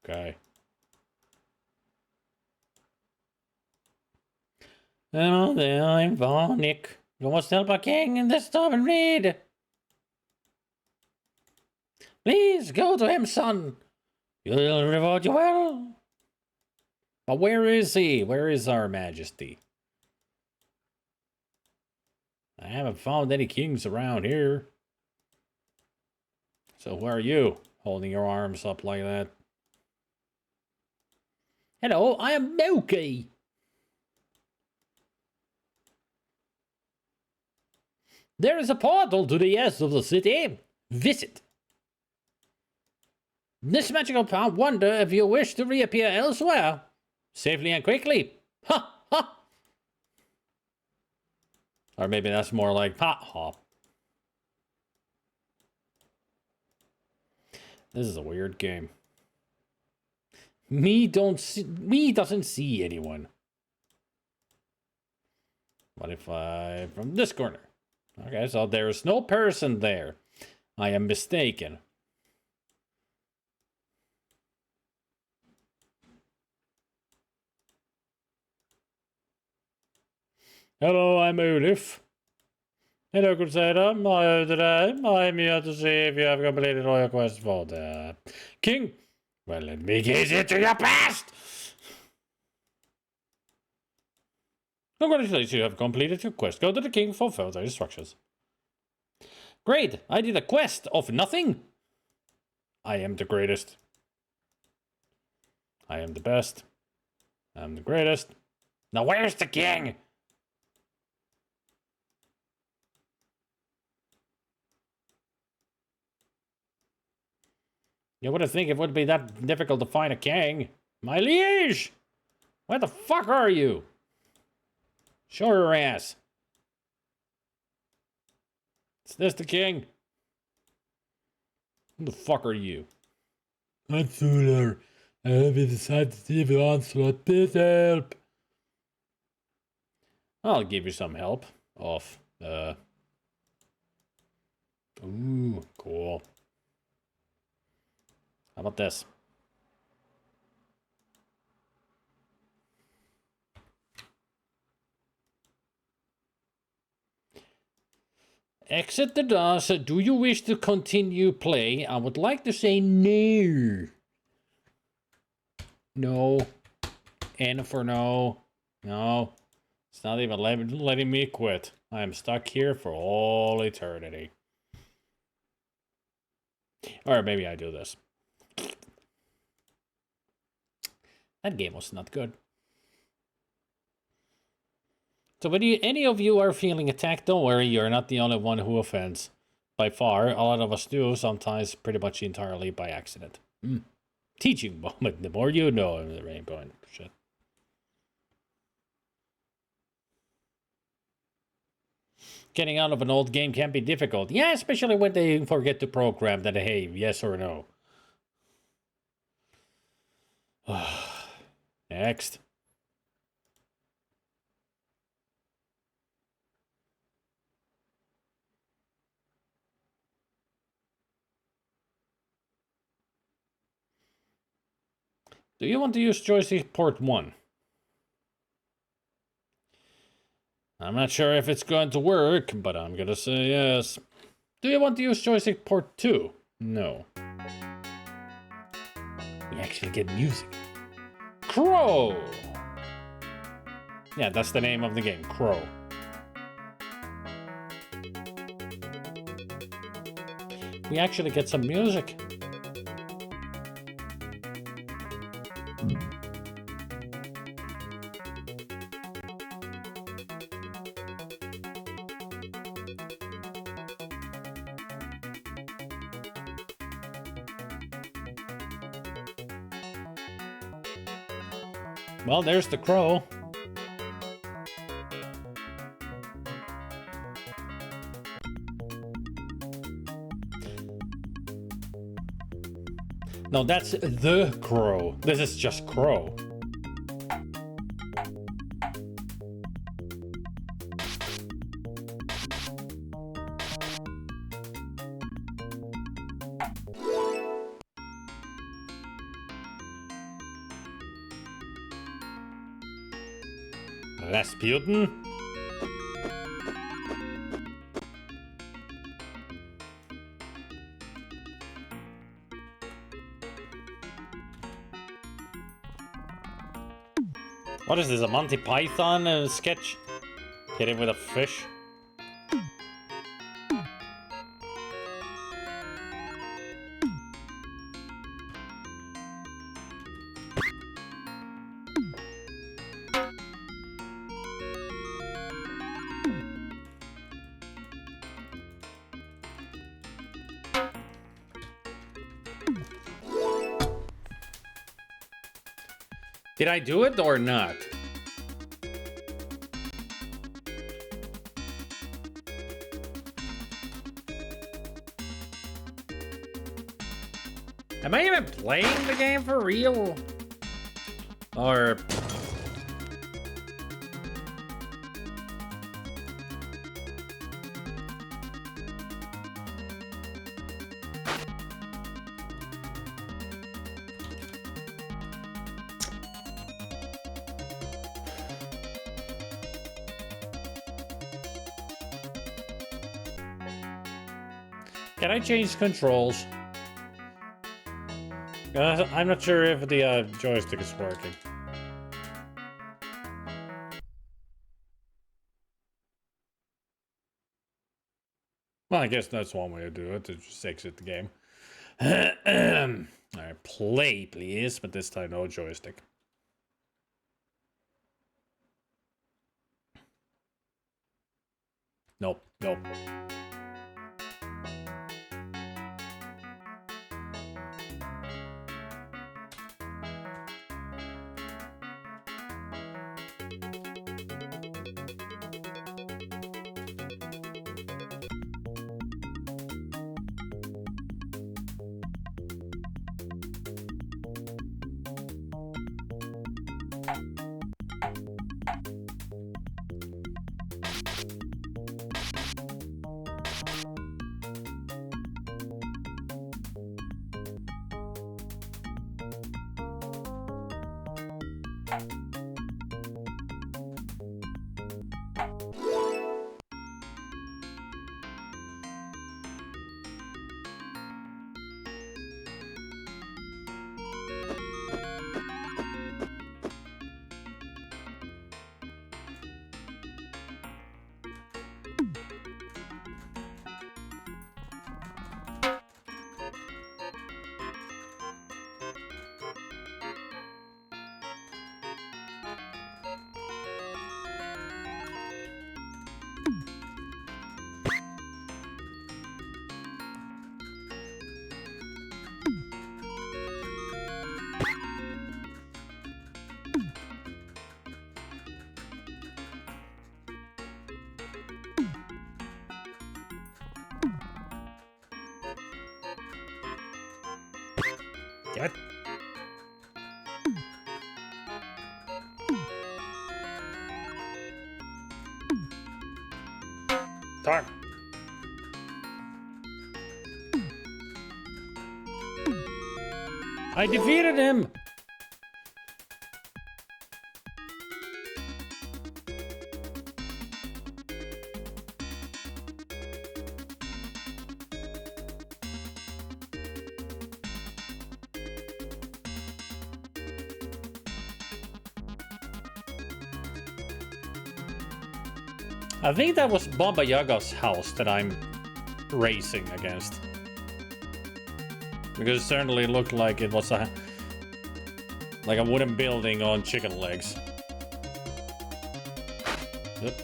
Okay. Hello there, I'm Varnick. You must help a king in this time of need. Please go to him, son. He'll reward you well. But where is he? Where is our majesty? I haven't found any kings around here. So who are you, holding your arms up like that? Hello, I am Milky. There is a portal to the east of the city. Visit. This magical pound wonder if you wish to reappear elsewhere. Safely and quickly. Ha ha. Or maybe that's more like ha ha. This is a weird game. Me doesn't see anyone. What if I from this corner? Okay, so there's no person there. I am mistaken. Hello, I'm Olaf. Hello, Crusader. I'm here to see if you have completed all your quests for the king. Well, let me gaze into your past. Congratulations, you have completed your quest. Go to the king for further instructions. Great, I did a quest of nothing. I am the greatest. I am the best. I'm the greatest. Now where's the king? You wouldn't think it would be that difficult to find a king. My liege! Where the fuck are you? Show your ass. Is this the king? Who the fuck are you? Consular, I have decided to see if you onslaught. Please help. I'll give you some help. Ooh, cool. How about this? Exit the door. So do you wish to continue play? I would like to say no. No. N for no. No. It's not even letting me quit. I am stuck here for all eternity. Or maybe I do this. That game was not good. So when any of you are feeling attacked, don't worry, you're not the only one who offends. By far, a lot of us do, sometimes pretty much entirely by accident. Teaching moment, the more you know in the rainbow and shit. Getting out of an old game can be difficult. Yeah, especially when they forget to program that, hey, yes or no. Next. Do you want to use joystick port 1? I'm not sure if it's going to work, but I'm gonna say yes. Do you want to use joystick port 2? No. We actually get music. Crow! Yeah, that's the name of the game, Crow. We actually get some music. Well, there's the crow. No, that's the crow. This is just crow. Rasputin? What is this, a Monty Python sketch? Hit him with a fish? Did I do it or not? Am I even playing the game for real? Or... Can I change controls? I'm not sure if the joystick is working. Well, I guess that's one way to do it, to just exit the game. Alright, play please, but this time no joystick. Nope, nope. What? Darn. I defeated him! I think that was Baba Yaga's house that I'm racing against. Because it certainly looked like it was a wooden building on chicken legs. Yep.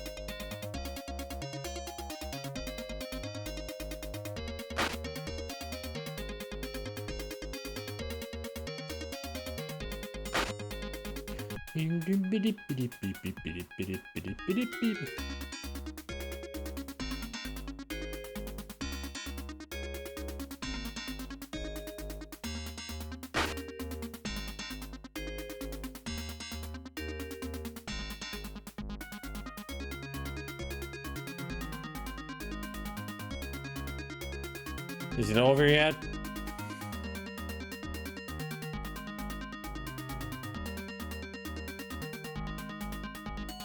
Is it over yet?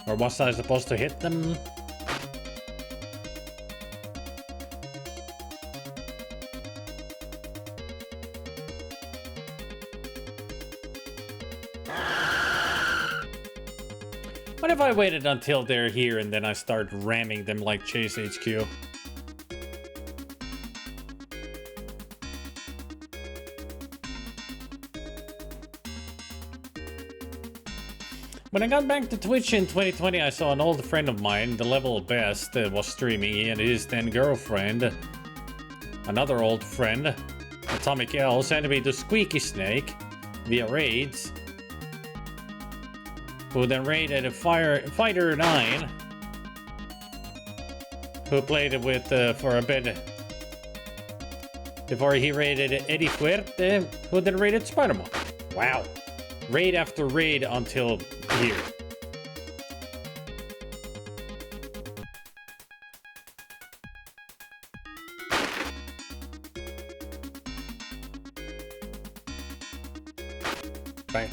Or was I supposed to hit them? What if I waited until they're here and then I start ramming them like Chase HQ? When I got back to Twitch in 2020, I saw an old friend of mine, the level best, was streaming. He and his then girlfriend, another old friend, Atomic L, sent me the Squeaky Snake via raids, who then raided a Fighter 9, who played it with for a bit before he raided Eddie Fuerte, who then raided Spider-Man. Wow. Raid after raid until here. Bye.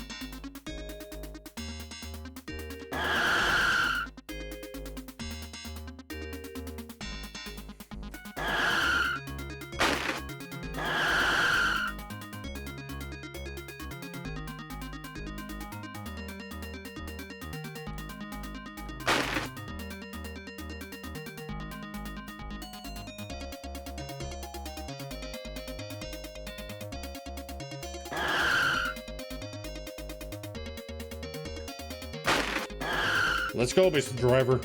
Let's go, Mr. Driver.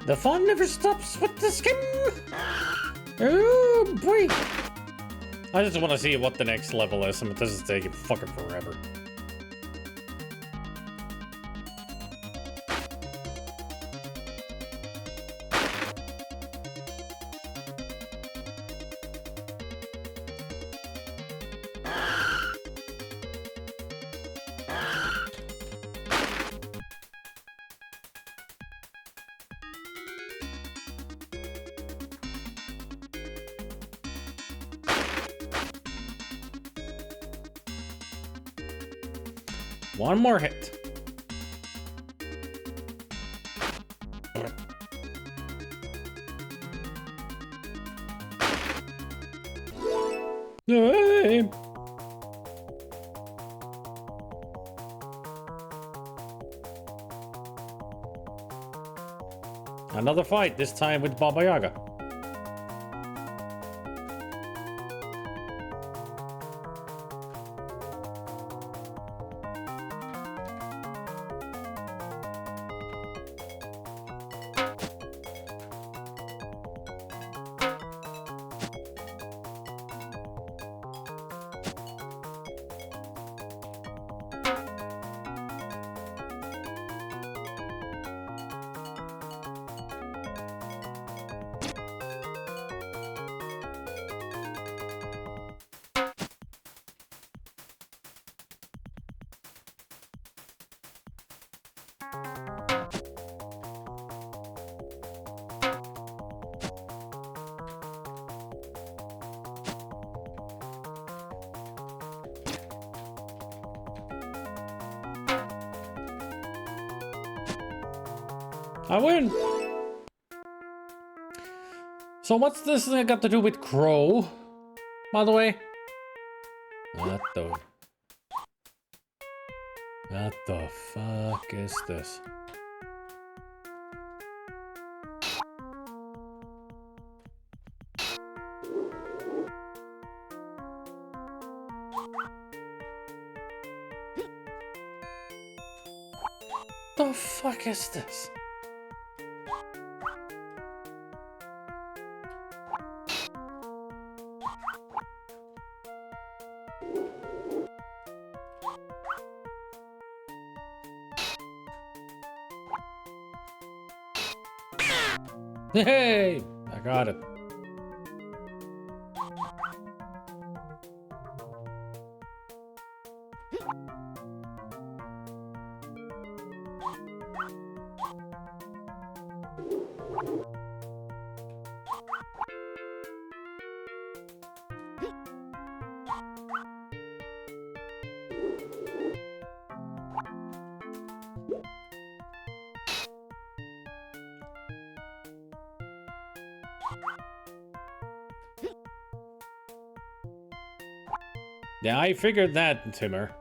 The fun never stops with the skin. Oh boy. I just want to see what the next level is, and it doesn't take it fucking forever. One more hit. Hey. Another fight, this time with Baba Yaga. I win. So what's this got to do with Crow, by the way? What the fuck is this? The fuck is this? Hey, I got it. Yeah, I figured that, Timmer.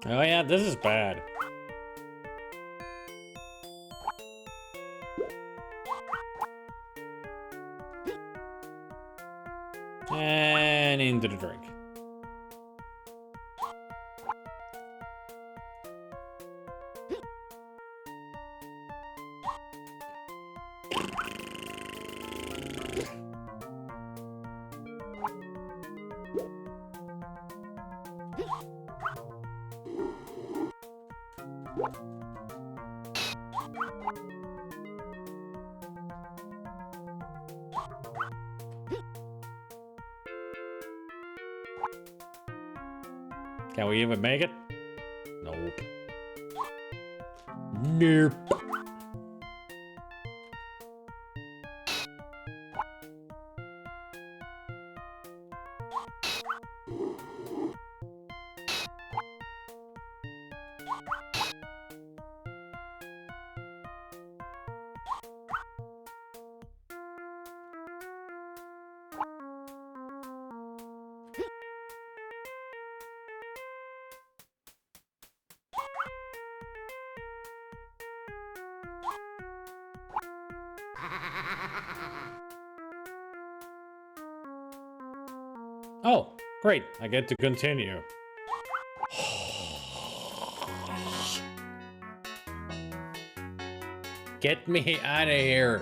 Oh yeah, this is bad. And into the drink. Can we even make it? Nope. Nope. Oh, great. I get to continue. Get me out of here.